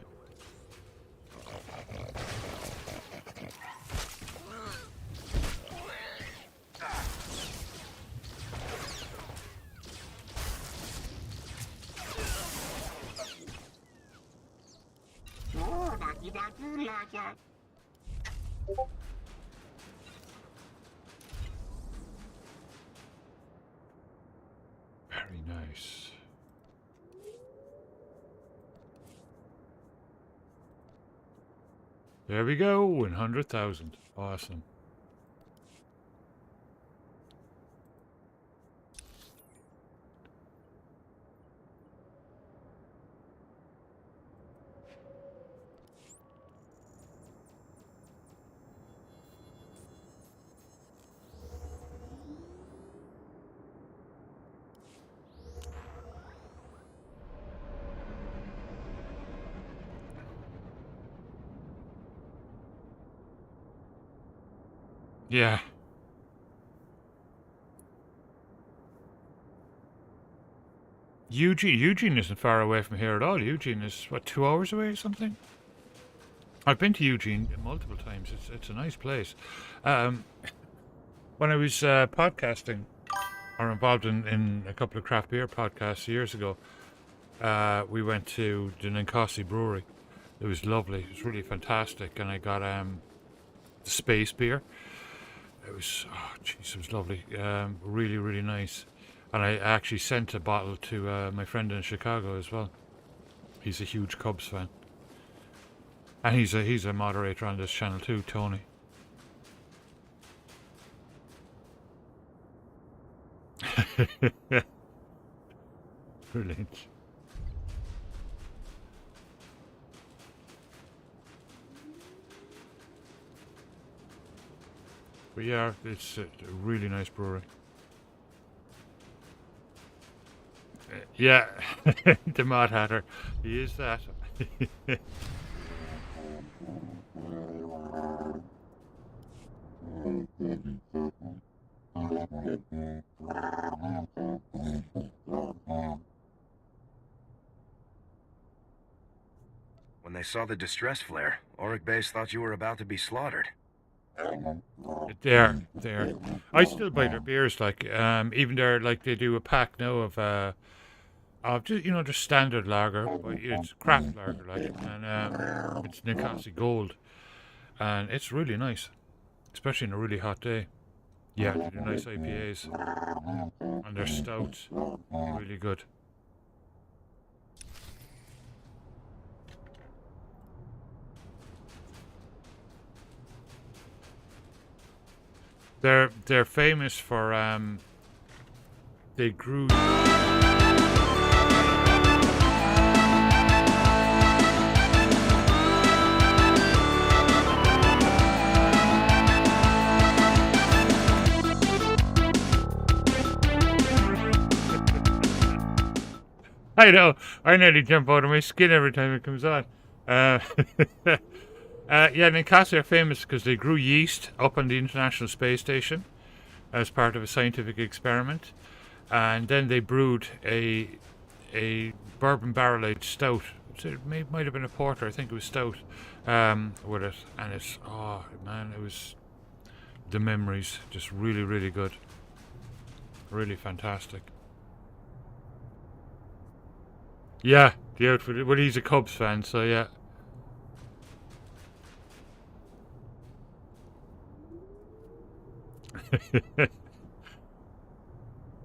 Very nice. There we go, 100,000. Awesome. Yeah. Eugene isn't far away from here at all. Eugene is, what, 2 hours away or something? I've been to Eugene multiple times. It's a nice place. When I was podcasting are involved in a couple of craft beer podcasts years ago. We went to the Ninkasi Brewery. It was lovely. It was really fantastic, and I got the space beer. It was, oh jeez, it was lovely. Really, really nice. And I actually sent a bottle to my friend in Chicago as well. He's a huge Cubs fan, and he's a moderator on this channel too, Tony. Brilliant. But yeah, it's a really nice brewery. Yeah, the Mad Hatter. He is that. When they saw the distress flare, Auric Base thought you were about to be slaughtered. There. I still buy their beers, like, even they're, like, they do a pack now of just, just standard lager, but it's craft lager, like, and it's Ninkasi Gold, and it's really nice, especially in a really hot day. Yeah, they do nice IPAs, and they're stouts, really good. They're famous for they grew. I know. I nearly jump out of my skin every time it comes on. Yeah, Ninkasi are famous because they grew yeast up on the International Space Station as part of a scientific experiment, and then they brewed a bourbon barrel-aged stout. It might have been a porter. I think it was stout with it, and it's, oh man, it was the memories, just really, really good, really fantastic. Yeah, the outfit. Well, he's a Cubs fan, so yeah.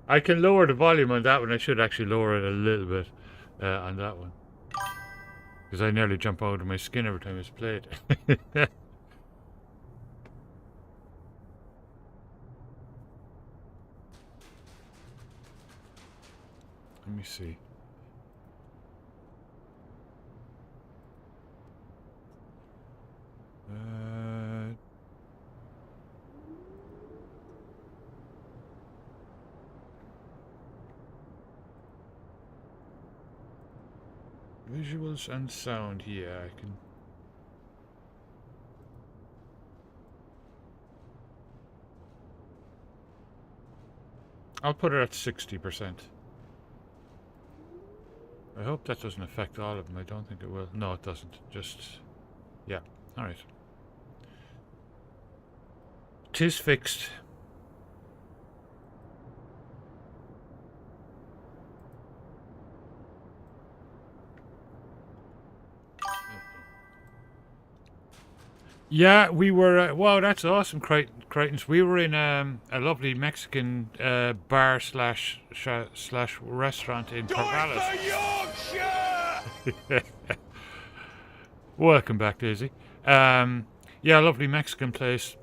I can lower the volume on that one. I should actually lower it a little bit on that one, because I nearly jump out of my skin every time it's played. Let me see. Visuals and sound, yeah, I can. I'll put it at 60%. I hope that doesn't affect all of them. I don't think it will. No, it doesn't. Just, yeah. Alright. 'Tis fixed. Yeah, we were. Wow, that's awesome, Crichtons. We were in a lovely Mexican bar slash restaurant in Corvallis. Welcome back, Daisy. Yeah, lovely Mexican place.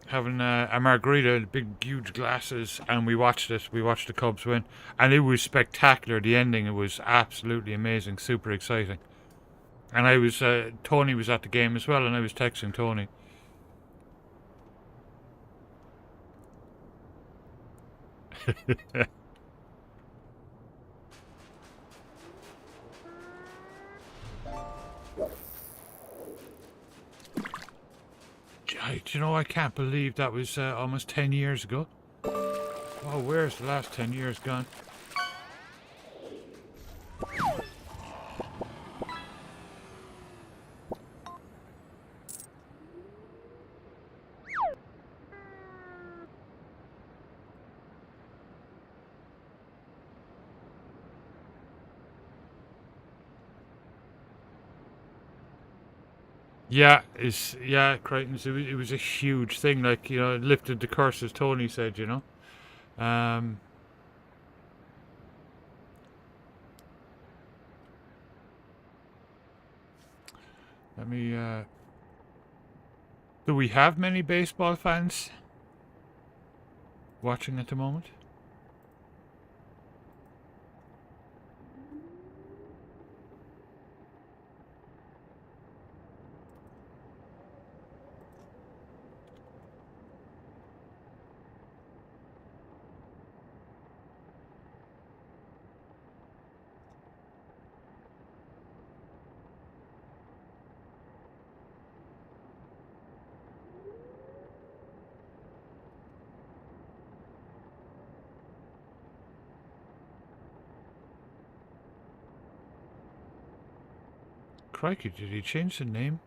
Having a margarita, big huge glasses, and we watched it. We watched the Cubs win, and it was spectacular. The ending, it was absolutely amazing, super exciting. And I was, Tony was at the game as well, and I was texting Tony. Do you know, I can't believe that was almost 10 years ago. Oh, where's the last 10 years gone? Yeah, Crichton's. It was a huge thing. Like, you know, it lifted the curse, as Tony said. You know. Let me. Do we have many baseball fans watching at the moment? Crikey, did he change the name?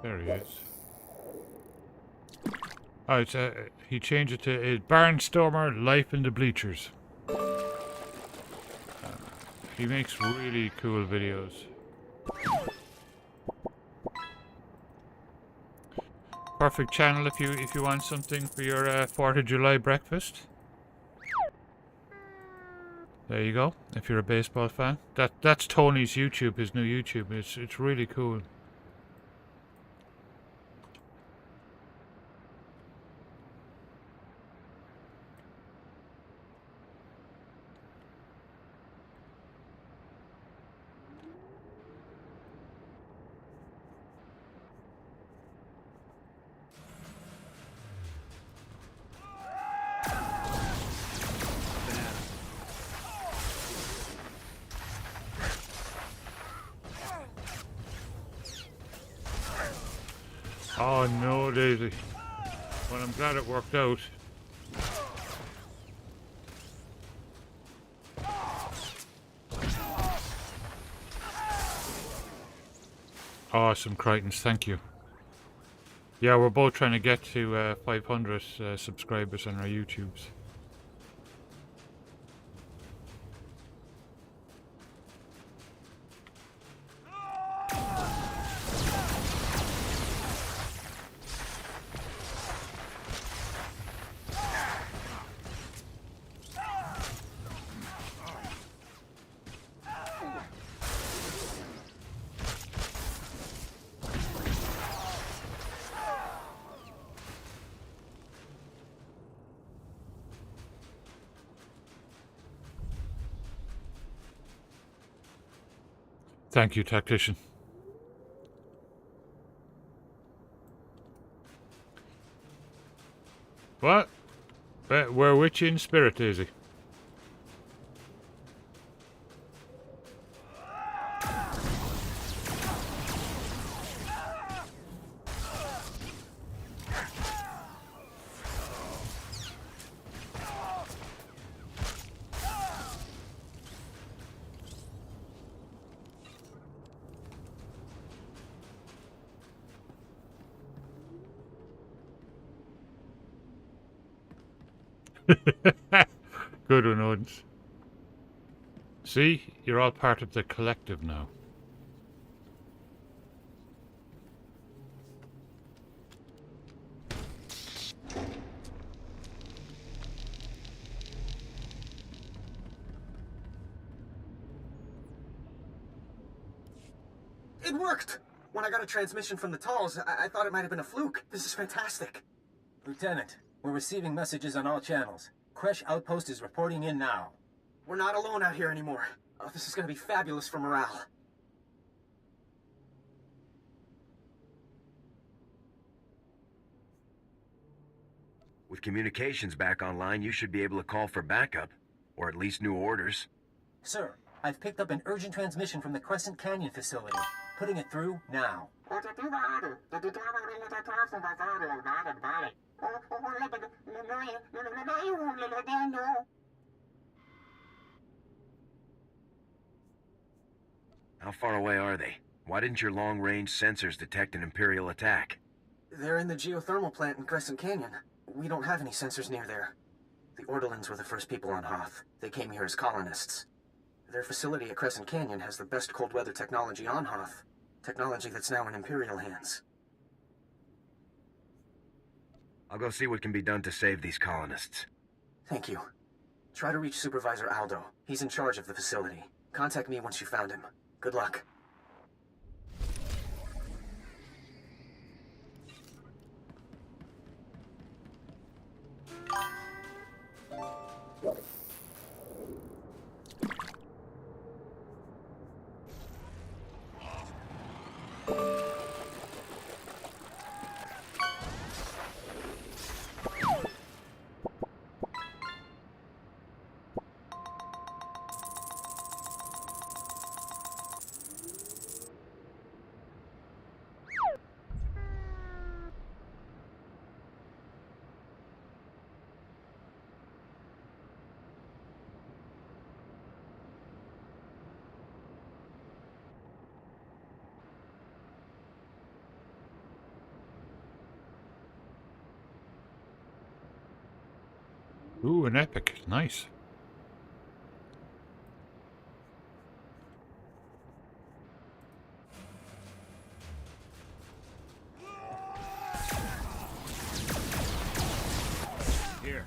There he is. Oh, it's he changed it to Barnstormer Life in the Bleachers. He makes really cool videos. Perfect channel if you want something for your 4th of July breakfast. There you go. If you're a baseball fan, that's Tony's YouTube, his new YouTube. It's really cool. Oh no, Daisy. Well, I'm glad it worked out. Awesome, Crichtons, thank you. Yeah, we're both trying to get to 500 subscribers on our YouTubes. Thank you, Tactician. What? We're with you in spirit, Daisy. Good one, Odins. See, you're all part of the collective now. It worked! When I got a transmission from the Talls, I thought it might have been a fluke. This is fantastic. Lieutenant, we're receiving messages on all channels. Kresh Outpost is reporting in now. We're not alone out here anymore. Oh, this is gonna be fabulous for morale. With communications back online, you should be able to call for backup, or at least new orders. Sir, I've picked up an urgent transmission from the Crescent Canyon facility. Putting it through now. How far away are they? Why didn't your long-range sensors detect an Imperial attack? They're in the geothermal plant in Crescent Canyon. We don't have any sensors near there. The Ordelans were the first people on Hoth. They came here as colonists. Their facility at Crescent Canyon has the best cold weather technology on Hoth. Technology that's now in Imperial hands. I'll go see what can be done to save these colonists. Thank you. Try to reach Supervisor Aldo. He's in charge of the facility. Contact me once you found him. Good luck. Ooh, an epic. Nice. Here.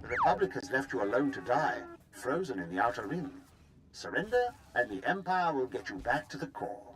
The Republic has left you alone to die, frozen in the Outer Rim. Surrender, and the Empire will get you back to the core.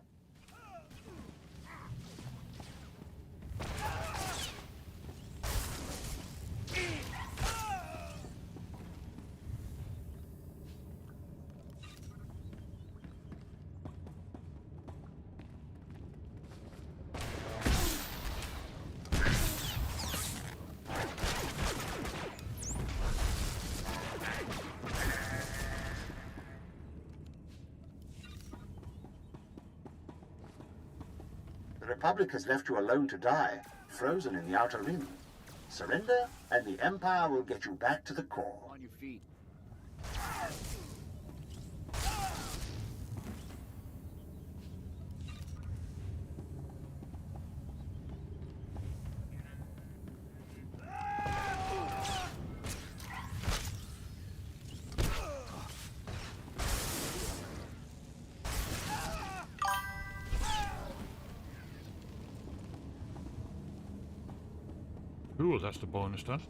The Republic has left you alone to die, frozen in the Outer Rim. Surrender, and the Empire will get you back to the core. On your feet. Cool, that's the bonus done.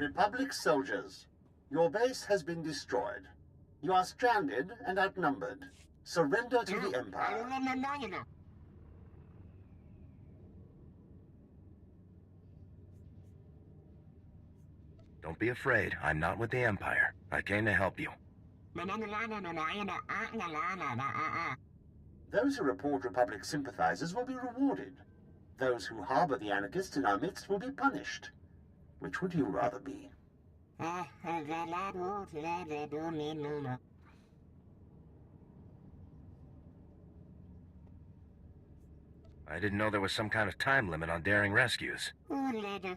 Republic soldiers, your base has been destroyed. You are stranded and outnumbered. Surrender to the Empire. Don't be afraid. I'm not with the Empire. I came to help you. Those who report Republic sympathizers will be rewarded. Those who harbor the anarchists in our midst will be punished. Which would you rather be? I didn't know there was some kind of time limit on daring rescues. The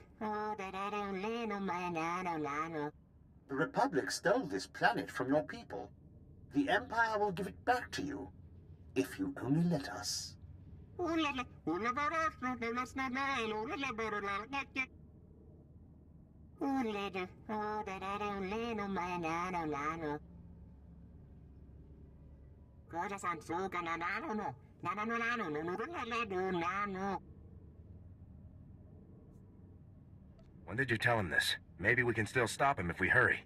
Republic stole this planet from your people. The Empire will give it back to you, if you only let us. When did you tell him this? Maybe we can still stop him if we hurry.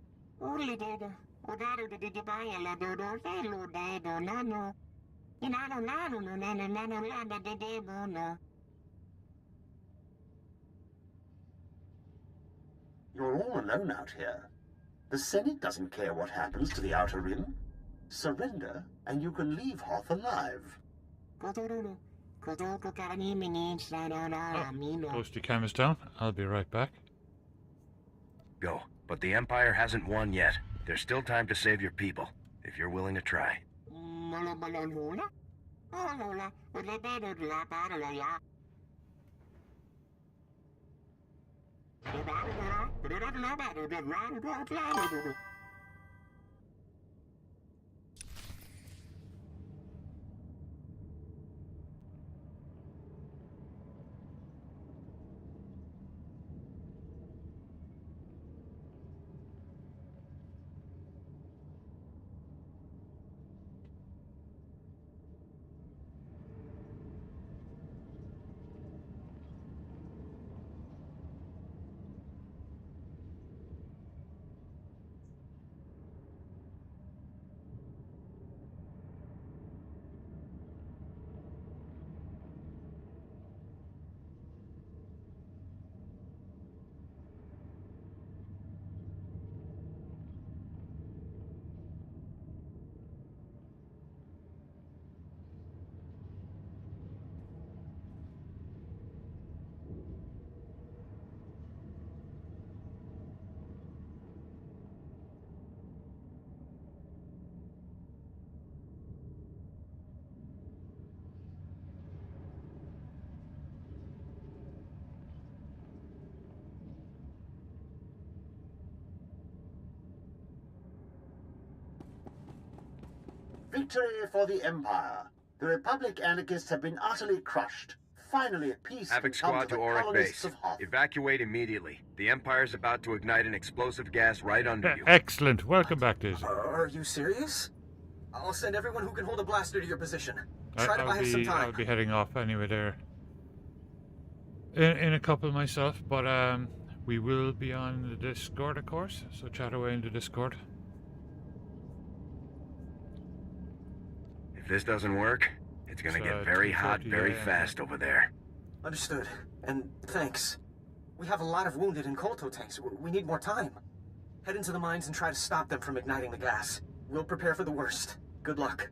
You're all alone out here. The Senate doesn't care what happens to the Outer Rim. Surrender, and you can leave Hoth alive. Post your cameras down. I'll be right back. Go. But the Empire hasn't won yet. There's still time to save your people, if you're willing to try. Victory for the Empire. The Republic anarchists have been utterly crushed. Finally at peace. Havoc Squad to Auric Base. Of Hoth. Evacuate immediately. The Empire's about to ignite an explosive gas right under you. Excellent. Welcome back, Daisy. Are you serious? I'll send everyone who can hold a blaster to your position. Try to buy us some time. I'll be heading off anyway there. In a couple myself, but we will be on the Discord, of course. So chat away in the Discord. If this doesn't work, it's gonna get very hot very fast over there. Understood. And thanks. We have a lot of wounded in Kolto tanks. We need more time. Head into the mines and try to stop them from igniting the gas. We'll prepare for the worst. Good luck.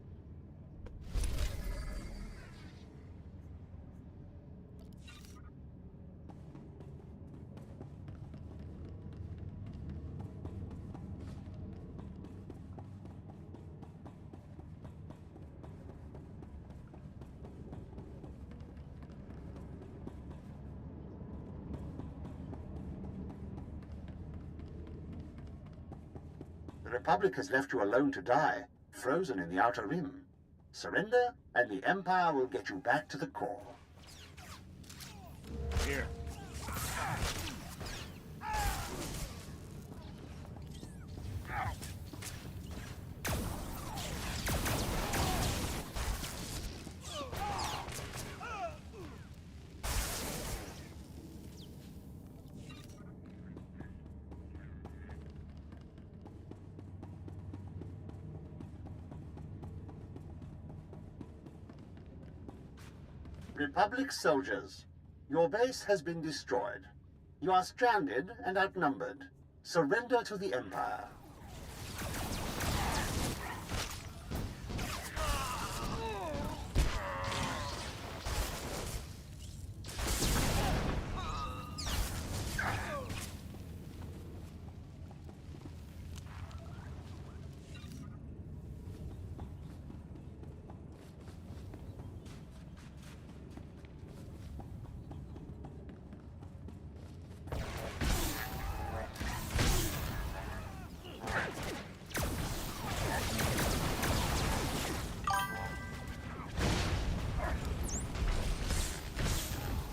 The Republic has left you alone to die, frozen in the Outer Rim. Surrender, and the Empire will get you back to the core. Here. Republic soldiers, your base has been destroyed. You are stranded and outnumbered. Surrender to the Empire.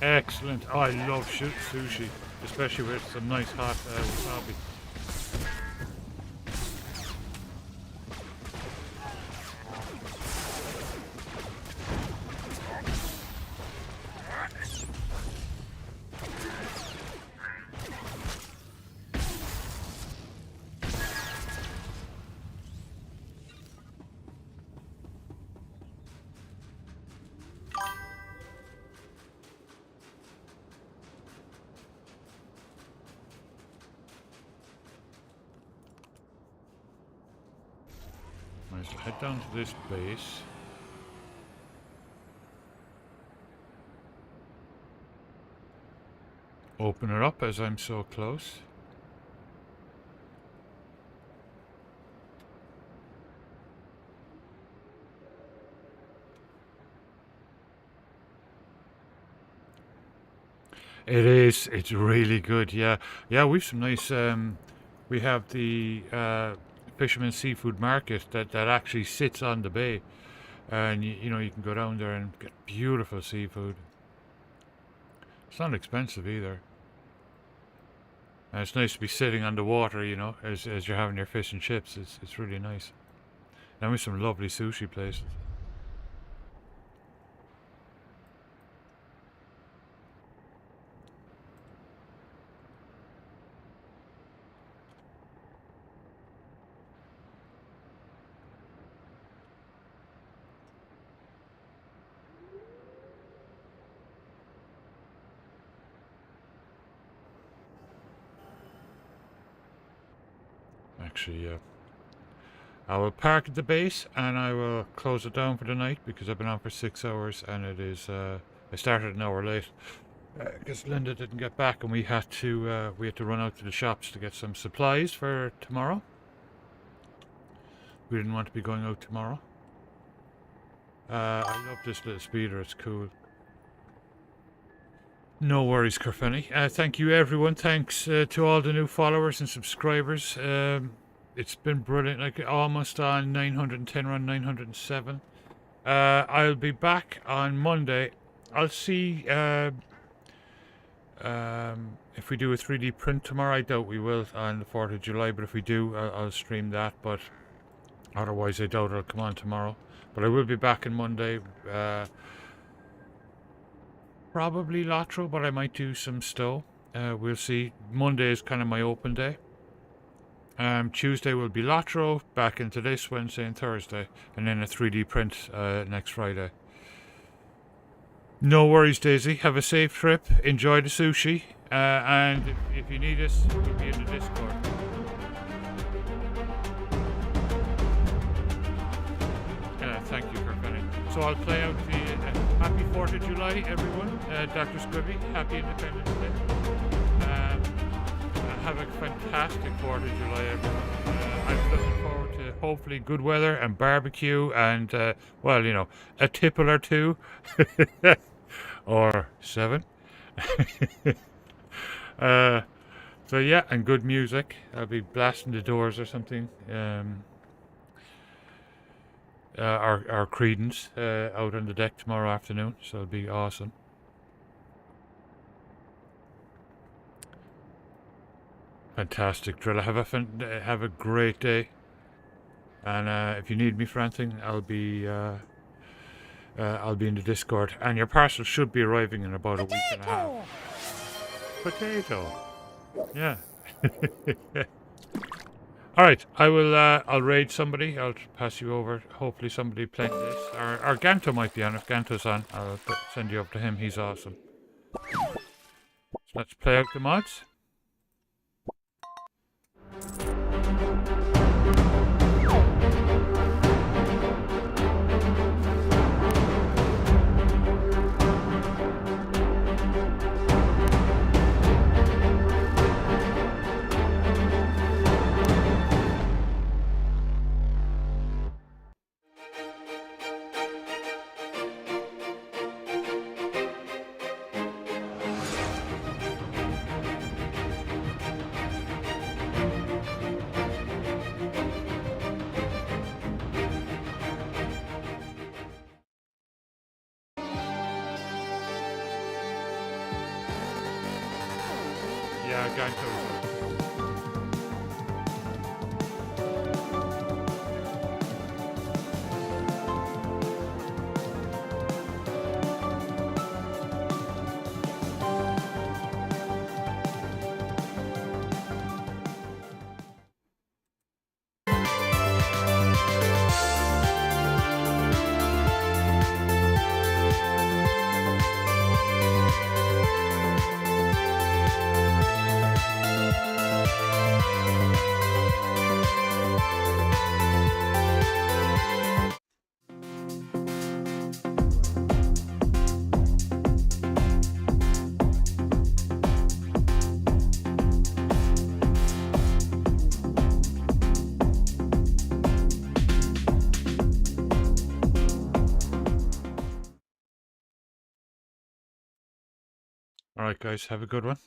Excellent. Oh, I love sushi, especially with some nice hot wasabi. Nice. Head down to this base. Open it up as I'm so close. It is. It's really good. Yeah. Yeah, we've some nice we have the Fisherman Seafood Market that actually sits on the bay, and you know, you can go down there and get beautiful seafood. It's not expensive either, and it's nice to be sitting on the water, you know, as you're having your fish and chips. It's really nice. And with some lovely sushi places. Actually, I will park at the base and I will close it down for the night because I've been on for 6 hours and it is. I started an hour late because Linda didn't get back and we had to run out to the shops to get some supplies for tomorrow. We didn't want to be going out tomorrow. I love this little speeder. It's cool. No worries, Kerfenny. Thank you, everyone. Thanks to all the new followers and subscribers. It's been brilliant. Like almost on 910, around 907. I'll be back on Monday. I'll see if we do a 3D print tomorrow. I doubt we will on the 4th of July, but if we do, I'll stream that. But otherwise, I doubt it'll come on tomorrow. But I will be back on Monday. Probably Latro, but I might do some Stowe. We'll see. Monday is kind of my open day. Tuesday will be Latro, back into this Wednesday and Thursday, and then a 3D print next Friday. No worries, Daisy. Have a safe trip. Enjoy the sushi. And if you need us, we'll be in the Discord. Thank you, Kerfenny. So I'll play out the happy 4th of July, everyone. Dr. Squibby, happy Independence Day. Have a fantastic 4th of July, everyone. I'm looking forward to hopefully good weather and barbecue and, well, you know, a tipple or two. Or 7. So yeah, and good music. I'll be blasting the Doors or something. Our Credence out on the deck tomorrow afternoon, so it'll be awesome. Fantastic, Drilla. Have a great day. And if you need me for anything, I'll be in the Discord. And your parcel should be arriving in about a week and a half. Potato. Yeah. Alright, I will, I'll raid somebody. I'll pass you over. Hopefully somebody playing this. Or Ganto might be on. If Ganto's on, I'll send you over to him. He's awesome. So let's play out the mods. Yeah, Ganto's on. Alright guys, have a good one.